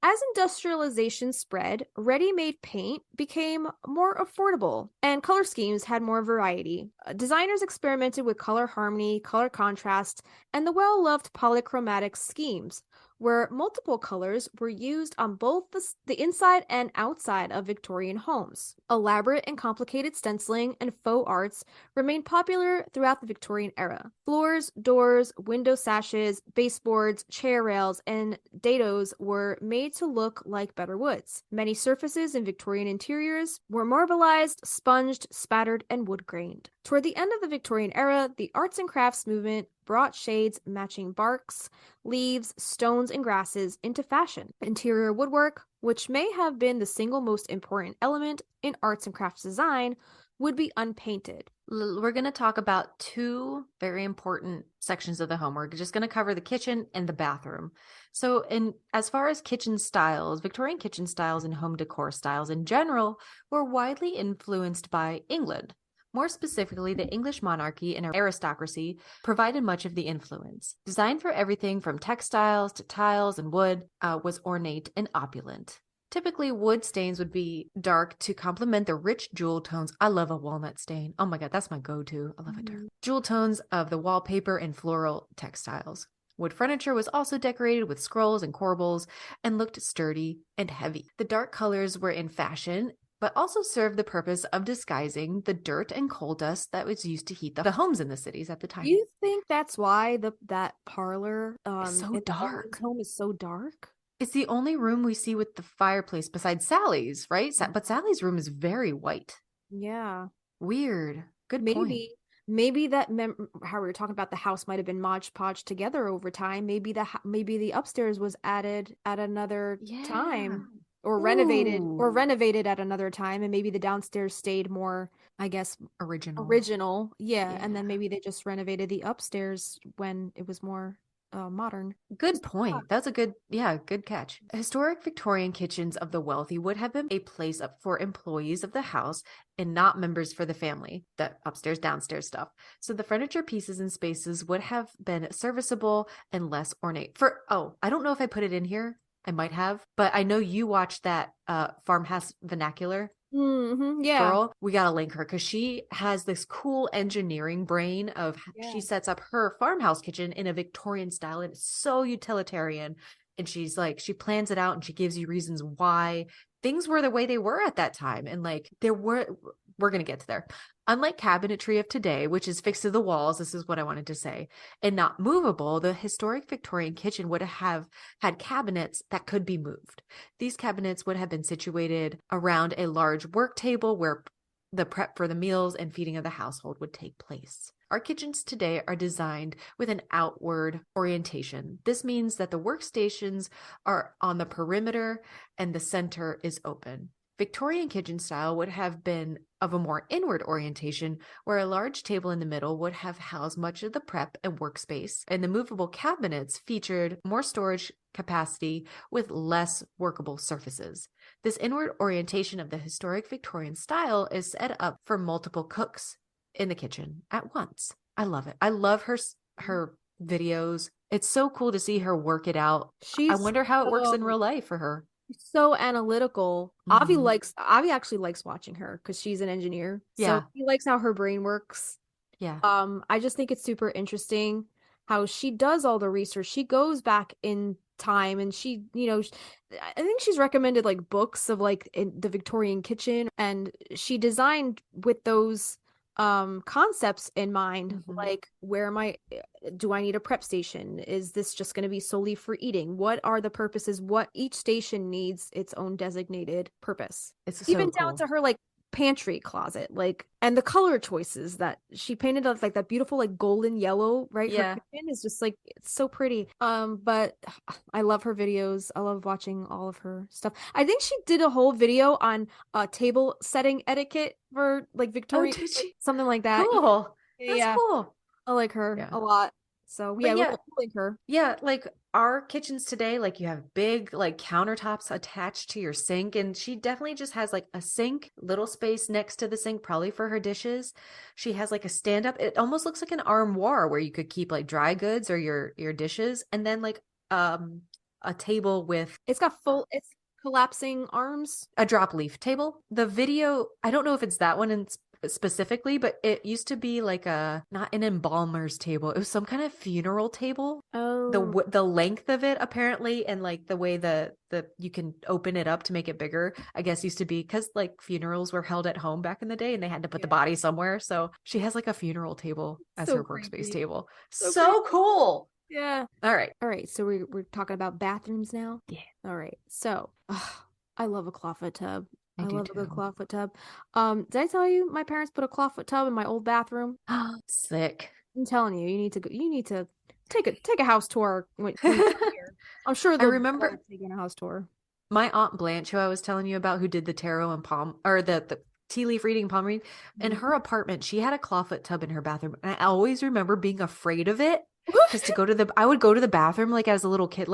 As industrialization spread, ready-made paint became more affordable and color schemes had more variety. Designers experimented with color harmony, color contrast, and the well-loved polychromatic schemes, where multiple colors were used on both the inside and outside of Victorian homes. Elaborate and complicated stenciling and faux arts remained popular throughout the Victorian era. Floors, doors, window sashes, baseboards, chair rails, and dados were made to look like better woods. Many surfaces in Victorian interiors were marbleized, sponged, spattered, and wood-grained. Toward the end of the Victorian era, the arts and crafts movement brought shades matching barks, leaves, stones, and grasses into fashion. Interior woodwork, which may have been the single most important element in arts and crafts design, would be unpainted. We're going to talk about two very important sections of the home. We're just going to cover the kitchen and the bathroom. So as far as kitchen styles, Victorian kitchen styles and home decor styles in general were widely influenced by England. More specifically, the English monarchy and aristocracy provided much of the influence. Designed for everything from textiles to tiles and wood, was ornate and opulent. Typically, wood stains would be dark to complement the rich jewel tones. I love a walnut stain. Oh my God, that's my go-to. I love it dark. Jewel tones of the wallpaper and floral textiles. Wood furniture was also decorated with scrolls and corbels and looked sturdy and heavy. The dark colors were in fashion, but also served the purpose of disguising the dirt and coal dust that was used to heat the homes in the cities at the time. Do you think that's why that parlor It's so in dark. the home is so dark? It's the only room we see with the fireplace besides Sally's, right? But Sally's room is very white. Yeah. Weird. Good point. Maybe that how we were talking about the house might have been modge podge together over time. Maybe the upstairs was added at another time. Or renovated at another time, and maybe the downstairs stayed more, I guess, original. Yeah. And then maybe they just renovated the upstairs when it was more modern. Good point. That's a good catch. Historic Victorian kitchens of the wealthy would have been a place for employees of the house and not members for the family, the upstairs, downstairs stuff. So the furniture pieces and spaces would have been serviceable and less ornate. I don't know if I put it in here. I might have, but I know you watched that Farmhouse Vernacular. Yeah. Girl, we got to link her because she has this cool engineering brain of she sets up her farmhouse kitchen in a Victorian style, and it's so utilitarian. And she's like, she plans it out and she gives you reasons why things were the way they were at that time. And like we're going to get to there. Unlike cabinetry of today, which is fixed to the walls, this is what I wanted to say, and not movable, the historic Victorian kitchen would have had cabinets that could be moved. These cabinets would have been situated around a large work table where the prep for the meals and feeding of the household would take place. Our kitchens today are designed with an outward orientation. This means that the workstations are on the perimeter and the center is open. Victorian kitchen style would have been of a more inward orientation, where a large table in the middle would have housed much of the prep and workspace, and the movable cabinets featured more storage capacity with less workable surfaces. This inward orientation of the historic Victorian style is set up for multiple cooks in the kitchen at once. I love it. I love her videos. It's so cool to see her work it out. I wonder how it works in real life for her. So analytical. Avi actually likes watching her because she's an engineer. So he likes how her brain works. Yeah. I just think it's super interesting how she does all the research. She goes back in time and she, I think she's recommended like books of like in the Victorian kitchen, and she designed with those concepts in mind. Like, do I need a prep station? Is this just going to be solely for eating? What are the purposes? What each station needs its own designated purpose. It's even so down cool. to her like pantry closet, like, and the color choices that she painted, like that beautiful like golden yellow, right? Yeah. Her kitchen is just like, it's so pretty. But I love her videos. I love watching all of her stuff. I think she did a whole video on table setting etiquette for like Victorian, something like that. Cool. That's cool. I like her a lot. So we'll link her. Yeah, like our kitchens today, like you have big like countertops attached to your sink, and she definitely just has like a sink, little space next to the sink, probably for her dishes. She has like a stand up. It almost looks like an armoire where you could keep like dry goods or your dishes, and then like a table with It's collapsing arms. a drop leaf table. The video, I don't know if it's that one specifically, but it used to be like not an embalmer's table. It was some kind of funeral table. Oh. The length of it apparently, and like the way the you can open it up to make it bigger, I guess used to be because like funerals were held at home back in the day and they had to put the body somewhere. So she has like a funeral table as her workspace table. So cool. Yeah. All right. So we're talking about bathrooms now. Yeah. All right. So I love a clawfoot tub. I do love a good too. clawfoot tub. Did I tell you my parents put a clawfoot tub in my old bathroom? Sick. I'm telling you, you need to take a house tour when you're here. I'm sure they'll remember taking a house tour. My Aunt Blanche, who I was telling you about, who did the tarot and palm, or the tea leaf reading, palm reading, in her apartment, she had a clawfoot tub in her bathroom. And I always remember being afraid of it. Because I would go to the bathroom like as a little kid,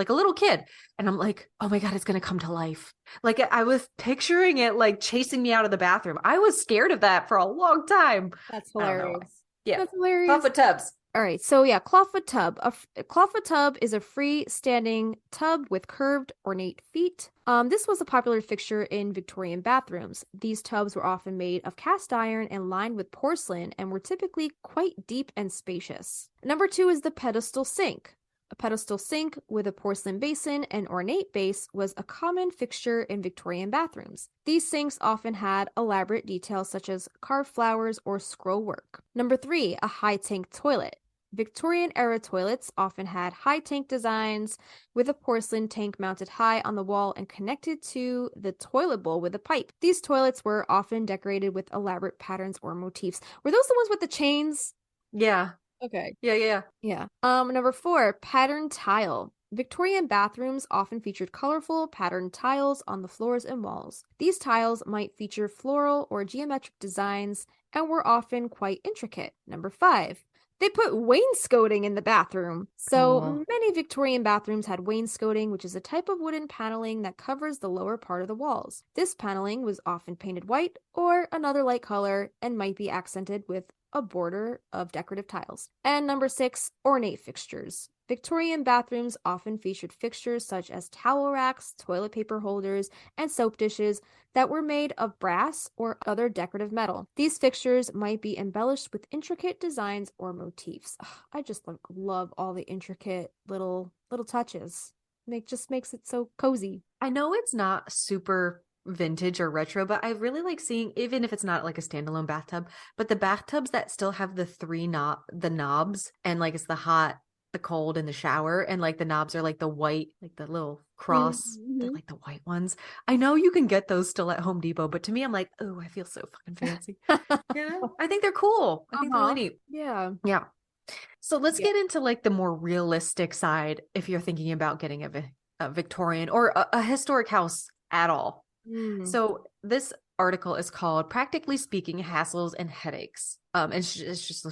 and I'm like, oh my God, it's gonna come to life. Like I was picturing it like chasing me out of the bathroom. I was scared of that for a long time. That's hilarious. Yeah, that's hilarious. Clawfoot tubs. All right, so yeah, clawfoot tub. A clawfoot tub is a free-standing tub with curved, ornate feet. This was a popular fixture in Victorian bathrooms. These tubs were often made of cast iron and lined with porcelain and were typically quite deep and spacious. Number 2 is the pedestal sink. A pedestal sink with a porcelain basin and ornate base was a common fixture in Victorian bathrooms. These sinks often had elaborate details such as carved flowers or scroll work. Number 3, a high tank toilet. Victorian-era toilets often had high tank designs with a porcelain tank mounted high on the wall and connected to the toilet bowl with a pipe. These toilets were often decorated with elaborate patterns or motifs. Were those the ones with the chains? Yeah. Okay. Yeah. Number 4, patterned tile. Victorian bathrooms often featured colorful, patterned tiles on the floors and walls. These tiles might feature floral or geometric designs and were often quite intricate. Number 5, they put wainscoting in the bathroom. So many Victorian bathrooms had wainscoting, which is a type of wooden paneling that covers the lower part of the walls. This paneling was often painted white or another light color and might be accented with a border of decorative tiles. And number 6, ornate fixtures. Victorian bathrooms often featured fixtures such as towel racks, toilet paper holders, and soap dishes that were made of brass or other decorative metal. These fixtures might be embellished with intricate designs or motifs. I just love all the intricate little touches. Just makes it so cozy. I know it's not super vintage or retro, but I really like seeing, even if it's not like a standalone bathtub, but the bathtubs that still have the knobs, and like it's the hot, the cold, and the shower, and like the knobs are like the white, like the little cross, they're like the white ones. I know you can get those still at Home Depot, but to me, I'm like, oh, I feel so fucking fancy. You know, I think they're cool. I think they're really neat. Yeah. So let's get into like the more realistic side if you're thinking about getting a Victorian or a historic house at all. So this article is called "Practically Speaking, Hassles and Headaches." And it's just a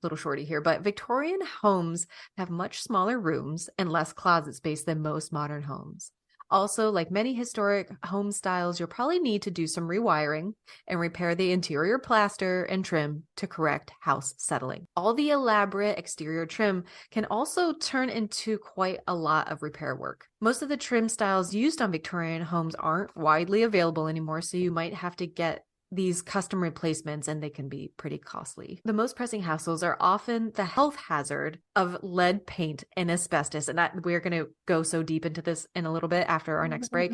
little shorty here, but Victorian homes have much smaller rooms and less closet space than most modern homes. Also, like many historic home styles, you'll probably need to do some rewiring and repair the interior plaster and trim to correct house settling. All the elaborate exterior trim can also turn into quite a lot of repair work. Most of the trim styles used on Victorian homes aren't widely available anymore, so you might have to get these custom replacements, and they can be pretty costly. The most pressing hassles are often the health hazard of lead paint and asbestos, and we're going to go so deep into this in a little bit after our next break.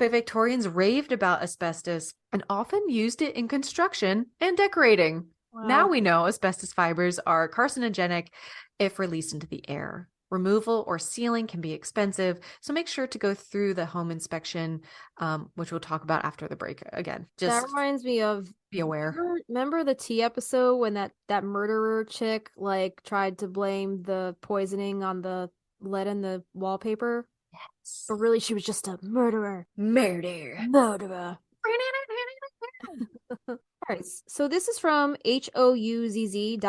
But Victorians raved about asbestos and often used it in construction and decorating. Wow. Now we know asbestos fibers are carcinogenic if released into the air. Removal or sealing can be expensive, so make sure to go through the home inspection, which we'll talk about after the break again. That reminds me of, be aware. Remember the tea episode when that murderer chick like tried to blame the poisoning on the lead in the wallpaper? Yes. But really she was just a murderer. Murderer. All right, so this is from houzz.ie,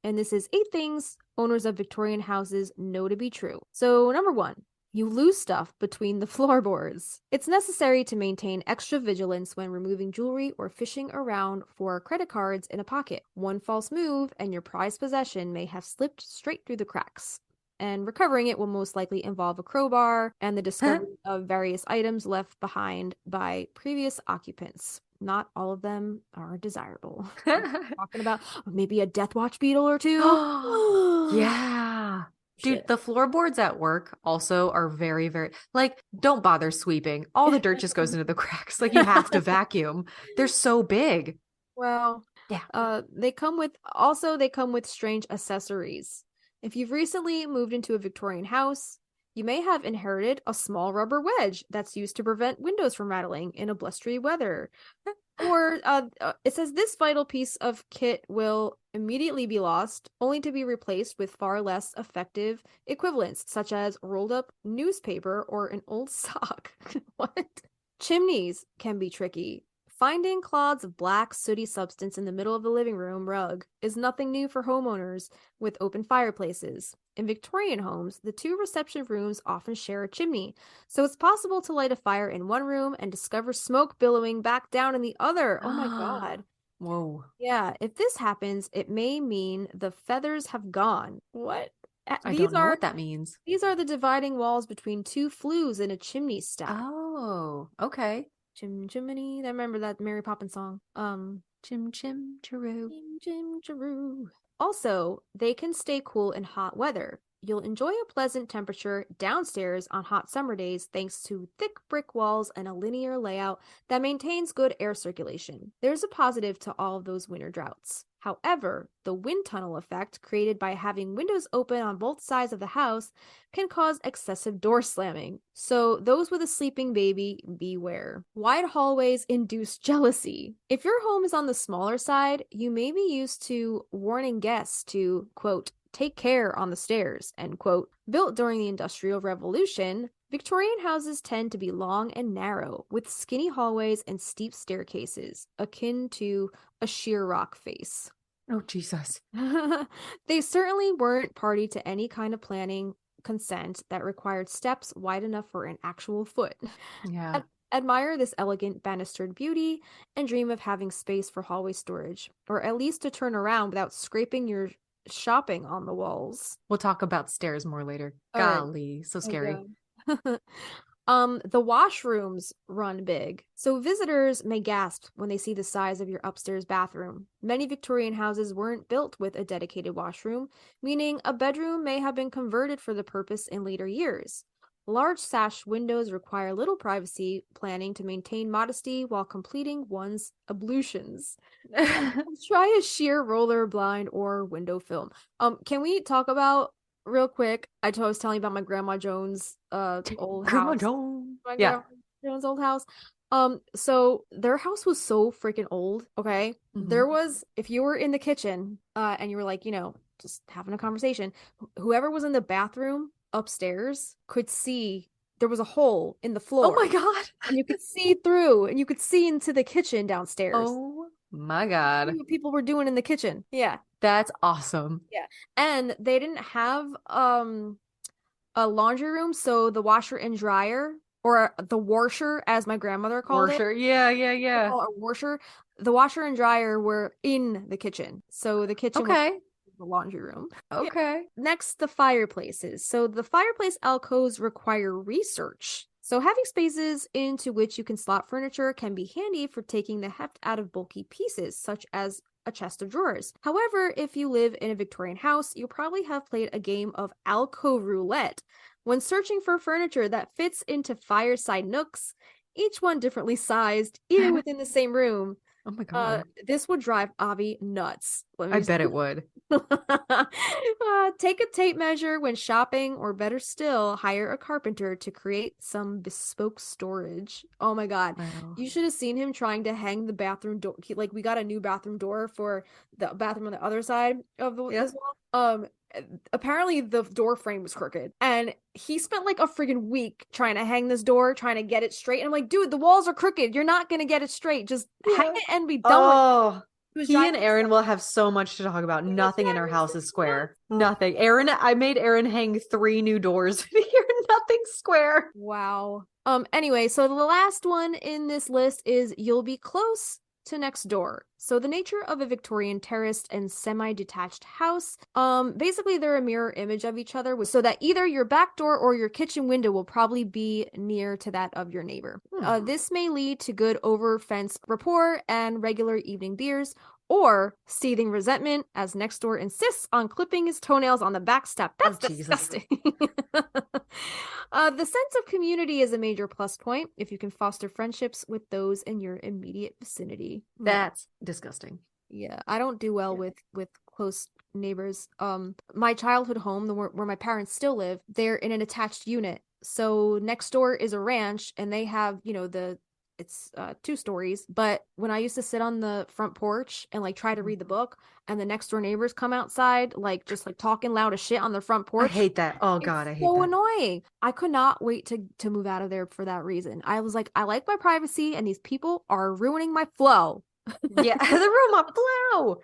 and this is 8 things owners of Victorian houses know to be true. So number 1, you lose stuff between the floorboards. It's necessary to maintain extra vigilance when removing jewelry or fishing around for credit cards in a pocket. One false move and your prized possession may have slipped straight through the cracks. and recovering it will most likely involve a crowbar and the discovery of various items left behind by previous occupants. Not all of them are desirable. Talking about maybe a death watch beetle or two. Yeah. Dude, Shit. the floorboards at work also are very, very, like, don't bother sweeping. All the dirt just goes into the cracks. Like, you have to vacuum. They're so big. Well, Yeah. they come with strange accessories. If you've recently moved into a Victorian house, you may have inherited a small rubber wedge that's used to prevent windows from rattling in a blustery weather. Or it says this vital piece of kit will immediately be lost, only to be replaced with far less effective equivalents, such as rolled up newspaper or an old sock. What? Chimneys can be tricky. Finding clods of black, sooty substance in the middle of the living room rug is nothing new for homeowners with open fireplaces. In Victorian homes, the two reception rooms often share a chimney, so it's possible to light a fire in one room and discover smoke billowing back down in the other. Oh my God. Whoa. Yeah, if this happens, it may mean the feathers have gone. What? I don't know what that means. These are the dividing walls between two flues in a chimney stack. Oh, okay. Chim chimney. I remember that Mary Poppins song. Chim chim chiroo. Chim chim chiroo. Also, they can stay cool in hot weather. You'll enjoy a pleasant temperature downstairs on hot summer days thanks to thick brick walls and a linear layout that maintains good air circulation. There's a positive to all of those winter droughts. However, the wind tunnel effect created by having windows open on both sides of the house can cause excessive door slamming. So those with a sleeping baby, beware. Wide hallways induce jealousy. If your home is on the smaller side, you may be used to warning guests to, quote, take care on the stairs, end quote. Built during the Industrial Revolution, Victorian houses tend to be long and narrow, with skinny hallways and steep staircases, akin to a sheer rock face. Oh, Jesus. They certainly weren't party to any kind of planning consent that required steps wide enough for an actual foot. Yeah. Admire this elegant banistered beauty and dream of having space for hallway storage, or at least to turn around without scraping your shopping on the walls. We'll talk about stairs more later. All right. Golly, so scary. The washrooms run big, so visitors may gasp when they see the size of your upstairs bathroom. Many Victorian houses weren't built with a dedicated washroom, meaning a bedroom may have been converted for the purpose in later years. Large sash windows require little privacy planning to maintain modesty while completing one's ablutions. Try a sheer roller blind or window film. Can we talk about real quick? I was telling you about my Grandma Jones old Grandma house. Jones. My Yeah. Grandma Jones' old house. So their house was so freaking old. Okay, there was, if you were in the kitchen, and you were like, just having a conversation, whoever was in the bathroom upstairs could see there was a hole in the floor. Oh my God. And you could see through, and you could see into the kitchen downstairs. Oh my God. What people were doing in the kitchen. Yeah. That's awesome. Yeah. And they didn't have a laundry room, so the washer and dryer, or the washer as my grandmother called it. Washer. Yeah. Call it a washer. The washer and dryer were in the kitchen. So the kitchen was the laundry room. Okay. Yeah. Next, the fireplaces. So the fireplace alcoves require research. So having spaces into which you can slot furniture can be handy for taking the heft out of bulky pieces, such as a chest of drawers. However, if you live in a Victorian house, you probably have played a game of alcove roulette when searching for furniture that fits into fireside nooks, each one differently sized, even within the same room. Oh my God. This would drive Avi nuts. I bet it would. Take a tape measure when shopping, or better still, hire a carpenter to create some bespoke storage. Oh my God. Wow. You should have seen him trying to hang the bathroom door. We got a new bathroom door for the bathroom on the other side of this wall. Apparently the door frame was crooked, and he spent like a friggin' week trying to hang this door, trying to get it straight. And I'm like, dude, the walls are crooked. You're not gonna get it straight. Just hang it and be done with it. He and Aaron will have so much to talk about. Nothing in our house is square. Nothing. I made Aaron hang 3 new doors here. Nothing's square. Wow. Anyway, so the last one in this list is you'll be close to next door. So the nature of a Victorian terraced and semi-detached house, basically they're a mirror image of each other, so that either your back door or your kitchen window will probably be near to that of your neighbor. This may lead to good over-fence rapport and regular evening beers, or seething resentment as next door insists on clipping his toenails on the back step. That's disgusting. The sense of community is a major plus point if you can foster friendships with those in your immediate vicinity. That's disgusting. Yeah, I don't do well with close neighbors. My childhood home, where my parents still live, they're in an attached unit. So next door is a ranch, and they have, it's 2 stories. But when I used to sit on the front porch and like try to read the book, and the next door neighbors come outside, like just like talking loud as shit on the front porch. I hate that. Oh God, I hate that. So annoying. I could not wait to move out of there for that reason. I was like, I like my privacy, and these people are ruining my flow. Yeah, they're ruining my flow.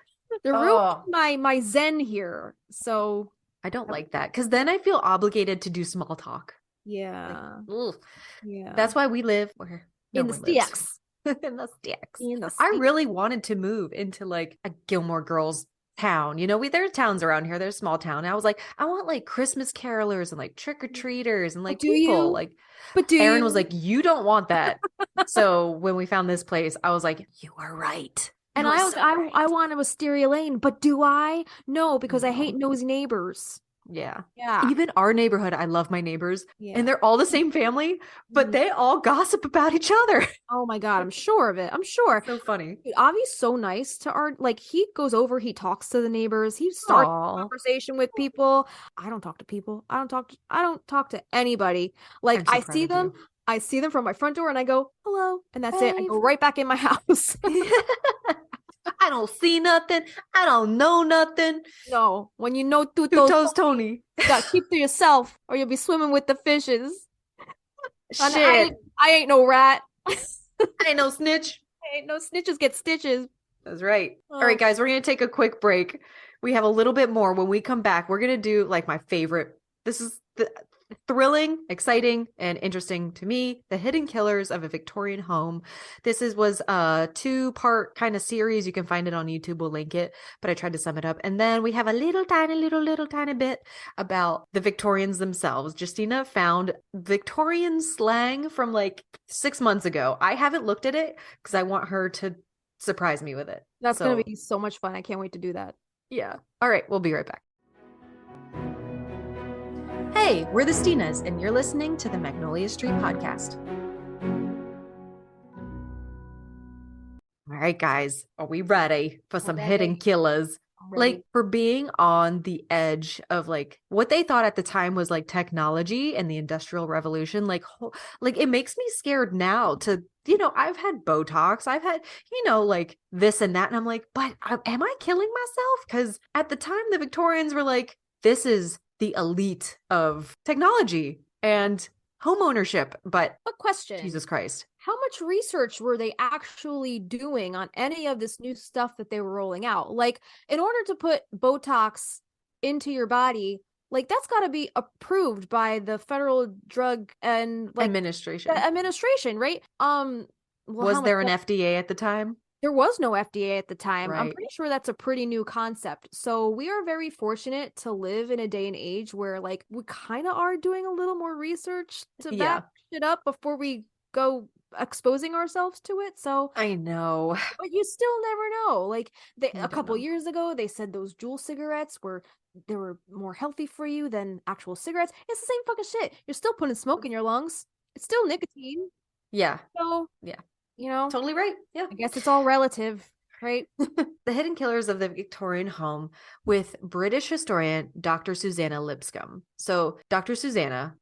They're ruining my zen here. So I don't like that, because then I feel obligated to do small talk. Yeah. Like, yeah. That's why we live where in the sticks. In the sticks. I really wanted to move into like a Gilmore Girls town. There's towns around here. There's a small town. And I was like, I want like Christmas carolers and like trick-or-treaters and like people. Like, but Aaron was like, you don't want that. So when we found this place, I was like, you are right. And I want a Wisteria Lane, but do I? No, because I hate nosy neighbors. Yeah. Yeah. Even our neighborhood, I love my neighbors, Yeah. and they're all the same family, but they all gossip about each other. Oh my God, I'm sure of it. I'm sure. So funny. Dude, Avi's so nice to he goes over, he talks to the neighbors, he starts a conversation with people. I don't talk to people. I don't talk to anybody. Like, I see them from my front door and I go, hello, and that's it. I go right back in my house. I don't see nothing. I don't know nothing. No, when you know two toes Tony, you gotta keep to yourself, or you'll be swimming with the fishes. Shit, I ain't no rat. I ain't no snitch. I ain't no snitches get stitches. That's right. All right, guys, we're gonna take a quick break. We have a little bit more. When we come back, we're gonna do like my favorite. This is the thrilling, exciting, and interesting to me, the hidden killers of a Victorian home. This was a 2-part kind of series. You can find it on YouTube. We'll link it, but I tried to sum it up. And then we have a little tiny bit about the Victorians themselves. Justina found Victorian slang from like 6 months ago. I haven't looked at it because I want her to surprise me with it. That's going to be so much fun. I can't wait to do that. Yeah. All right. We'll be right back. Hey, we're the Stinas, and you're listening to the Magnolia Street Podcast. All right, guys, are we ready for some hidden killers? Like, for being on the edge of like what they thought at the time was like technology and the Industrial Revolution. Like it makes me scared now to, I've had Botox, I've had, like this and that. And I'm like, but am I killing myself? Because at the time, the Victorians were like, this is the elite of technology and home ownership. But a question, Jesus Christ, how much research were they actually doing on any of this new stuff that they were rolling out? Like, in order to put Botox into your body, like that's got to be approved by the Federal Drug and Administration, right? Was there an FDA at the time? There was no FDA at the time. Right. I'm pretty sure that's a pretty new concept. So we are very fortunate to live in a day and age where like we kind of are doing a little more research to back it up before we go exposing ourselves to it. So I know, but you still never know. Like a couple years ago, they said those Juul cigarettes were more healthy for you than actual cigarettes. It's the same fucking shit. You're still putting smoke in your lungs. It's still nicotine. Yeah. So yeah. Totally right. Yeah. I guess it's all relative, right? The hidden killers of the Victorian home with British historian Dr. Susanna Lipscomb. So Dr. Susanna,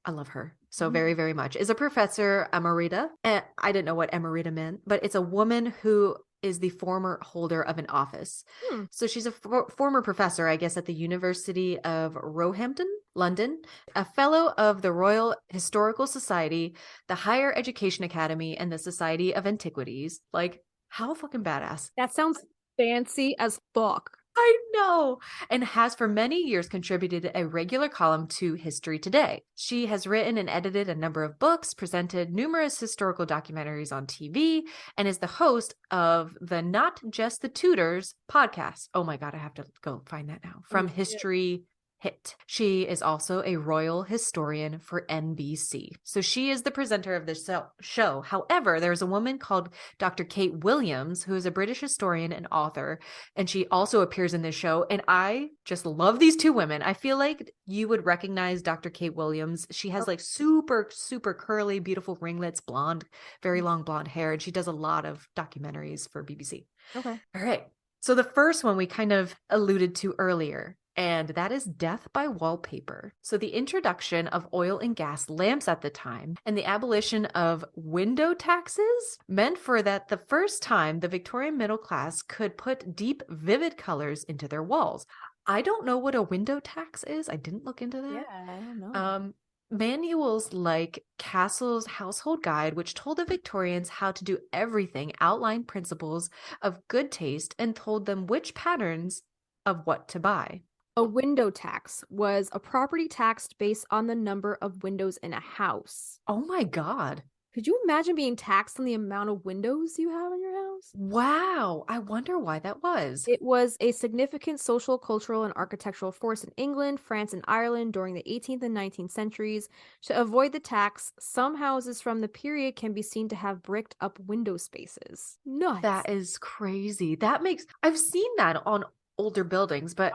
I love her so very, very much, is a professor emerita. And I didn't know what emerita meant, but it's a woman who is the former holder of an office. So she's a former professor, I guess, at the University of Roehampton, London, a fellow of the Royal Historical Society, the Higher Education Academy, and the Society of Antiquities. Like, how fucking badass. That sounds fancy as fuck. I know. And has for many years contributed a regular column to History Today. She has written and edited a number of books, presented numerous historical documentaries on TV, and is the host of the Not Just the Tudors podcast. Oh my God, I have to go find that now. From History Hit. She is also a royal historian for NBC. So she is the presenter of this show. However, there's a woman called Dr. Kate Williams, who is a British historian and author, and she also appears in this show. And I just love these two women. I feel like you would recognize Dr. Kate Williams. She has like super, super curly, beautiful ringlets, blonde, very long blonde hair, and she does a lot of documentaries for BBC. Okay. All right. So the first one we kind of alluded to earlier, and that is death by wallpaper. So the introduction of oil and gas lamps at the time and the abolition of window taxes meant for that the first time the Victorian middle class could put deep, vivid colors into their walls. I don't know what a window tax is. I didn't look into that. Yeah, I don't know. Manuals like Castle's Household Guide, which told the Victorians how to do everything, outlined principles of good taste and told them which patterns of what to buy. A window tax was a property taxed based on the number of windows in a house. Oh my God. Could you imagine being taxed on the amount of windows you have in your house? Wow. I wonder why that was. It was a significant social, cultural, and architectural force in England, France, and Ireland during the 18th and 19th centuries. To avoid the tax, some houses from the period can be seen to have bricked up window spaces. Nuts. That is crazy. I've seen that on older buildings, but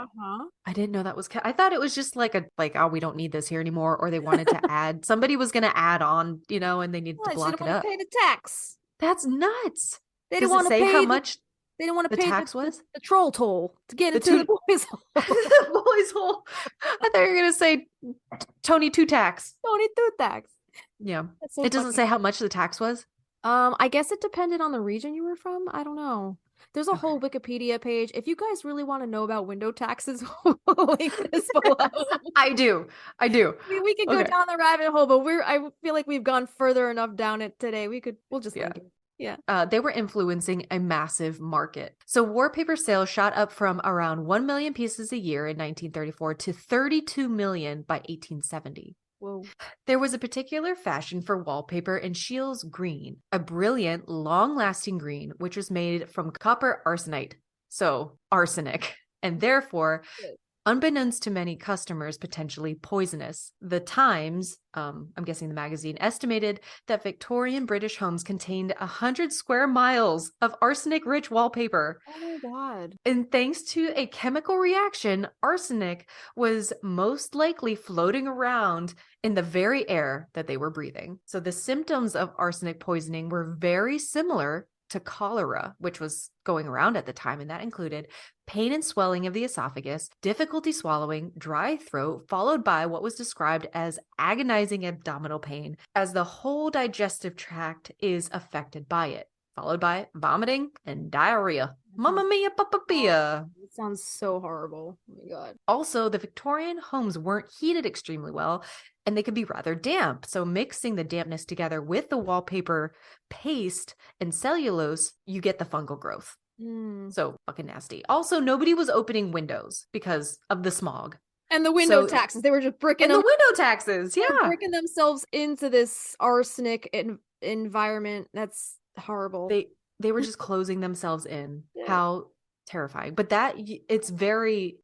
I didn't know that was I thought it was just like oh, we don't need this here anymore, or they wanted to add, somebody was going to add on, and they needed to block it up. Pay the tax. That's nuts. They didn't want to pay how much they didn't want to the pay tax was? the troll toll to get into the boys' hole. The boys' hole. I thought you were going to say Tony Two tax. Tony Two tax. Yeah. So it doesn't say how much the tax was. I guess it depended on the region you were from. I don't know. There's a whole Wikipedia page. If you guys really want to know about window taxes, we'll link this below. I do. We could go down the rabbit hole, but I feel like we've gone further enough down it today. We'll just link it. Yeah. They were influencing a massive market. So wallpaper sales shot up from around 1 million pieces a year in 1934 to 32 million by 1870. Whoa. There was a particular fashion for wallpaper in Scheele's green, a brilliant, long-lasting green, which was made from copper arsenite, so arsenic, and therefore, unbeknownst to many customers, potentially poisonous. The Times, I'm guessing the magazine, estimated that Victorian British homes contained 100 square miles of arsenic-rich wallpaper. Oh my God. And thanks to a chemical reaction, arsenic was most likely floating around in the very air that they were breathing. So the symptoms of arsenic poisoning were very similar to cholera, which was going around at the time, and that included pain and swelling of the esophagus, difficulty swallowing, dry throat, followed by what was described as agonizing abdominal pain, as the whole digestive tract is affected by it, followed by vomiting and diarrhea. Mamma mia, papa mia. It sounds so horrible. Oh my God. Also, the Victorian homes weren't heated extremely well, and they could be rather damp. So mixing the dampness together with the wallpaper paste and cellulose, you get the fungal growth. So fucking nasty. Also, nobody was opening windows because of the smog. And the window taxes. They were just bricking the window taxes. Yeah. Bricking themselves into this arsenic environment. That's horrible. They were just closing themselves in. Yeah. How terrifying. But it's very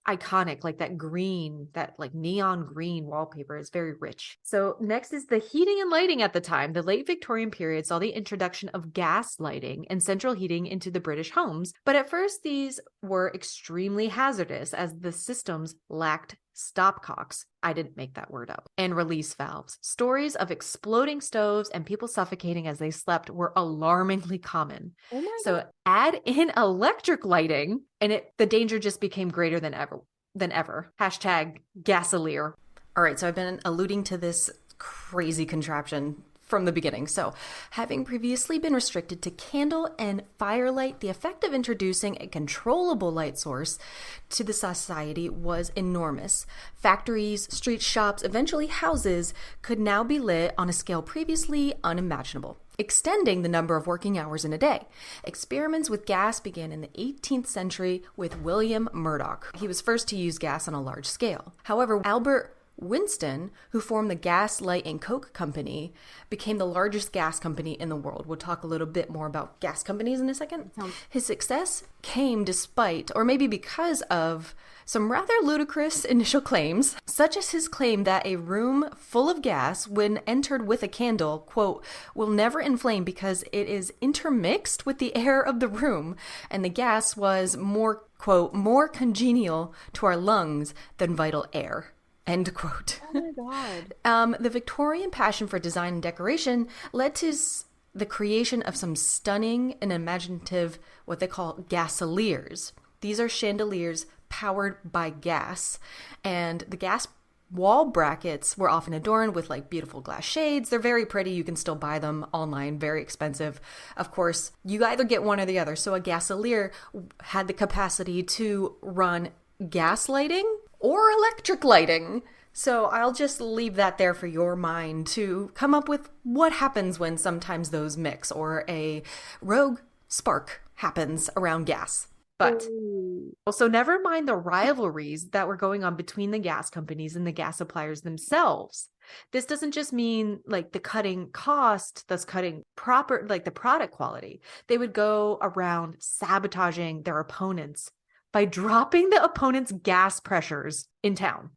iconic, like that green, that like neon green wallpaper is very rich. So next is the heating and lighting at the time. The late Victorian period saw the introduction of gas lighting and central heating into the British homes. But at first these were extremely hazardous as the systems lacked stopcocks. I didn't make that word up. And release valves. Stories of exploding stoves and people suffocating as they slept were alarmingly common. Oh my God. So add in electric lighting and the danger just became greater than ever. Hashtag gasolier. All right, so I've been alluding to this crazy contraption from the beginning. So, having previously been restricted to candle and firelight, the effect of introducing a controllable light source to the society was enormous. Factories, street shops, eventually houses could now be lit on a scale previously unimaginable. extending the number of working hours in a day. Experiments with gas began in the 18th century with William Murdoch. He was first to use gas on a large scale. However, Albert Winston, who formed the Gas, Light, and Coke Company, became the largest gas company in the world. We'll talk a little bit more about gas companies in a second. His success came despite, or maybe because of, some rather ludicrous initial claims, such as his claim that a room full of gas, when entered with a candle, quote, will never inflame because it is intermixed with the air of the room, and the gas was more, quote, more congenial to our lungs than vital air. End quote. Oh my God. The Victorian passion for design and decoration led to the creation of some stunning and imaginative, what they call gasoliers. These are chandeliers powered by gas, and the gas wall brackets were often adorned with like beautiful glass shades. They're very pretty. You can still buy them online, very expensive. Of course, you either get one or the other. So a gasolier had the capacity to run gas lighting or electric lighting. So I'll just leave that there for your mind to come up with what happens when sometimes those mix or a rogue spark happens around gas. But also, never mind the rivalries that were going on between the gas companies and the gas suppliers themselves. This doesn't just mean like the cutting cost, thus cutting proper, like the product quality. They would go around sabotaging their opponents by dropping the opponent's gas pressures in town.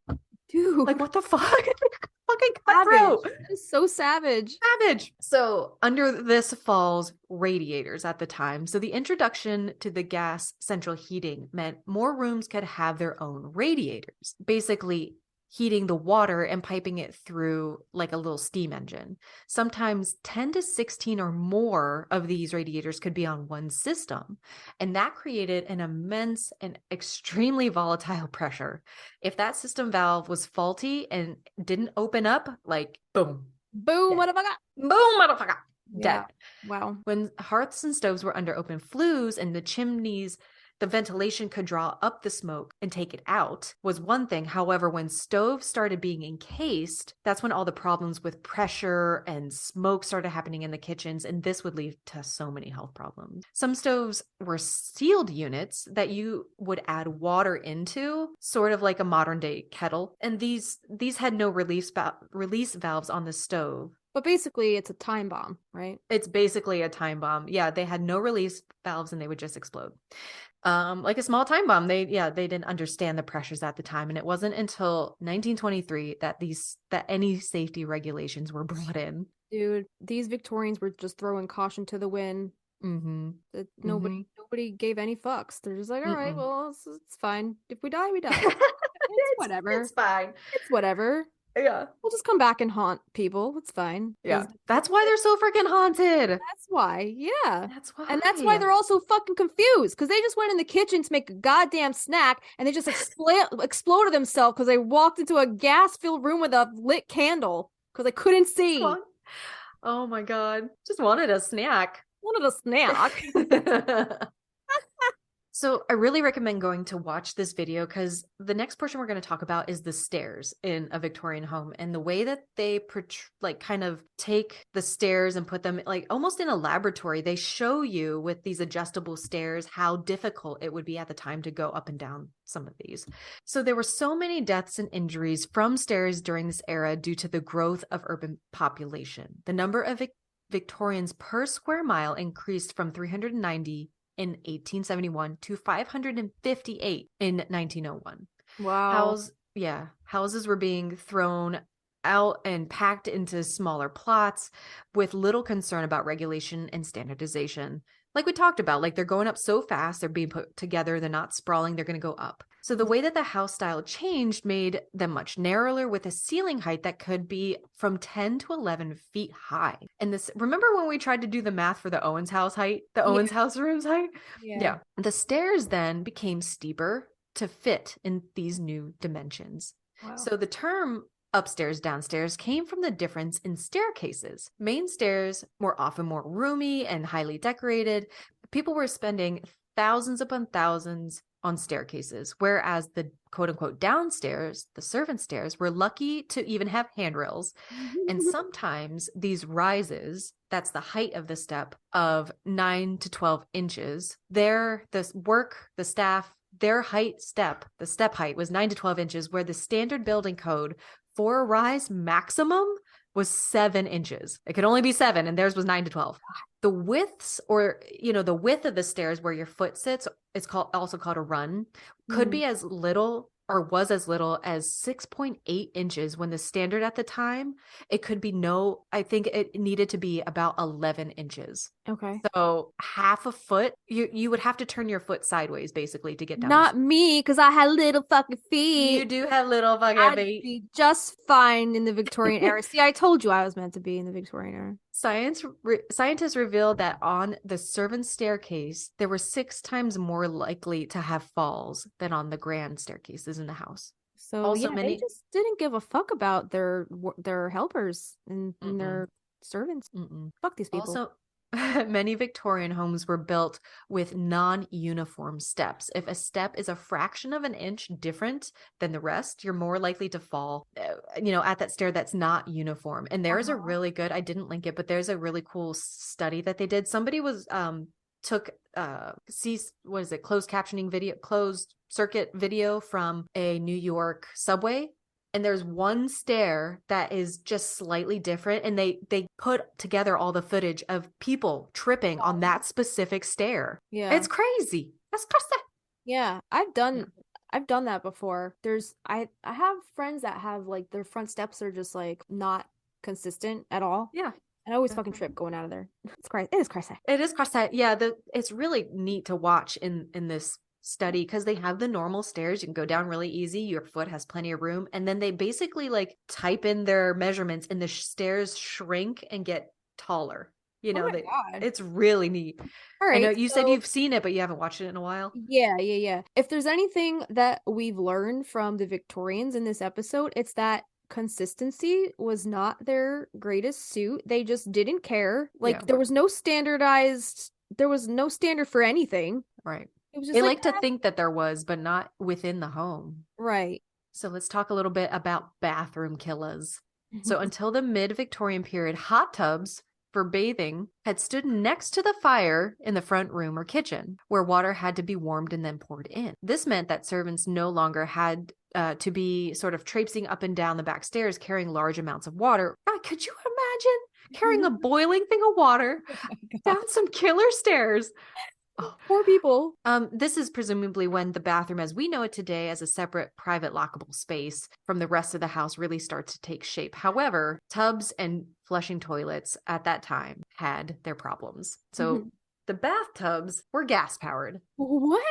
Dude. Like, what the fuck? Fucking cutthroat. It's so savage. Savage. So under this falls radiators at the time. So the introduction to the gas central heating meant more rooms could have their own radiators, basically heating the water and piping it through like a little steam engine. Sometimes 10 to 16 or more of these radiators could be on one system. And that created an immense and extremely volatile pressure. If that system valve was faulty and didn't open up, like boom. Boom, motherfucker. Boom, motherfucker. Dead. Yeah. Wow. When hearths and stoves were under open flues and the chimneys, the ventilation could draw up the smoke and take it out was one thing. However, when stoves started being encased, that's when all the problems with pressure and smoke started happening in the kitchens. And this would lead to so many health problems. Some stoves were sealed units that you would add water into, sort of like a modern day kettle. And these had no release valves on the stove. But basically, it's a time bomb, right? It's basically a time bomb. Yeah, they had no release valves and they would just explode. Like a small time bomb. They didn't understand the pressures at the time. And it wasn't until 1923 that any safety regulations were brought in. Dude, these Victorians were just throwing caution to the wind. Mm-hmm. Nobody gave any fucks. They're just like, all right, well, it's fine. If we die, we die. It's whatever. It's fine. It's whatever. Yeah. We'll just come back and haunt people. It's fine. Yeah. That's why they're so freaking haunted. That's why. Yeah. That's why. And that's why they're all so fucking confused. Because they just went in the kitchen to make a goddamn snack and they just exploded themselves because they walked into a gas-filled room with a lit candle because they couldn't see. Oh my God. Just wanted a snack. Wanted a snack. So I really recommend going to watch this video because the next portion we're going to talk about is the stairs in a Victorian home and the way that they kind of take the stairs and put them like almost in a laboratory. They show you with these adjustable stairs how difficult it would be at the time to go up and down some of these. So there were so many deaths and injuries from stairs during this era due to the growth of urban population. The number of Victorians per square mile increased from 390 in 1871 to 558 in 1901. Wow. Houses were being thrown out and packed into smaller plots with little concern about regulation and standardization. Like we talked about, like they're going up so fast, they're being put together, they're not sprawling, they're going to go up. So the way that the house style changed made them much narrower with a ceiling height that could be from 10 to 11 feet high. And this, remember when we tried to do the math for the Owens house height, the Owens house room's height? Yeah. The stairs then became steeper to fit in these new dimensions. Wow. So the term upstairs, downstairs came from the difference in staircases. Main stairs were often more roomy and highly decorated. People were spending thousands upon thousands on staircases, whereas the quote unquote downstairs, the servant stairs, were lucky to even have handrails. And sometimes these rises, that's the height of the step, of 9 to 12 inches. The staff, their the step height was 9 to 12 inches, where the standard building code for a rise maximum was 7 inches. It could only be 7, and theirs was 9 to 12. The widths, or the width of the stairs where your foot sits, it's also called a run, could be as little, or was as little as 6.8 inches when the standard at the time, it could be I think it needed to be about 11 inches. Okay. So half a foot, you would have to turn your foot sideways basically to get down. Not me, because I had little fucking feet. You do have little fucking I'd feet. be just fine in the Victorian era. See, I told you I was meant to be in the Victorian era. Scientists revealed that on the servants' staircase, there were 6 times more likely to have falls than on the grand staircases in the house. So also, they just didn't give a fuck about their helpers and their servants. Fuck these people. Also, many Victorian homes were built with non-uniform steps. If a step is a fraction of an inch different than the rest, you're more likely to fall, at that stair that's not uniform. And there's a really good, I didn't link it, but there's a really cool study that they did. Somebody took closed circuit video from a New York subway. And there's one stair that is just slightly different. And they put together all the footage of people tripping on that specific stair. Yeah. It's crazy. That's crazy. Yeah. I've done that before. I have friends that have like their front steps are just like not consistent at all. Yeah. I always fucking trip going out of there. It's crazy. It is crazy. It is crazy. Yeah. It's really neat to watch in this study, because they have the normal stairs. You can go down really easy. Your foot has plenty of room. And then they basically like type in their measurements and the stairs shrink and get taller. It's really neat. All right, I know you said you've seen it, but you haven't watched it in a while. Yeah. If there's anything that we've learned from the Victorians in this episode, it's that consistency was not their greatest suit. They just didn't care. Like there was no standard for anything. Right. They like to think that there was, but not within the home. Right. So let's talk a little bit about bathroom killers. So until the mid-Victorian period, hot tubs for bathing had stood next to the fire in the front room or kitchen, where water had to be warmed and then poured in. This meant that servants no longer had to be sort of traipsing up and down the back stairs carrying large amounts of water. God, could you imagine carrying a boiling thing of water down some killer stairs? Oh. Poor people. This is presumably when the bathroom as we know it today as a separate private lockable space from the rest of the house really starts to take shape. However, tubs and flushing toilets at that time had their problems. So the bathtubs were gas powered. What?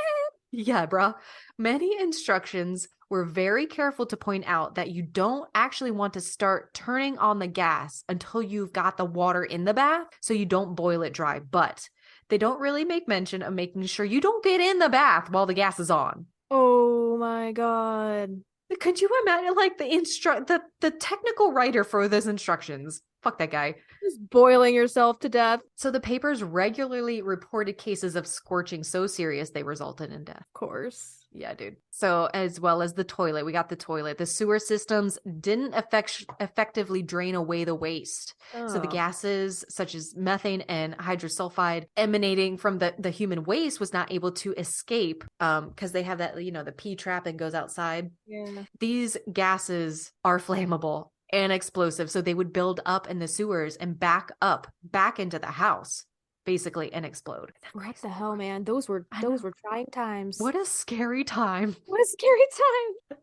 Yeah, bruh. Many instructions were very careful to point out that you don't actually want to start turning on the gas until you've got the water in the bath, so you don't boil it dry. But they don't really make mention of making sure you don't get in the bath while the gas is on. Oh my God. Could you imagine like the technical writer for those instructions? Fuck that guy. Just boiling yourself to death. So the papers regularly reported cases of scorching so serious they resulted in death. Of course. Yeah, dude. So as well as the toilet, we got the toilet. The sewer systems didn't effectively drain away the waste. Oh. So the gases such as methane and hydrosulfide emanating from the human waste was not able to escape because they have that, the pee trap that goes outside. Yeah. These gases are flammable and explosive. So they would build up in the sewers and back into the house. Basically, and explode. What the hell, man? Those were trying times. What a scary time. What a scary time.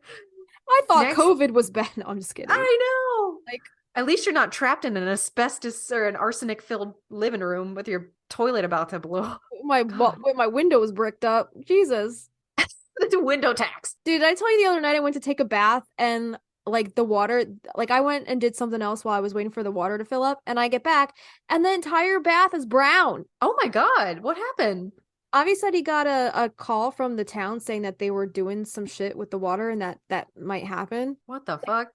I thought COVID was bad. No, I'm just kidding. I know. Like, at least you're not trapped in an asbestos or an arsenic-filled living room with your toilet about to blow. My window was bricked up. Jesus. It's a window tax. Dude, did I tell you the other night I went to take a bath and like the water, like I went and did something else while I was waiting for the water to fill up, and I get back and the entire bath is brown. Oh my God, what happened? Avi said he got a call from the town saying that they were doing some shit with the water and that might happen. What the fuck?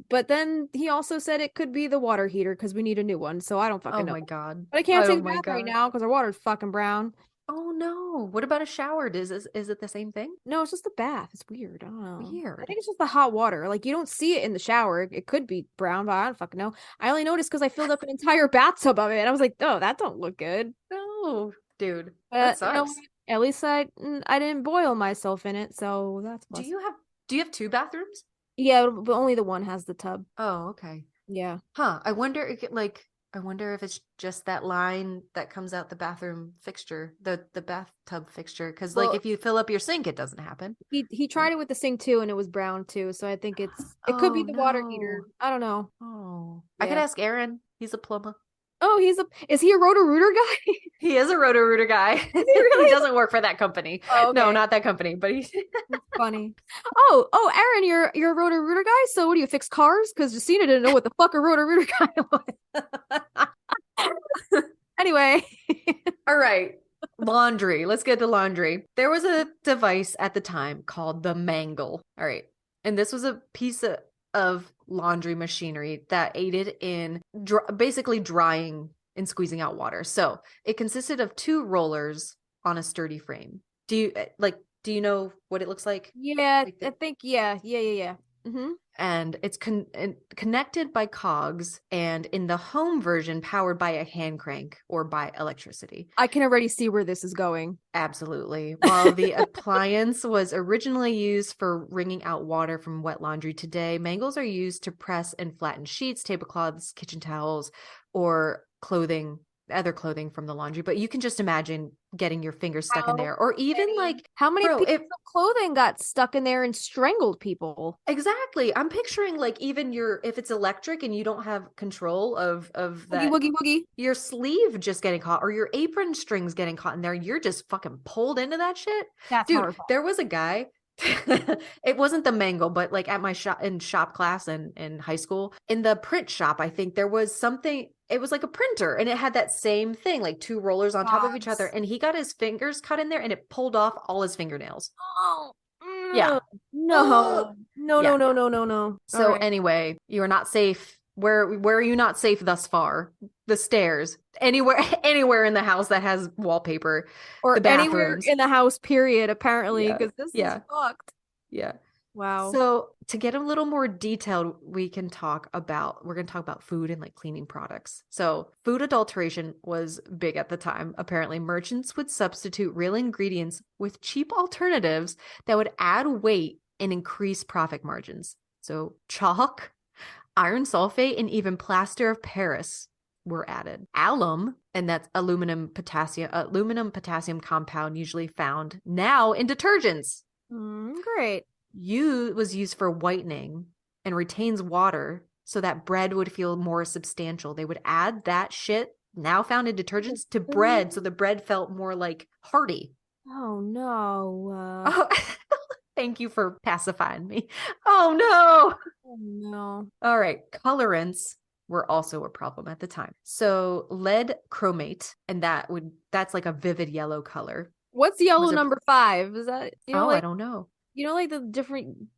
But then he also said it could be the water heater because we need a new one, so I don't fucking know. Oh my God. But I can't take a bath right now because our water's fucking brown. Oh no. What about a shower? Is it the same thing? No, it's just a bath. It's weird. I don't know. I Weird. think it's just the hot water. Like, you don't see it in the shower. It could be brown, but I don't fucking know. I only noticed because I filled up an entire bathtub of it. And I was like, oh, that don't look good. No, dude. But That you know sucks. what? At least I didn't boil myself in it, so that's Do plus. you have 2 bathrooms? Yeah, but only the one has the tub. Oh, okay. Yeah. Huh. I wonder if it's just that line that comes out the bathroom fixture, the bathtub fixture. Because Well, if you fill up your sink, it doesn't happen. he tried it with the sink too, and it was brown too. So I think it could be Oh the water no. heater. I don't know. Oh. I could Yeah. ask Aaron. He's a plumber. Oh, is he a Roto-Rooter guy? He is a Roto-Rooter guy. really? He doesn't work for that company. Oh, No, okay. not that company, but he's That's funny. Oh, Aaron, you're a Roto-Rooter guy. So what do you fix cars? Because Justina didn't know what the fuck a Roto-Rooter guy was. Anyway. All right. Laundry. Let's get to laundry. There was a device at the time called the mangle. All right. And this was a piece of laundry machinery that aided in basically drying and squeezing out water. So it consisted of 2 rollers on a sturdy frame. Do you know what it looks like? Yeah, Like I think yeah. Mm-hmm. And it's connected by cogs, and in the home version, powered by a hand crank or by electricity. I can already see where this is going. Absolutely. While the appliance was originally used for wringing out water from wet laundry, today mangles are used to press and flatten sheets, tablecloths, kitchen towels, or other clothing from the laundry. But you can just imagine getting your fingers stuck in there, or even how many bro, pieces of clothing got stuck in there and strangled people? exactly. I'm picturing even if it's electric and you don't have control of that, Woogie woogie. your sleeve just getting caught or your apron strings getting caught in there. You're just fucking pulled into that shit. That's Dude, horrifying. there was a guy. It wasn't the mangle, but at my shop class in high school, in the print shop, I think there was something. It was like a printer, and it had that same thing, like 2 rollers on top of each other, and he got his fingers cut in there, and it pulled off all his fingernails. Oh Yeah. no. Yeah. No. So All right. anyway, you are not safe. Where are you not safe thus far? The stairs. Anywhere in the house that has wallpaper. Or the anywhere bathrooms. in the house, period, apparently, Yeah. because this Yeah. is fucked. Yeah. Wow. So to get a little more detailed, we're going to talk about food and cleaning products. So food adulteration was big at the time. Apparently, merchants would substitute real ingredients with cheap alternatives that would add weight and increase profit margins. So chalk, iron sulfate, and even plaster of Paris were added. Alum, and that's aluminum potassium compound, usually found now in detergents. Great. Was used for whitening and retains water so that bread would feel more substantial. They would add that shit now found in detergents to bread so the bread felt more hearty. Oh no. Oh, thank you for pacifying me. Oh no. Oh no. All right. Colorants were also a problem at the time. So lead chromate, and that's like a vivid yellow color. What's yellow number 5? Is that I don't know. You know,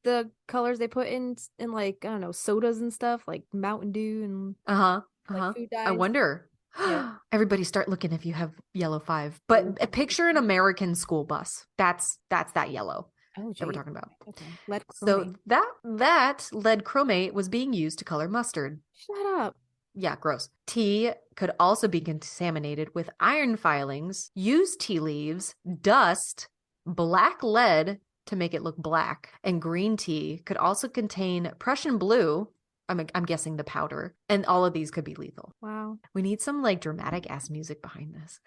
the colors they put in I don't know, sodas and stuff, like Mountain Dew and food dyes. I wonder. Yeah. Everybody start looking if you have yellow 5. But picture an American school bus. That's that yellow that we're talking about. Okay. Lead So chromate. that lead chromate was being used to color mustard. Shut up. Yeah, gross. Tea could also be contaminated with iron filings, used tea leaves, dust, black lead to make it look black, and green tea could also contain Prussian blue. I'm guessing the powder, and all of these could be lethal. Wow. We need some dramatic ass music behind this.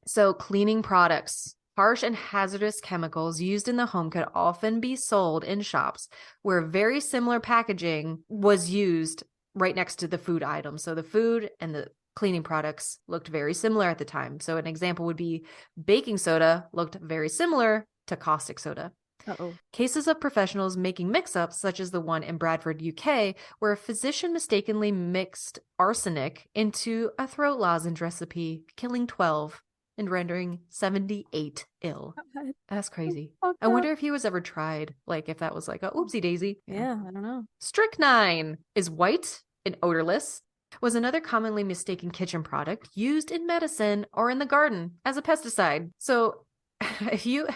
So cleaning products. Harsh and hazardous chemicals used in the home could often be sold in shops where very similar packaging was used right next to the food item. So the food and the cleaning products looked very similar at the time. So an example would be baking soda looked very similar to caustic soda. Uh-oh. Cases of professionals making mix-ups, such as the one in Bradford, UK, where a physician mistakenly mixed arsenic into a throat lozenge recipe, killing 12 and rendering 78 ill. God. That's crazy. Fucked I wonder up. if he was ever tried, if that was a oopsie daisy. Yeah, I don't know. Strychnine is white and odorless. was another commonly mistaken kitchen product used in medicine or in the garden as a pesticide. So if you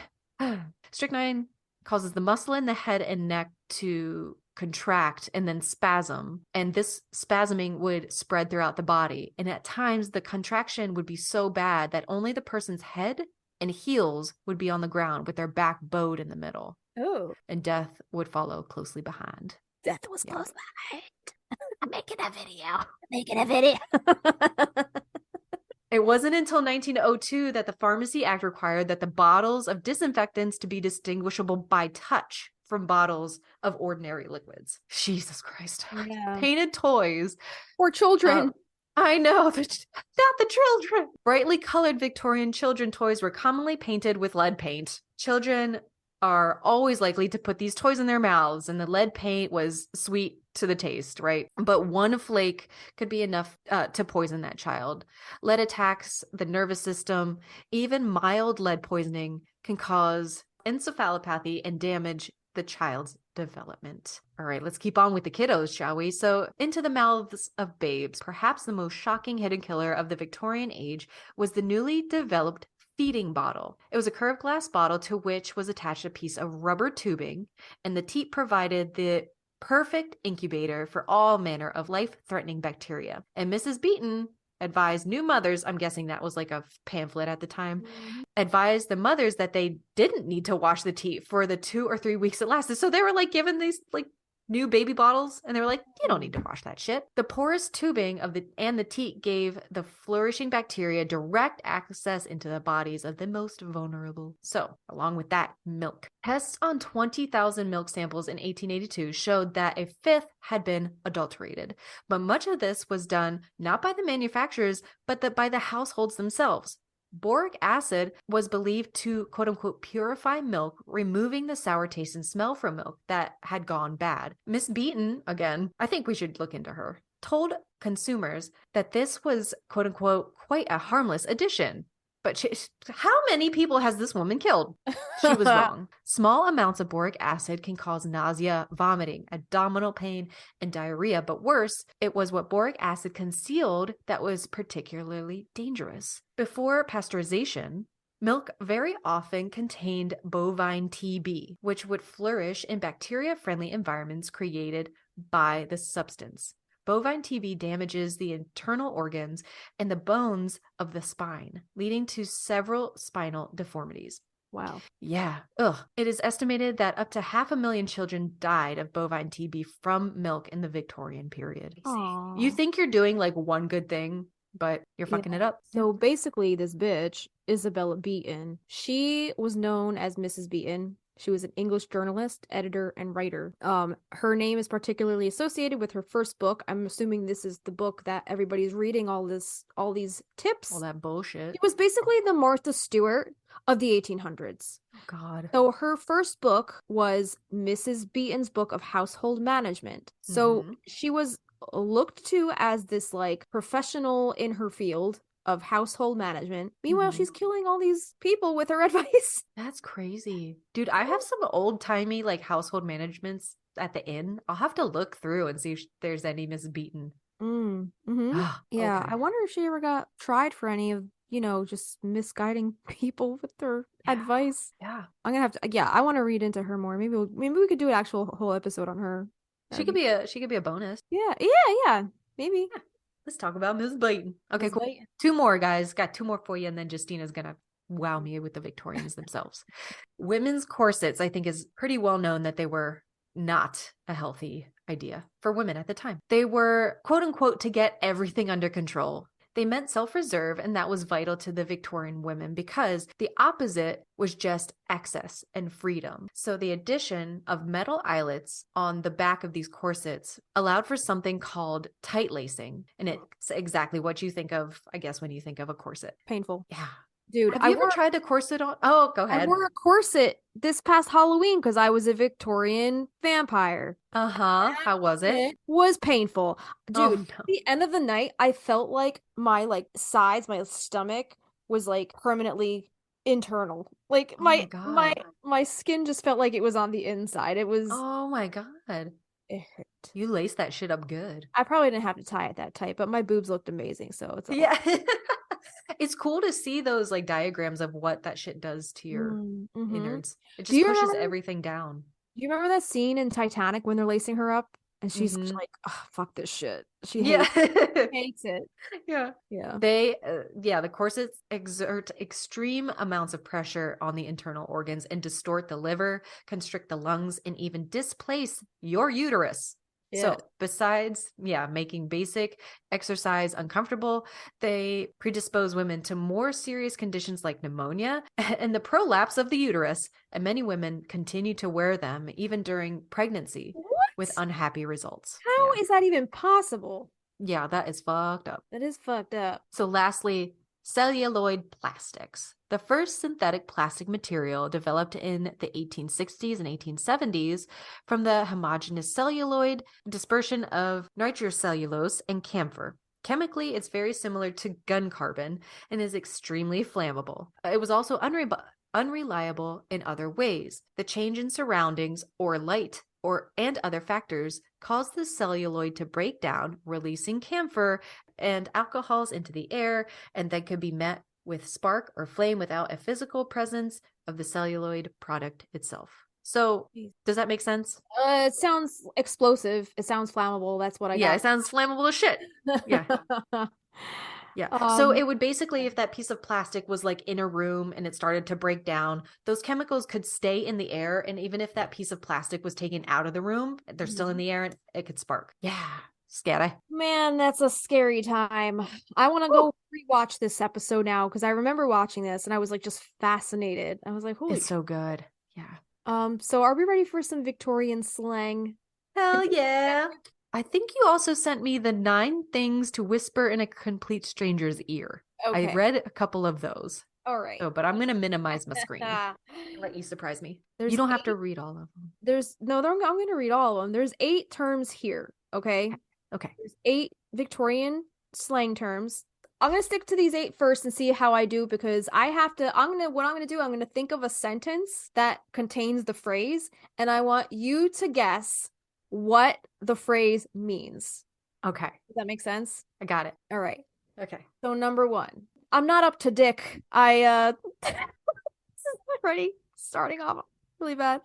strychnine causes the muscle in the head and neck to contract and then spasm, and this spasming would spread throughout the body, and at times the contraction would be so bad that only the person's head and heels would be on the ground with their back bowed in the middle. Oh. And death would follow closely behind. Death was close behind. I'm making a video. It wasn't until 1902 that the Pharmacy Act required that the bottles of disinfectants to be distinguishable by touch from bottles of ordinary liquids. Jesus Christ. Yeah. Painted toys. For children. I know, not the children. Brightly colored Victorian children toys were commonly painted with lead paint. Children are always likely to put these toys in their mouths, and the lead paint was sweet to the taste, right? But one flake could be enough to poison that child. Lead attacks the nervous system. Even mild lead poisoning can cause encephalopathy and damage the child's development. All right, let's keep on with the kiddos, shall we? So, into the mouths of babes, perhaps the most shocking hidden killer of the Victorian age was the newly developed feeding bottle. It was a curved glass bottle to which was attached a piece of rubber tubing, and the teat provided the perfect incubator for all manner of life-threatening bacteria. And Mrs. Beeton advised new mothers, I'm guessing that was like a pamphlet at the time, advised the mothers that they didn't need to wash the teat for the 2 or 3 weeks it lasted. So they were like given these like new baby bottles, and they were like, you don't need to wash that shit. The porous tubing of the teat gave the flourishing bacteria direct access into the bodies of the most vulnerable. So, along with that, milk. Tests on 20,000 milk samples in 1882 showed that a fifth had been adulterated. But much of this was done not by the manufacturers, but by the households themselves. Boric acid was believed to, quote unquote, purify milk, removing the sour taste and smell from milk that had gone bad. Miss Beeton, again, I think we should look into her, told consumers that this was, quote unquote, quite a harmless addition. But how many people has this woman killed? She was wrong. Small amounts of boric acid can cause nausea, vomiting, abdominal pain, and diarrhea. But worse, it was what boric acid concealed that was particularly dangerous. Before pasteurization, milk very often contained bovine TB, which would flourish in bacteria-friendly environments created by the substance. Bovine TB damages the internal organs and the bones of the spine, leading to several spinal deformities. Wow. Yeah. Ugh. It is estimated that up to 500,000 children died of bovine TB from milk in the Victorian period. Aww. You think you're doing like one good thing, but you're fucking it up. So basically, this bitch, Isabella Beeton, she was known as Mrs. Beeton. She was an English journalist, editor, and writer. Her name is particularly associated with her first book. I'm assuming this is the book that everybody's reading all these tips. All that bullshit. It was basically the Martha Stewart of the 1800s. Oh, God. So her first book was Mrs. Beeton's Book of Household Management. So she was looked to as this like professional in her field of household management. Meanwhile, she's killing all these people with her advice. That's crazy. Dude, I have some old-timey like household managements at the inn. I'll have to look through and see if there's any Miss Beeton. Yeah, okay. I wonder if she ever got tried for any of, just misguiding people with her advice. Yeah. I'm gonna have to, I want to read into her more. Maybe we could do an actual whole episode on her. She could be a bonus. Yeah. Maybe. Yeah. Let's talk about Miss Beeton. Okay, Ms. cool. Beeton. 2 more, guys. Got 2 more for you, and then Justina's gonna wow me with the Victorians themselves. Women's corsets, I think, is pretty well known that they were not a healthy idea for women at the time. They were, quote unquote, to get everything under control. They meant self-reserve, and that was vital to the Victorian women because the opposite was just excess and freedom. So the addition of metal eyelets on the back of these corsets allowed for something called tight lacing. And it's exactly what you think of, I guess, when you think of a corset. Painful. Yeah. Dude, have you ever tried the corset on? Oh, go ahead. I wore a corset this past Halloween because I was a Victorian vampire. How was it? It was painful. Dude, no. At the end of the night, I felt like my sides, my stomach was like permanently internal. Like my skin just felt like it was on the inside. It was Oh my God. It hurt. You laced that shit up good. I probably didn't have to tie it that tight, but my boobs looked amazing, so it's all Yeah. It's cool to see those like diagrams of what that shit does to your mm-hmm. innards. It Do just you pushes remember- everything down. Do you remember that scene in Titanic when they're lacing her up and she's Mhm. like, oh, fuck this shit. She Yeah. hates it. Yeah. Yeah. The corsets exert extreme amounts of pressure on the internal organs and distort the liver, constrict the lungs, and even displace your uterus. So besides, making basic exercise uncomfortable, they predispose women to more serious conditions like pneumonia and the prolapse of the uterus. And many women continue to wear them even during pregnancy with unhappy results. How is that even possible? Yeah, that is fucked up. That is fucked up. So lastly, celluloid plastics. The first synthetic plastic material developed in the 1860s and 1870s from the homogeneous celluloid dispersion of nitrocellulose and camphor. Chemically, it's very similar to gun carbon and is extremely flammable. It was also unreliable in other ways. The change in surroundings or light and other factors caused the celluloid to break down, releasing camphor and alcohols into the air, and then could be met with spark or flame without a physical presence of the celluloid product itself. So, does that make sense? It sounds explosive. It sounds flammable. That's what I got. Yeah, it sounds flammable as shit. Yeah. Yeah. So it would basically, if that piece of plastic was like in a room and it started to break down, those chemicals could stay in the air. And even if that piece of plastic was taken out of the room, they're still in the air and it could spark. Yeah. Scary. Man, that's a scary time. I want to go rewatch this episode now because I remember watching this and I was like just fascinated. I was like, holy. It's so good. Yeah. So are we ready for some Victorian slang? Hell yeah. I think you also sent me the 9 things to whisper in a complete stranger's ear. Okay. I read a couple of those. All right. Oh, but I'm going to minimize my screen. Let you surprise me. There's you don't have to read all of them. I'm going to read all of them. There's 8 terms here. Okay. Okay. There's 8 Victorian slang terms. I'm going to stick to these 8 first and see how I do because what I'm going to do, I'm going to think of a sentence that contains the phrase and I want you to guess what the phrase means. Okay. Does that make sense? I got it. All right. Okay. So number 1, I'm not up to dick. This is already starting off really bad.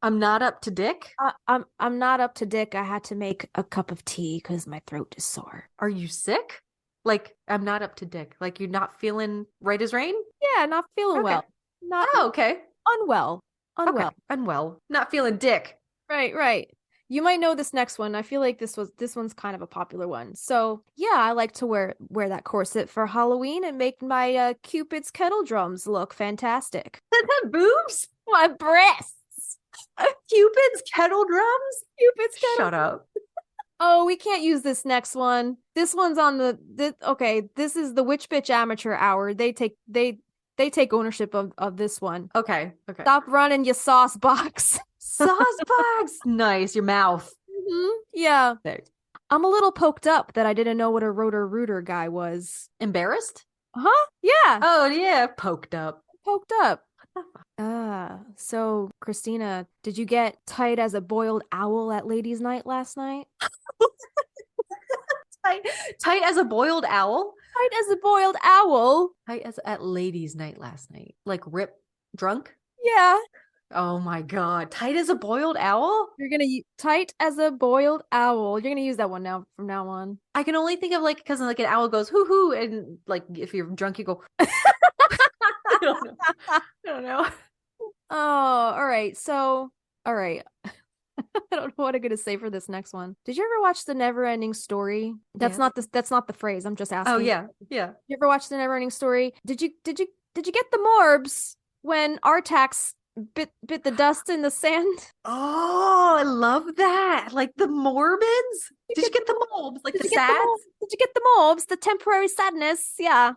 I'm not up to dick? I'm not up to dick. I had to make a cup of tea because my throat is sore. Are you sick? Like, I'm not up to dick. Like, you're not feeling right as rain? Yeah, not feeling well. Not okay. Unwell. Okay. Unwell. Not feeling dick. Right. You might know this next one. I feel like this one's kind of a popular one. So yeah, I like to wear that corset for Halloween and make my Cupid's kettle drums look fantastic. Boobs? My breasts. Cupid's kettle drums? Cupid's kettle. Shut up. Oh, we can't use this next one. This one's on okay. This is the Witch Bitch Amateur Hour. They take ownership of this one. Okay. Stop running your sauce box. Sauce box. Nice. Your mouth. Mm-hmm. Yeah. There. I'm a little poked up that I didn't know what a rotor-rooter guy was. Embarrassed? Huh? Yeah. Oh yeah. Poked up. Poked up. So Kristina, did you get tight as a boiled owl at ladies' night last night? Tight as a boiled owl? Tight as a boiled owl? Tight as at ladies' night last night. Like rip drunk? Yeah. Oh my god. Tight as a boiled owl? You're gonna tight as a boiled owl. You're gonna use that one now from now on. I can only think of like because like an owl goes hoo hoo and like if you're drunk you go I don't know. Oh, all right. So, all right. I don't know what I'm gonna say for this next one. Did you ever watch The Never Ending Story? That's not the phrase. I'm just asking. Oh yeah. You ever watch The Never Ending Story? Did you get the morbs when Artax bit the dust in the sand? Oh, I love that. Like the Morbins? Did you get the morbs? Like the sads? Did you get the morbs? The temporary sadness? Yeah.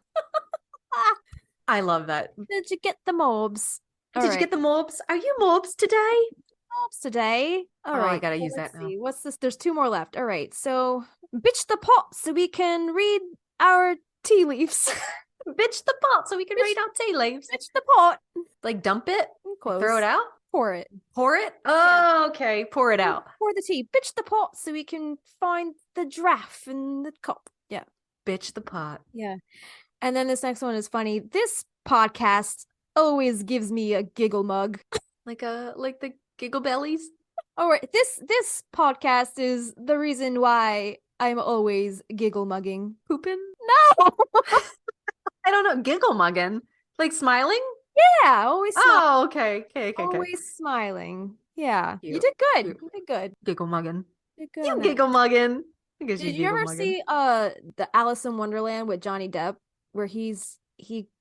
I love that. Did you get the morbs? Did you get the morbs? Are you morbs today? Morbs today. All right. I gotta use that now. See. What's this? There's 2 more left. All right. So bitch the pot so we can read our tea leaves. Bitch the pot so we can read out tea leaves. Bitch the pot. Like dump it? Close. Throw it out? Pour it. Pour it? Oh, okay. Pour it out. Pour the tea. Bitch the pot so we can find the draft in the cup. Yeah. Bitch the pot. Yeah. And then this next one is funny. This podcast always gives me a giggle mug. Like the giggle bellies? All right. This podcast is the reason why I'm always giggle mugging. Pooping? No. I don't know. Giggle mugging? Like smiling? Yeah, always smiling. Oh, okay. Okay. Always smiling. Yeah. You Cute. did good. Cute. You did good. Giggle mugging. You did good You on that. giggle mugging. Did you ever see the Alice in Wonderland with Johnny Depp where he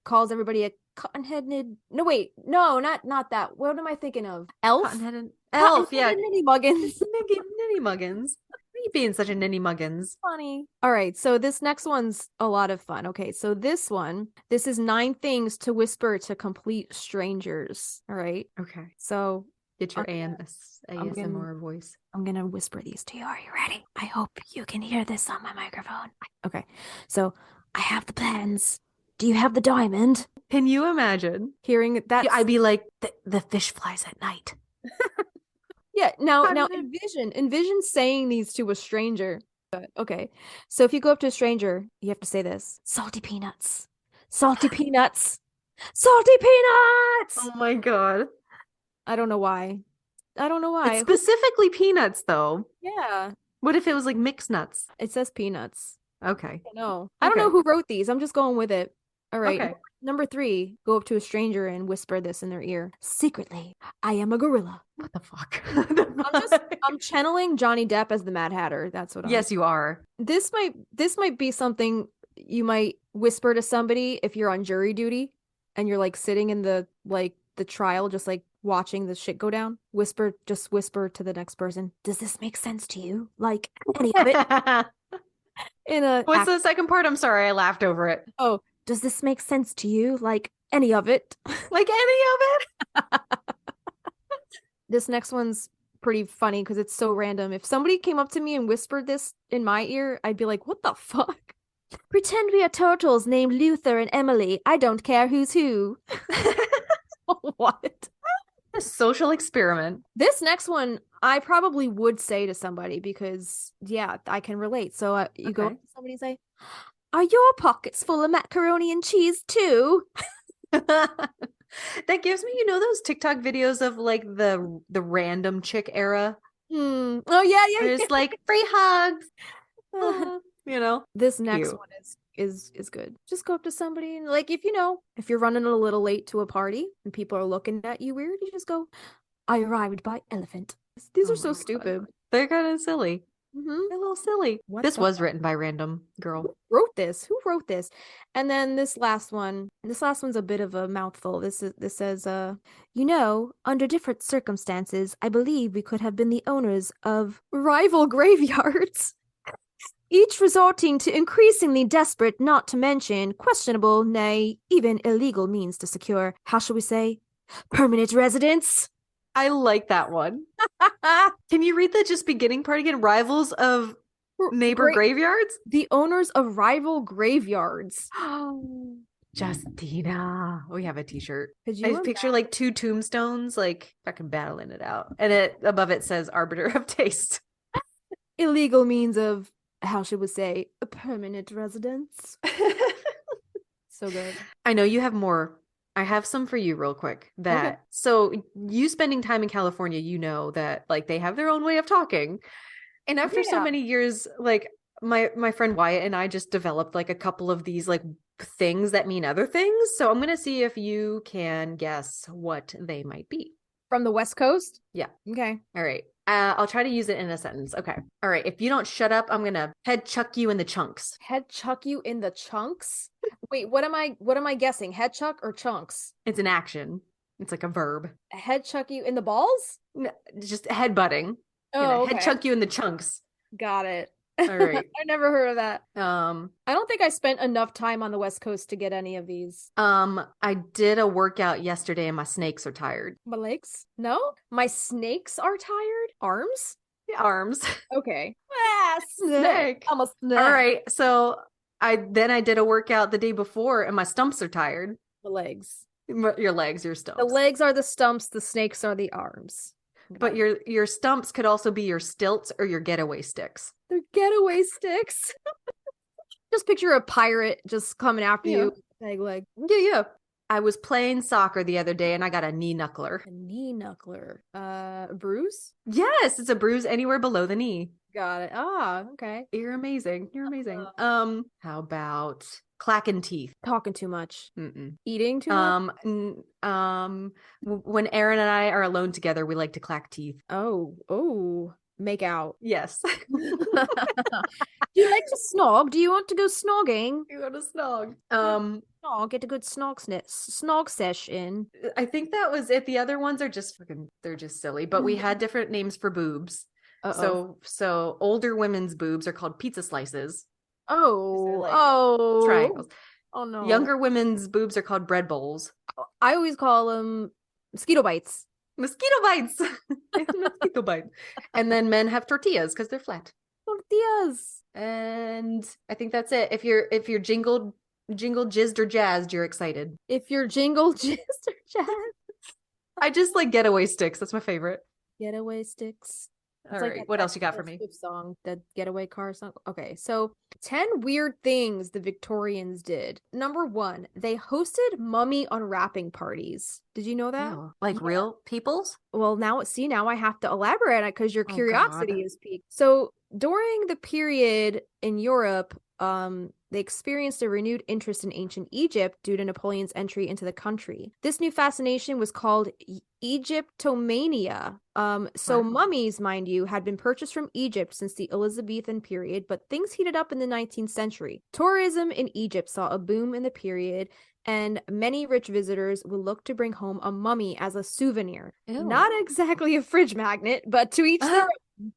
calls everybody a cotton-headed? No, wait, no, not that. What am I thinking of? Elf. Cotton-headed elf. Yeah. Nitty muggins. Nitty muggins. Why are you being such a nitty muggins? Funny. All right, so this next one's a lot of fun. Okay, so this is 9 things to whisper to complete strangers. All right. Okay. So Get your Okay. ASMR voice. I'm gonna whisper these to you. Are you ready? I hope you can hear this on my microphone. Okay, so I have the plans. Do you have the diamond? Can you imagine? Hearing that, I'd be like, the fish flies at night. yeah. Now Diamond. envision saying these to a stranger. Okay, so if you go up to a stranger, you have to say this: salty peanuts, salty peanuts, salty peanuts. Oh my God. I don't know why. It's specifically peanuts, though. Yeah, What if it was like mixed nuts? it says peanuts. Okay. I don't know Okay. who wrote these. I'm just going with it. All right. Okay. Number 3, go up to a stranger and whisper this in their ear. Secretly, I am a gorilla. What the fuck? I'm channeling Johnny Depp as the Mad Hatter. That's what I'm. Yes, you are. This might be something you might whisper to somebody if you're on jury duty and you're like sitting in the trial, just like watching the shit go down. Just whisper to the next person. Does this make sense to you? Like any of it? What's the second part? I'm sorry, I laughed over it. Oh, does this make sense to you? Like any of it? Like any of it? This next one's pretty funny because it's so random. If somebody came up to me and whispered this in my ear, I'd be like, what the fuck? Pretend we are turtles named Luther and Emily. I don't care who's who. What? A social experiment. This next one, I probably would say to somebody because, yeah, I can relate. So you go up Okay. to somebody and say, are your pockets full of macaroni and cheese too? That gives me, those TikTok videos of like the random chick era. Oh, yeah. There's like free hugs. This next Cute. one is good. Just go up to somebody and like if you're running a little late to a party and people are looking at you weird, you just go, I arrived by elephant. These Oh are so my God. stupid. They're kind of silly. Mm-hmm. They're a little silly. What This the was fuck? written by random girl. Who wrote this? And then this last one's a bit of a mouthful. This says under different circumstances, I believe we could have been the owners of rival graveyards. Each resorting to increasingly desperate, not to mention questionable, nay, even illegal means to secure, how shall we say, permanent residence. I like that one. Can you read the just beginning part again? Rivals of neighbor graveyards? The owners of rival graveyards. Justina. We have a t-shirt. Could I you picture like 2 tombstones, like fucking battling it out. And above it says arbiter of taste. illegal means of, how should we say, a permanent residence? So good. I know you have more. I have some for you real quick. Okay. So you spending time in California, that like they have their own way of talking. And after so Yeah. many years, like my friend Wyatt and I just developed like a couple of these like things that mean other things. So I'm going to see if you can guess what they might be. From the West Coast? Yeah. Okay. All right. I'll try to use it in a sentence. Okay. All right. If you don't shut up, I'm going to head chuck you in the chunks. Head chuck you in the chunks? Wait, what am I guessing? Head chuck or chunks? It's an action. It's like a verb. Head chuck you in the balls? No, just headbutting. Oh, Head okay. chuck you in the chunks. Got it. All right. I never heard of that. Um, I don't think I spent enough time on the West Coast to get any of these. I did a workout yesterday and my snakes are tired. My legs? No? My snakes are tired? Arms? Arms. Okay. Snake. I'm a snake. All right. So I did a workout the day before and my stumps are tired. My legs. Your legs, your The stumps. legs are the stumps, the snakes are the arms. But your stumps could also be your stilts or your getaway sticks. They're getaway sticks. Just picture a pirate just coming after you. Leg. Yeah. I was playing soccer the other day and I got a knee knuckler. A knee knuckler. Bruise? Yes, it's a bruise anywhere below the knee. Got it. Ah, okay. You're amazing. You're amazing. How about clacking teeth? Talking too much. Mm-mm. Eating too much? When Aaron and I are alone together, we like to clack teeth. Oh. Make out. Yes. Do you like to snog? Do you want to go snogging? You want to snog. Oh, get a good snog sesh in. I think that was it. The other ones are just they're just silly. But we had different names for boobs. Uh-oh. So older women's boobs are called pizza slices. Oh, Triangles. Oh no. Younger women's boobs are called bread bowls. I always call them mosquito bites. Mosquito bites. Mosquito bites. And then men have tortillas because they're flat. Tortillas. And I think that's it. If you're jingled, jizzed, or jazzed, you're excited. If you're jingled, jizzed, or jazzed. I just like getaway sticks. That's my favorite. Getaway sticks. All right. What else you got for me? Song, the getaway car song. Okay, so 10 weird things the Victorians did. Number 1, they hosted mummy unwrapping parties. Did you know that? No. Like real people's? Well, now I have to elaborate on it because your curiosity is piqued. So during the period in Europe, they experienced a renewed interest in ancient Egypt due to Napoleon's entry into the country. This new fascination was called Egyptomania. Mummies, mind you, had been purchased from Egypt since the Elizabethan period, but things heated up in the 19th century. Tourism in Egypt saw a boom in the period, and many rich visitors would look to bring home a mummy as a souvenir. Ew. Not exactly a fridge magnet, but to each their own.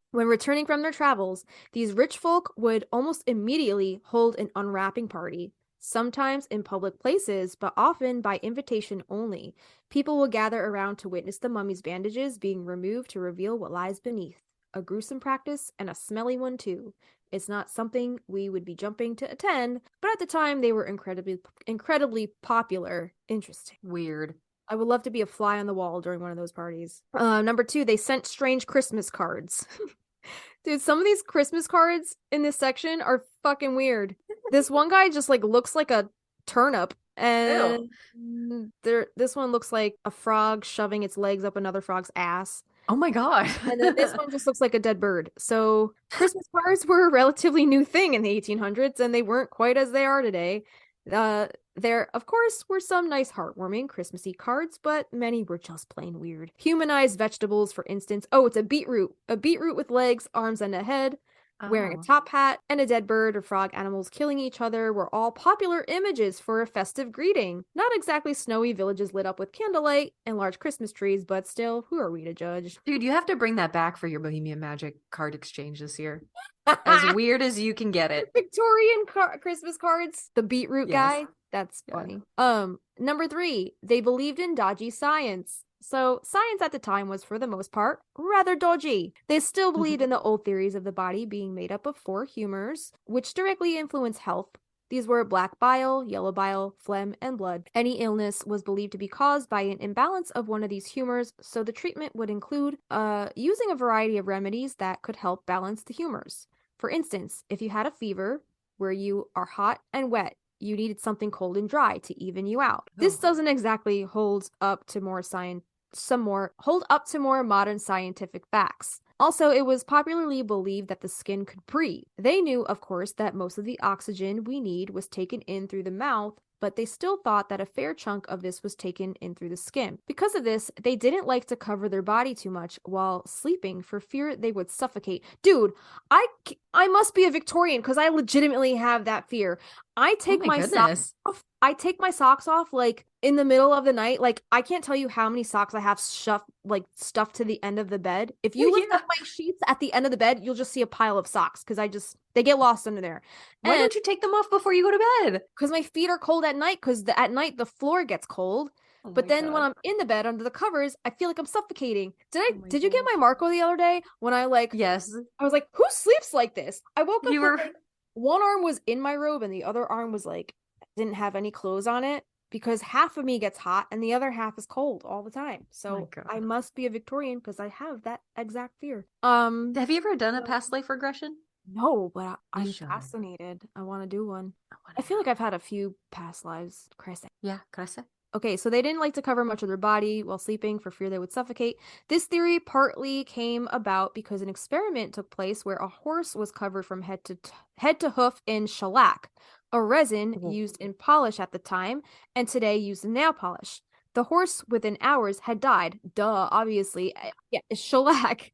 When returning from their travels, these rich folk would almost immediately hold an unwrapping party, sometimes in public places, but often by invitation only. People will gather around to witness the mummy's bandages being removed to reveal what lies beneath. A gruesome practice and a smelly one too. It's not something we would be jumping to attend, but at the time they were incredibly popular. Interesting. Weird. I would love to be a fly on the wall during one of those parties. Number 2, they sent strange Christmas cards. Dude, some of these Christmas cards in this section are fucking weird. This one guy just looks like a turnip, and this one looks like a frog shoving its legs up another frog's ass. Oh my god. And then this one just looks like a dead bird. So Christmas cards were a relatively new thing in the 1800s, and they weren't quite as they are today. There, of course, were some nice heartwarming Christmassy cards, but many were just plain weird. Humanized vegetables, for instance. Oh, it's a beetroot. A beetroot with legs, arms, and a head. Wearing a top hat, and a dead bird or frog animals killing each other were all popular images for a festive greeting. Not exactly snowy villages lit up with candlelight and large Christmas trees, but still, who are we to judge? Dude, you have to bring that back for your Bohemian Magic card exchange this year. As weird as you can get it. Victorian Christmas cards. The beetroot guy. That's funny. Number 3, they believed in dodgy science. So science at the time was, for the most part, rather dodgy. They still believed in the old theories of the body being made up of 4 humors, which directly influence health. These were black bile, yellow bile, phlegm, and blood. Any illness was believed to be caused by an imbalance of one of these humors, so the treatment would include using a variety of remedies that could help balance the humors. For instance, if you had a fever where you are hot and wet, you needed something cold and dry to even you out. This doesn't exactly hold up to more modern scientific facts. Also, it was popularly believed that the skin could breathe. They knew, of course, that most of the oxygen we need was taken in through the mouth, but they still thought that a fair chunk of this was taken in through the skin. Because of this, they didn't like to cover their body too much while sleeping for fear they would suffocate. Dude, I must be a Victorian because I legitimately have that fear. I take my socks off. I take my socks off in the middle of the night. I can't tell you how many socks I have stuffed to the end of the bed. If you lift up my sheets at the end of the bed, you'll just see a pile of socks because they get lost under there. Why don't you take them off before you go to bed? Because my feet are cold at night because at night the floor gets cold. But then when I'm in the bed under the covers, I feel like I'm suffocating. Did you get my Marco the other day when Yes. I was like, who sleeps like this? I woke up one arm was in my robe and the other arm was didn't have any clothes on it. because half of me gets hot and the other half is cold all the time. My So God. I must be a Victorian because I have that exact fear. Have you ever done a past life regression? No, but I'm should. fascinated. I want to do one. I feel like I've had a few past lives. Christ. Yeah, could I say? Okay, so they didn't like to cover much of their body while sleeping for fear they would suffocate. This theory partly came about because an experiment took place where a horse was covered from head to hoof in shellac, a resin used in polish at the time and today used in nail polish. The horse within hours had died. Duh, obviously. Yeah, shellac.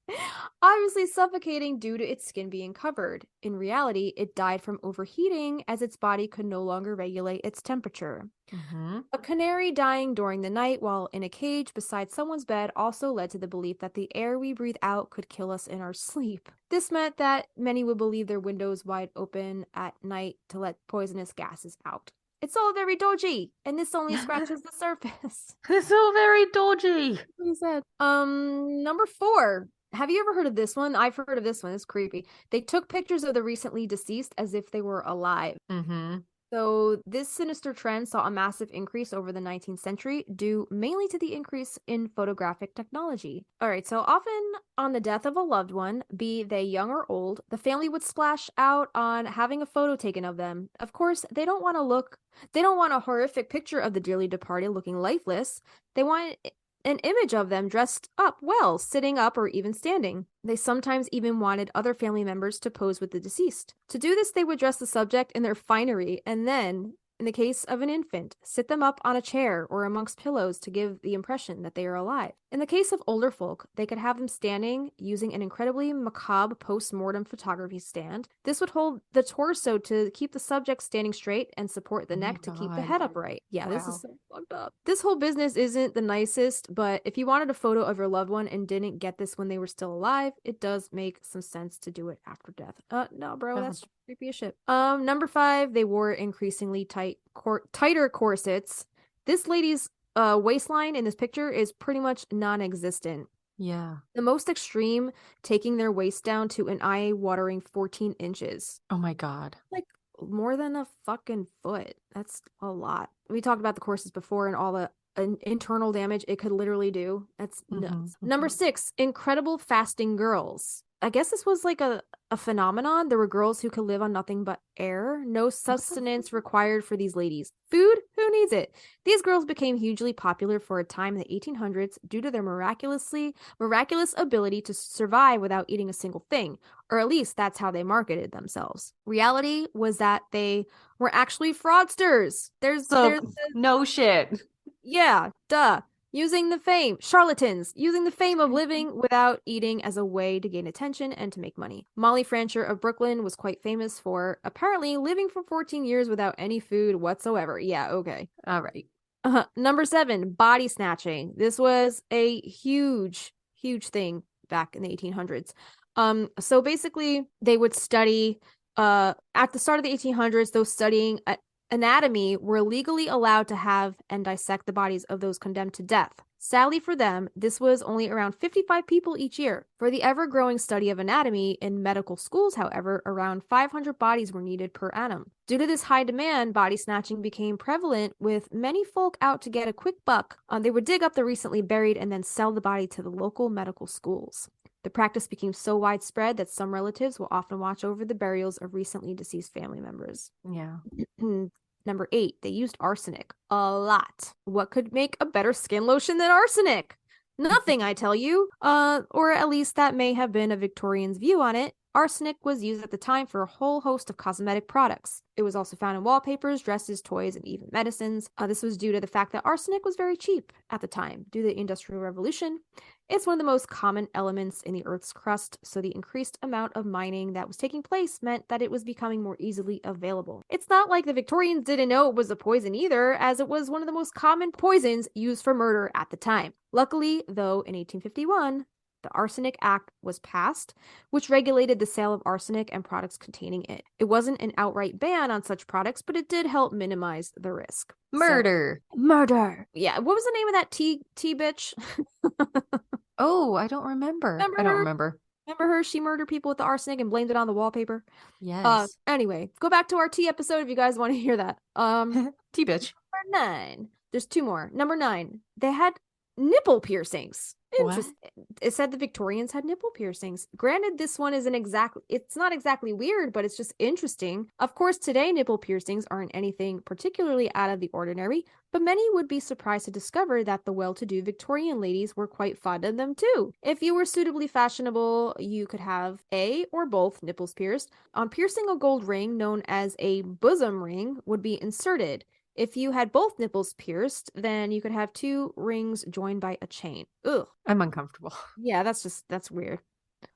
Obviously suffocating due to its skin being covered. In reality, it died from overheating as its body could no longer regulate its temperature. Mm-hmm. A canary dying during the night while in a cage beside someone's bed also led to the belief that the air we breathe out could kill us in our sleep. This meant that many would leave their windows wide open at night to let poisonous gases out. It's all very dodgy, and this only scratches the surface. It's all very dodgy. He said. Number 4. Have you ever heard of this one? I've heard of this one. It's creepy. They took pictures of the recently deceased as if they were alive. Mm-hmm. So this sinister trend saw a massive increase over the 19th century due mainly to the increase in photographic technology. All right, so often on the death of a loved one, be they young or old, the family would splash out on having a photo taken of them. Of course, they don't want a horrific picture of the dearly departed looking lifeless. They want an image of them dressed up well, sitting up or even standing. They sometimes even wanted other family members to pose with the deceased. To do this, they would dress the subject in their finery and then, in the case of an infant, sit them up on a chair or amongst pillows to give the impression that they are alive. In the case of older folk, they could have them standing using an incredibly macabre post-mortem photography stand. This would hold the torso to keep the subject standing straight and support the neck to keep the head upright. Yeah, This is so fucked up. This whole business isn't the nicest, but if you wanted a photo of your loved one and didn't get this when they were still alive, it does make some sense to do it after death. No, bro, that's creepy as shit. Number 5, they wore increasingly tighter corsets. This lady's waistline in this picture is pretty much non-existent. Yeah. The most extreme, taking their waist down to an eye-watering 14 inches. Oh my God. Like more than a fucking foot. That's a lot. We talked about the corsets before and all the internal damage it could literally do. That's nuts. Number 6, incredible fasting girls. I guess this was like a phenomenon. There were girls who could live on nothing but air. No sustenance required for these ladies. Food? Who needs it? These girls became hugely popular for a time in the 1800s due to their miraculous ability to survive without eating a single thing. Or at least that's how they marketed themselves. Reality was that they were actually fraudsters. There's no shit. Yeah, duh. Charlatans, using the fame of living without eating as a way to gain attention and to make money. Molly Francher of Brooklyn was quite famous for apparently living for 14 years without any food whatsoever. Yeah, okay. All right. Number 7, body snatching. This was a huge thing back in the 1800s. So basically they would study, at the start of the 1800s, those studying anatomy were legally allowed to have and dissect the bodies of those condemned to death. Sadly for them, this was only around 55 people each year. For the ever-growing study of anatomy in medical schools, however, around 500 bodies were needed per annum. Due to this high demand, body snatching became prevalent, with many folk out to get a quick buck. They would dig up the recently buried and then sell the body to the local medical schools. The practice became so widespread that some relatives will often watch over the burials of recently deceased family members. Yeah. Number 8, they used arsenic. A lot. What could make a better skin lotion than arsenic? Nothing, I tell you. Or at least that may have been a Victorian's view on it. Arsenic was used at the time for a whole host of cosmetic products. It was also found in wallpapers, dresses, toys, and even medicines. This was due to the fact that arsenic was very cheap at the time due to the Industrial Revolution. It's one of the most common elements in the Earth's crust, so the increased amount of mining that was taking place meant that it was becoming more easily available. It's not like the Victorians didn't know it was a poison either, as it was one of the most common poisons used for murder at the time. Luckily, though, in 1851, the Arsenic Act was passed, which regulated the sale of arsenic and products containing it. It wasn't an outright ban on such products, but it did help minimize the risk. Murder. Yeah, what was the name of that tea bitch? Oh, I don't remember. I don't remember. Remember her? She murdered people with the arsenic and blamed it on the wallpaper. Yes. Anyway, go back to our tea episode if you guys want to hear that. Tea bitch. 9. There's 2 more. Number 9. They had nipple piercings. Interesting. It said the Victorians had nipple piercings. Granted, this one it's not exactly weird, but it's just interesting. Of course, today nipple piercings aren't anything particularly out of the ordinary, but many would be surprised to discover that the well-to-do Victorian ladies were quite fond of them too. If you were suitably fashionable, you could have a or both nipples pierced. On piercing, a gold ring known as a bosom ring would be inserted. If you had both nipples pierced, then you could have 2 rings joined by a chain. Ugh. I'm uncomfortable. Yeah, that's weird.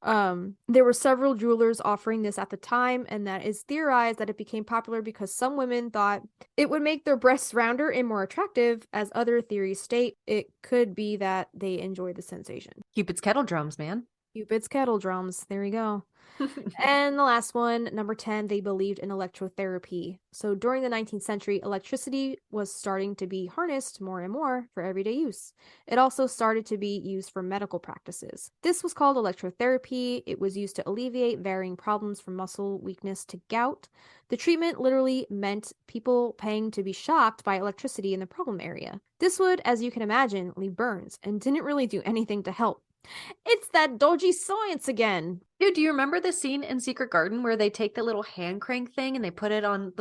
There were several jewelers offering this at the time, and that is theorized that it became popular because some women thought it would make their breasts rounder and more attractive. As other theories state, it could be that they enjoyed the sensation. Cupid's kettle drums, man. Cupid's kettle drums. There you go. And the last one, number 10, they believed in electrotherapy. So during the 19th century, electricity was starting to be harnessed more and more for everyday use. It also started to be used for medical practices. This was called electrotherapy. It was used to alleviate varying problems from muscle weakness to gout. The treatment literally meant people paying to be shocked by electricity in the problem area. This would, as you can imagine, leave burns and didn't really do anything to help. It's that dodgy science again. Dude, do you remember the scene in Secret Garden where they take the little hand crank thing and they put it on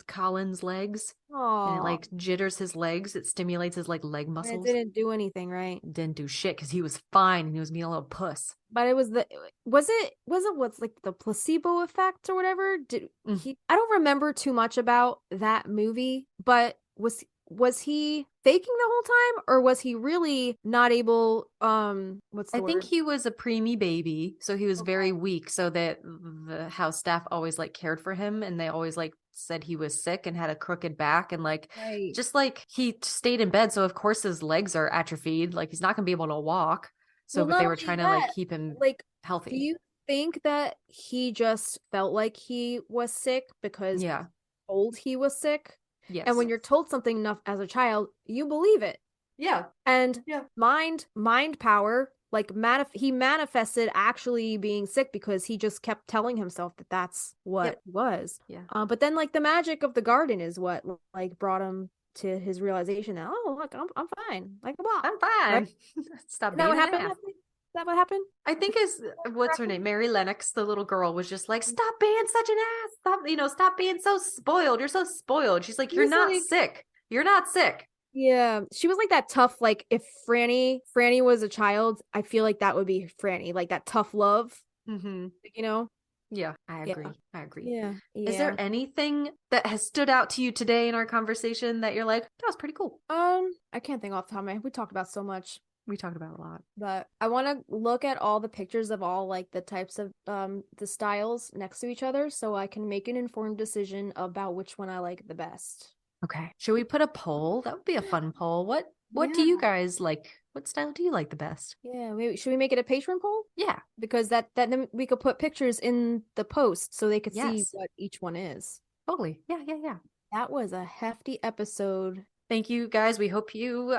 Colin's legs? Oh, and it like jitters his legs. It stimulates his like leg muscles. It didn't do anything, right? Didn't do shit because he was fine and he was being a little puss. But it was what's like the placebo effect or whatever? I don't remember too much about that movie, but was he faking the whole time, or was he really not able I think he was a preemie baby, so he was very weak, so that the house staff always like cared for him, and they always like said he was sick and had a crooked back, and like just like he stayed in bed, so of course his legs are atrophied, like he's not gonna be able to walk. So but they were trying to like keep him like healthy. Do you think that he just felt like he was sick because told he was sick? Yes. And when you're told something enough as a child, you believe it. Yeah. And mind power, like he manifested actually being sick because he just kept telling himself that that's what it was. Yeah. But then like the magic of the garden is what like brought him to his realization that, oh, look, I'm fine. Like, I'm fine. Right? Stop being what happened. Is that what happened? I think what's her name? Mary Lennox, the little girl, was just like, stop being such an ass. Stop being so spoiled. You're so spoiled. She's like, you're not sick. You're not sick. Yeah. She was like that tough, like if Franny was a child, I feel like that would be Franny, like that tough love. Mm-hmm. You know? Yeah, I agree. I agree. Yeah. Is there anything that has stood out to you today in our conversation that you're like, that was pretty cool? I can't think off the top of my head. We talked about so much. We talked about a lot, but I want to look at all the pictures of all like the types of the styles next to each other so I can make an informed decision about which one I like the best. Okay. Should we put a poll? That would be a fun poll. What do you guys like? What style do you like the best? Yeah, maybe should we make it a patron poll? Yeah, because that then we could put pictures in the post so they could see what each one is. Totally. Yeah. That was a hefty episode. Thank you guys. We hope you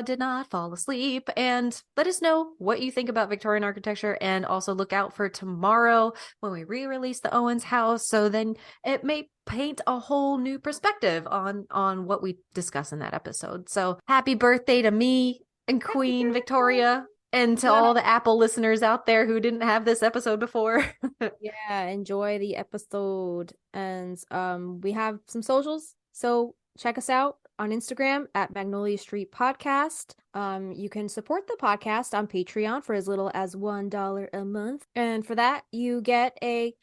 did not fall asleep, and let us know what you think about Victorian architecture, and also look out for tomorrow when we re-release the Owens house. So then it may paint a whole new perspective on what we discuss in that episode. So happy birthday to me and Queen Victoria, and to all the Apple listeners out there who didn't have this episode before. Yeah, enjoy the episode. And we have some socials, so check us out on Instagram at Magnolia Street Podcast. You can support the podcast on Patreon for as little as $1 a month. And for that, you get a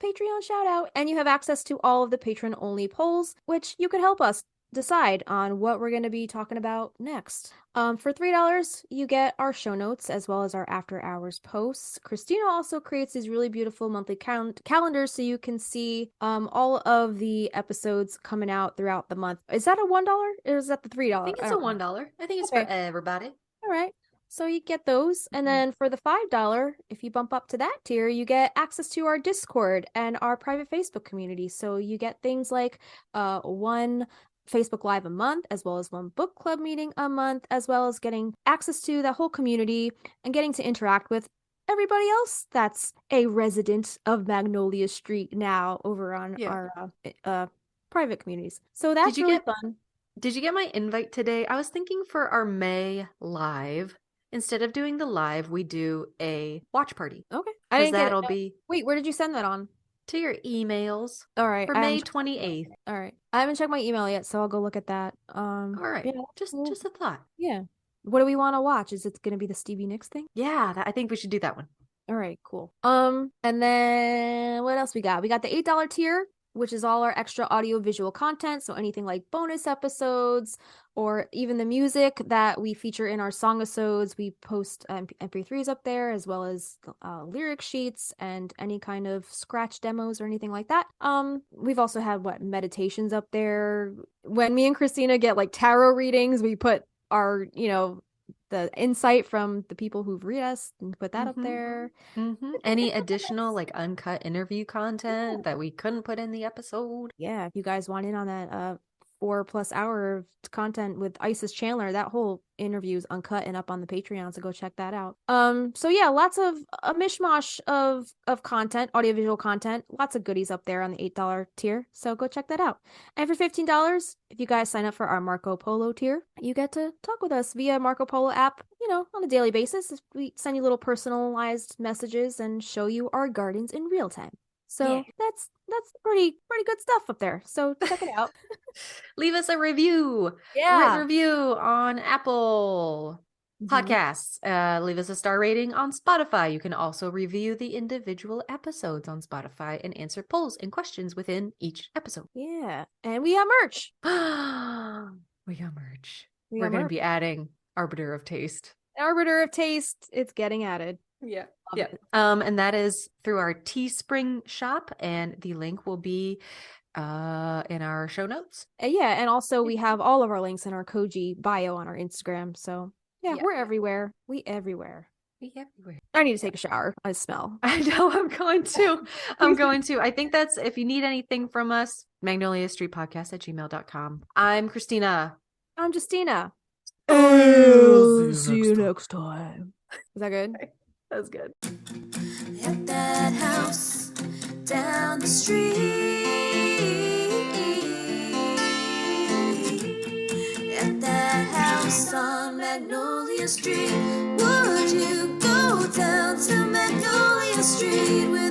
Patreon shout out, and you have access to all of the patron only polls, which you could help us decide on what we're going to be talking about next. For $3, you get our show notes as well as our after hours posts. Kristina also creates these really beautiful monthly calendars so you can see all of the episodes coming out throughout the month. Is that a $1 or is that the $3? I think it's a $1. I think it's for everybody. All right. So you get those. And then for the $5, if you bump up to that tier, you get access to our Discord and our private Facebook community. So you get things like one Facebook Live a month, as well as one book club meeting a month, as well as getting access to the whole community and getting to interact with everybody else that's a resident of Magnolia Street now over on our private communities. So that's really fun. Did you get my invite today? I was thinking for our May live, instead of doing the live, we do a watch party. Okay. I didn't that'll get it. be Wait, where did you send that on? to your emails. All right. For May 28th. All right. I haven't checked my email yet, so I'll go look at that. All right. Yeah, Just a thought. Yeah. What do we want to watch? Is it going to be the Stevie Nicks thing? Yeah, I think we should do that one. All right, cool. And then what else we got? We got the $8 tier, which is all our extra audio visual content. So anything like bonus episodes or even the music that we feature in our song-episodes, we post MP3s up there, as well as lyric sheets and any kind of scratch demos or anything like that. We've also had meditations up there. When me and Kristina get like tarot readings, we put our, the insight from the people who've read us and put that up there. Any additional like uncut interview content that we couldn't put in the episode? Yeah, if you guys want in on that 4+ hour of content with Isis Chandler, that whole interview is uncut and up on the Patreon, so go check that out. So yeah, lots of a mishmash of content, audiovisual content, lots of goodies up there on the $8 tier, so go check that out. And for $15, if you guys sign up for our Marco Polo tier, you get to talk with us via Marco Polo app, on a daily basis. We send you little personalized messages and show you our gardens in real time. So yeah. that's pretty good stuff up there. So check it out. Leave us a review. Yeah. Write a review on Apple Podcasts. Leave us a star rating on Spotify. You can also review the individual episodes on Spotify and answer polls and questions within each episode. Yeah. And we have merch. We got merch. We're going to be adding Arbiter of Taste. Arbiter of Taste. It's getting added. Yeah. Yeah. And that is through our Teespring shop, and the link will be in our show notes. Yeah, and also we have all of our links in our Koji bio on our Instagram. So yeah, we're everywhere. We everywhere. I need to take a shower. I smell. I know. I'm going to. I think that's, if you need anything from us, Magnolia Street Podcast at gmail.com. I'm Kristina. I'm Justina. See you next time. Is that good? That was good. At that house down the street, at that house on Magnolia Street, would you go down to Magnolia Street with